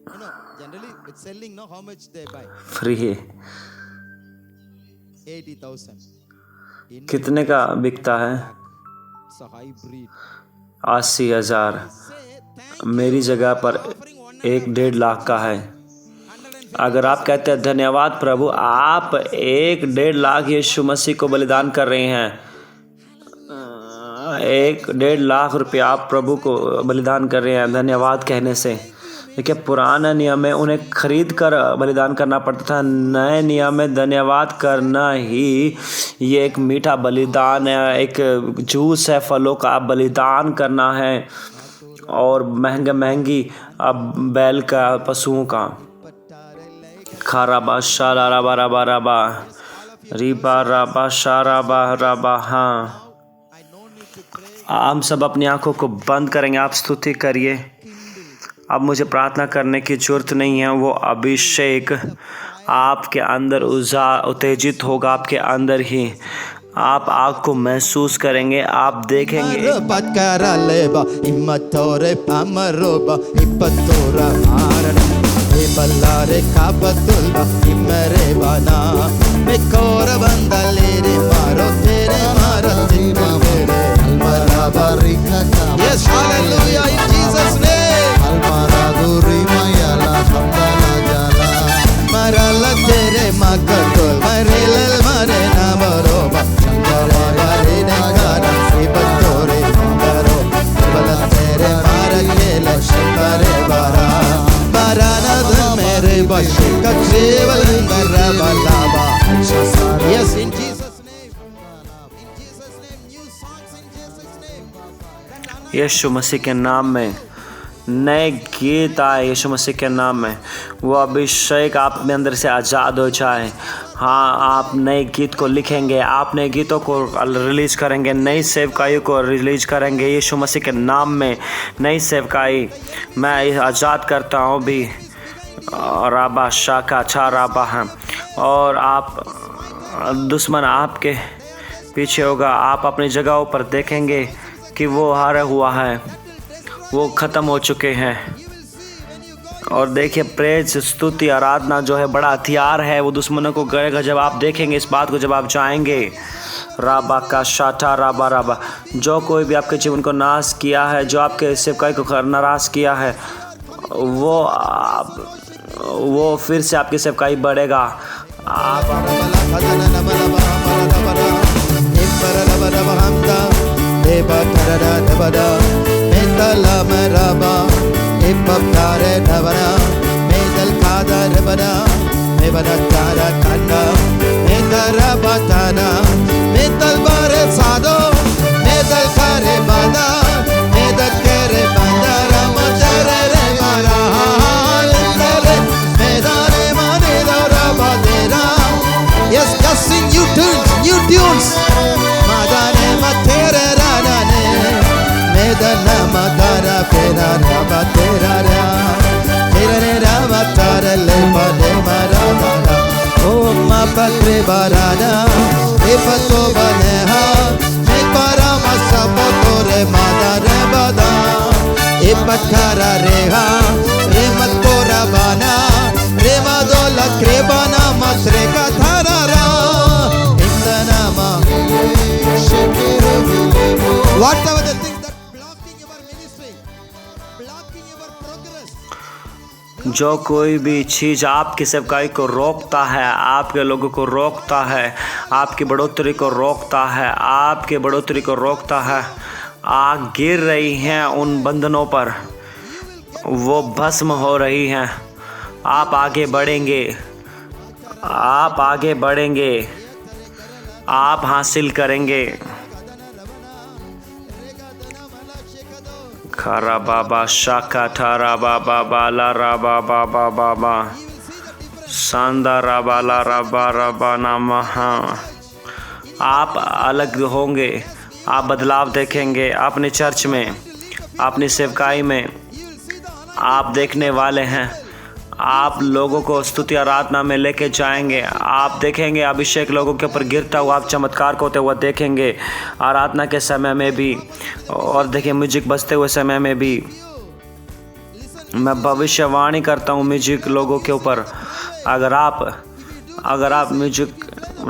No, generally it's selling. No, how much they buy? Free है। 80,000. In कितने का बिकता है? it's a hybrid. 80,000। Say thank मेरी जगह पर offering one 1-1.5 लाख का है। 150. अगर आप कहते हैं धन्यवाद प्रभु, आप 1-1.5 लाख यीशु मसीह को बलिदान कर रहे हैं। 1-1.5 लाख रुपया आप प्रभु को बलिदान कर रहे हैं धन्यवाद कहने से। देखिए पुराना नियम में उन्हें खरीद कर बलिदान करना पड़ता था, नए नियम में धन्यवाद करना ही ये एक मीठा बलिदान है, एक जूस है, फलों का बलिदान करना है, और महंगी अब बैल का, पशुओं का। खाराबा शाराबा राबा राबा रिबा राबा शाराबा राबा। हाँ, I no need to हम सब अपनी आंखों को बंद करेंगे, आप स्तुति करिए। अब मुझे प्रार्थना करने की जरूरत नहीं है। वो अभिषेक आपके अंदर उत्तेजित होगा, आपके अंदर ही आप आग को महसूस करेंगे, आप देखेंगे। Bakara leba immatore pamaroba ipatora marana eballare kabatulba immerebana mekora bandalere maro tere maratina mere almarabarika. Yes, hallelujah, in Jesus name. Almaraduri mayala hamdala jala marala tere makatul marelal marena baroba chandara negara ibatore maro bala tere marakela shambare bara barana mere bashika jeval ngarabalaba. Yes, in Jesus name. In Jesus name, new songs in Jesus name. यीशु मसीह के नाम में नए गीत आए, यीशु मसीह के नाम में। वो अभिषेक आप में अंदर से आज़ाद हो जाए। हाँ, आप नए गीत को लिखेंगे, आप नए गीतों को रिलीज़ करेंगे, नई सेवकाई को रिलीज़ करेंगे यीशु मसीह के नाम में। नई सेवकाई मैं आज़ाद करता हूँ भी राबा शाखा छा राबा है। और आप दुश्मन आपके पीछे होगा, आप अपनी जगहों पर देखेंगे कि वो हारा हुआ है, वो ख़त्म हो चुके हैं। और देखिए, प्रेज स्तुति आराधना जो है बड़ा हथियार है, वो दुश्मनों को गड़ेगा जब आप देखेंगे इस बात को, जब आप जाएंगे। राबा का शाठा राबा राबा, जो कोई भी आपके जीवन को नाश किया है, जो आपके सेवकाई को नाराज किया है, वो फिर से आपकी सेवकाई बढ़ेगा। Yes, just sing new tunes, new tunes. Madane matere ranane, medana madara pera raba tera ra, tera raba tara le bade marana. Oh ma patre barana, epato baneha, me para masapotore madare bada, epatara reha, rematora bana, remadola krebana masreka tharara. Whatever the thing that blocking your ministry, blocking your progress. जो कोई भी चीज़ आपकी सेवकाई को रोकता है, आपके लोगों को रोकता है, आपकी बढ़ोतरी को रोकता है, आपके बढ़ोतरी को रोकता है, आग गिर रही हैं उन बंधनों पर, वो भस्म हो रही हैं। आप आगे बढ़ेंगे, आप आगे बढ़ेंगे, आप हासिल करेंगे। खरा बाबा शाखा ठारा बाबा बाला राबा बाबा बाबा सांदा राबा ला राबा राबा नमः। आप अलग होंगे, आप बदलाव देखेंगे अपने चर्च में, अपनी सेवकाई में। आप देखने वाले हैं, आप लोगों को स्तुति आराधना में लेके जाएंगे। आप देखेंगे अभिषेक लोगों के ऊपर गिरता हुआ, आप चमत्कार को होते हुए देखेंगे आराधना के समय में भी, और देखिए म्यूजिक बजते हुए समय में भी। मैं भविष्यवाणी करता हूँ म्यूजिक लोगों के ऊपर। अगर आप म्यूजिक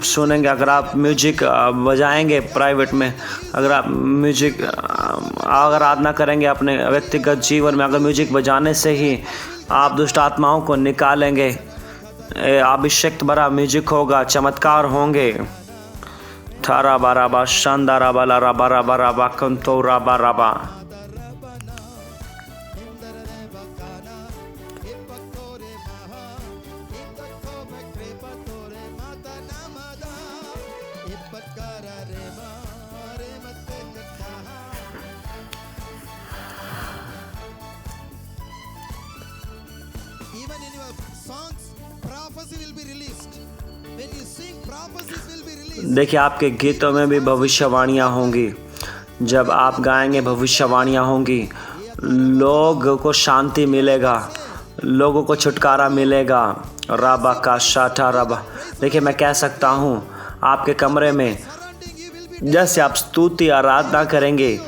सुनेंगे, अगर आप म्यूजिक बजाएंगे प्राइवेट में, अगर आप म्यूजिक आराधना करेंगे अपने व्यक्तिगत जीवन में, अगर म्यूजिक बजाने से ही आप दुष्ट आत्माओं को निकालेंगे, अभिषेक भरा म्यूजिक होगा, चमत्कार होंगे। थारा बाराबा शानदारा बाला राबा राबा राबा कंतो राबा राबा। Even in your songs, prophecy will be released. When you sing, prophecies will be released. देखिए, आपके गीतों में भी भविष्यवाणियाँ होंगी। जब आप गाएंगे भविष्यवाणियाँ होंगी, लोगों को शांति मिलेगा, लोगों को छुटकारा मिलेगा। रबा का शाठा रबा। देखिए, मैं कह सकता हूँ आपके कमरे में जैसे आप स्तुति आराधना करेंगे,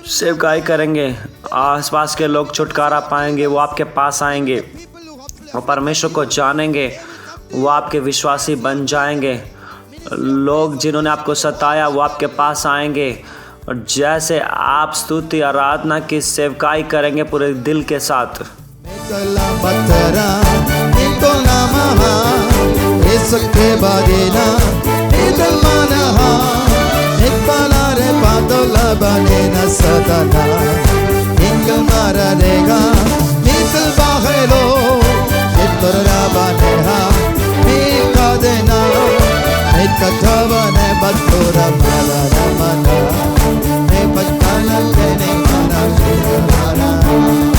सेवकाई करेंगे, आसपास के लोग छुटकारा पाएंगे, वो आपके पास आएंगे, वो परमेश्वर को जानेंगे, वो आपके विश्वासी बन जाएंगे। लोग जिन्होंने आपको सताया वो आपके पास आएंगे, और जैसे आप स्तुति आराधना की सेवकाई करेंगे पूरे दिल के साथ,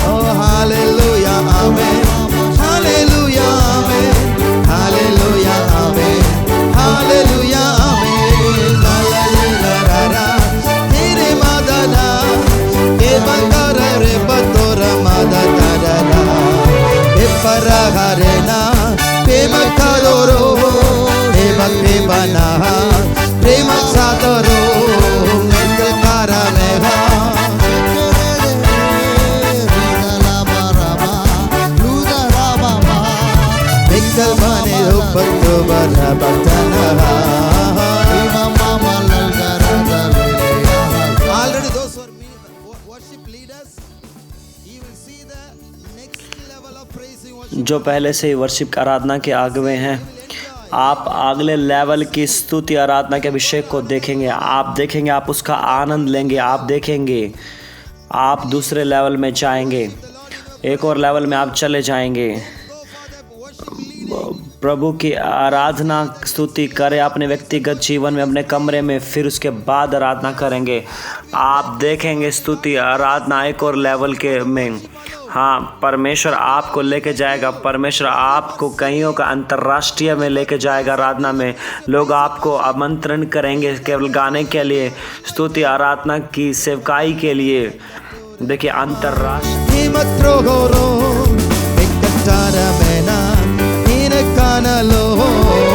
Oh, hallelujah, amen. Hallelujah, amen. Hallelujah, amen. Hallelujah, amen. La la la la la. Tere madana, ke bangara re batora madana da da. E paragarena, pe makadoro, e makebana, prema sadoro, mekal parameha. Already those who are worship leaders, you will see the next level of praising worship. जो पहले से ही worship आराधना के आगे हैं, आप अगले level की स्तुति आराधना के अभिषेक को देखेंगे। आप देखेंगे, आप उसका आनंद लेंगे। आप देखेंगे, आप दूसरे लेवल में जाएंगे, एक और लेवल में आप चले जाएंगे। प्रभु की आराधना स्तुति करें अपने व्यक्तिगत जीवन में, अपने कमरे में, फिर उसके बाद आराधना करेंगे। आप देखेंगे स्तुति आराधना एक और लेवल के में। हाँ, परमेश्वर आपको लेके जाएगा। परमेश्वर आपको कईयों का अंतर्राष्ट्रीय में लेके जाएगा। आराधना में लोग आपको आमंत्रण करेंगे केवल गाने के लिए, स्तुति आराधना की सेवकाई के लिए। देखिए, अंतर्राष्ट्रीय Kanalo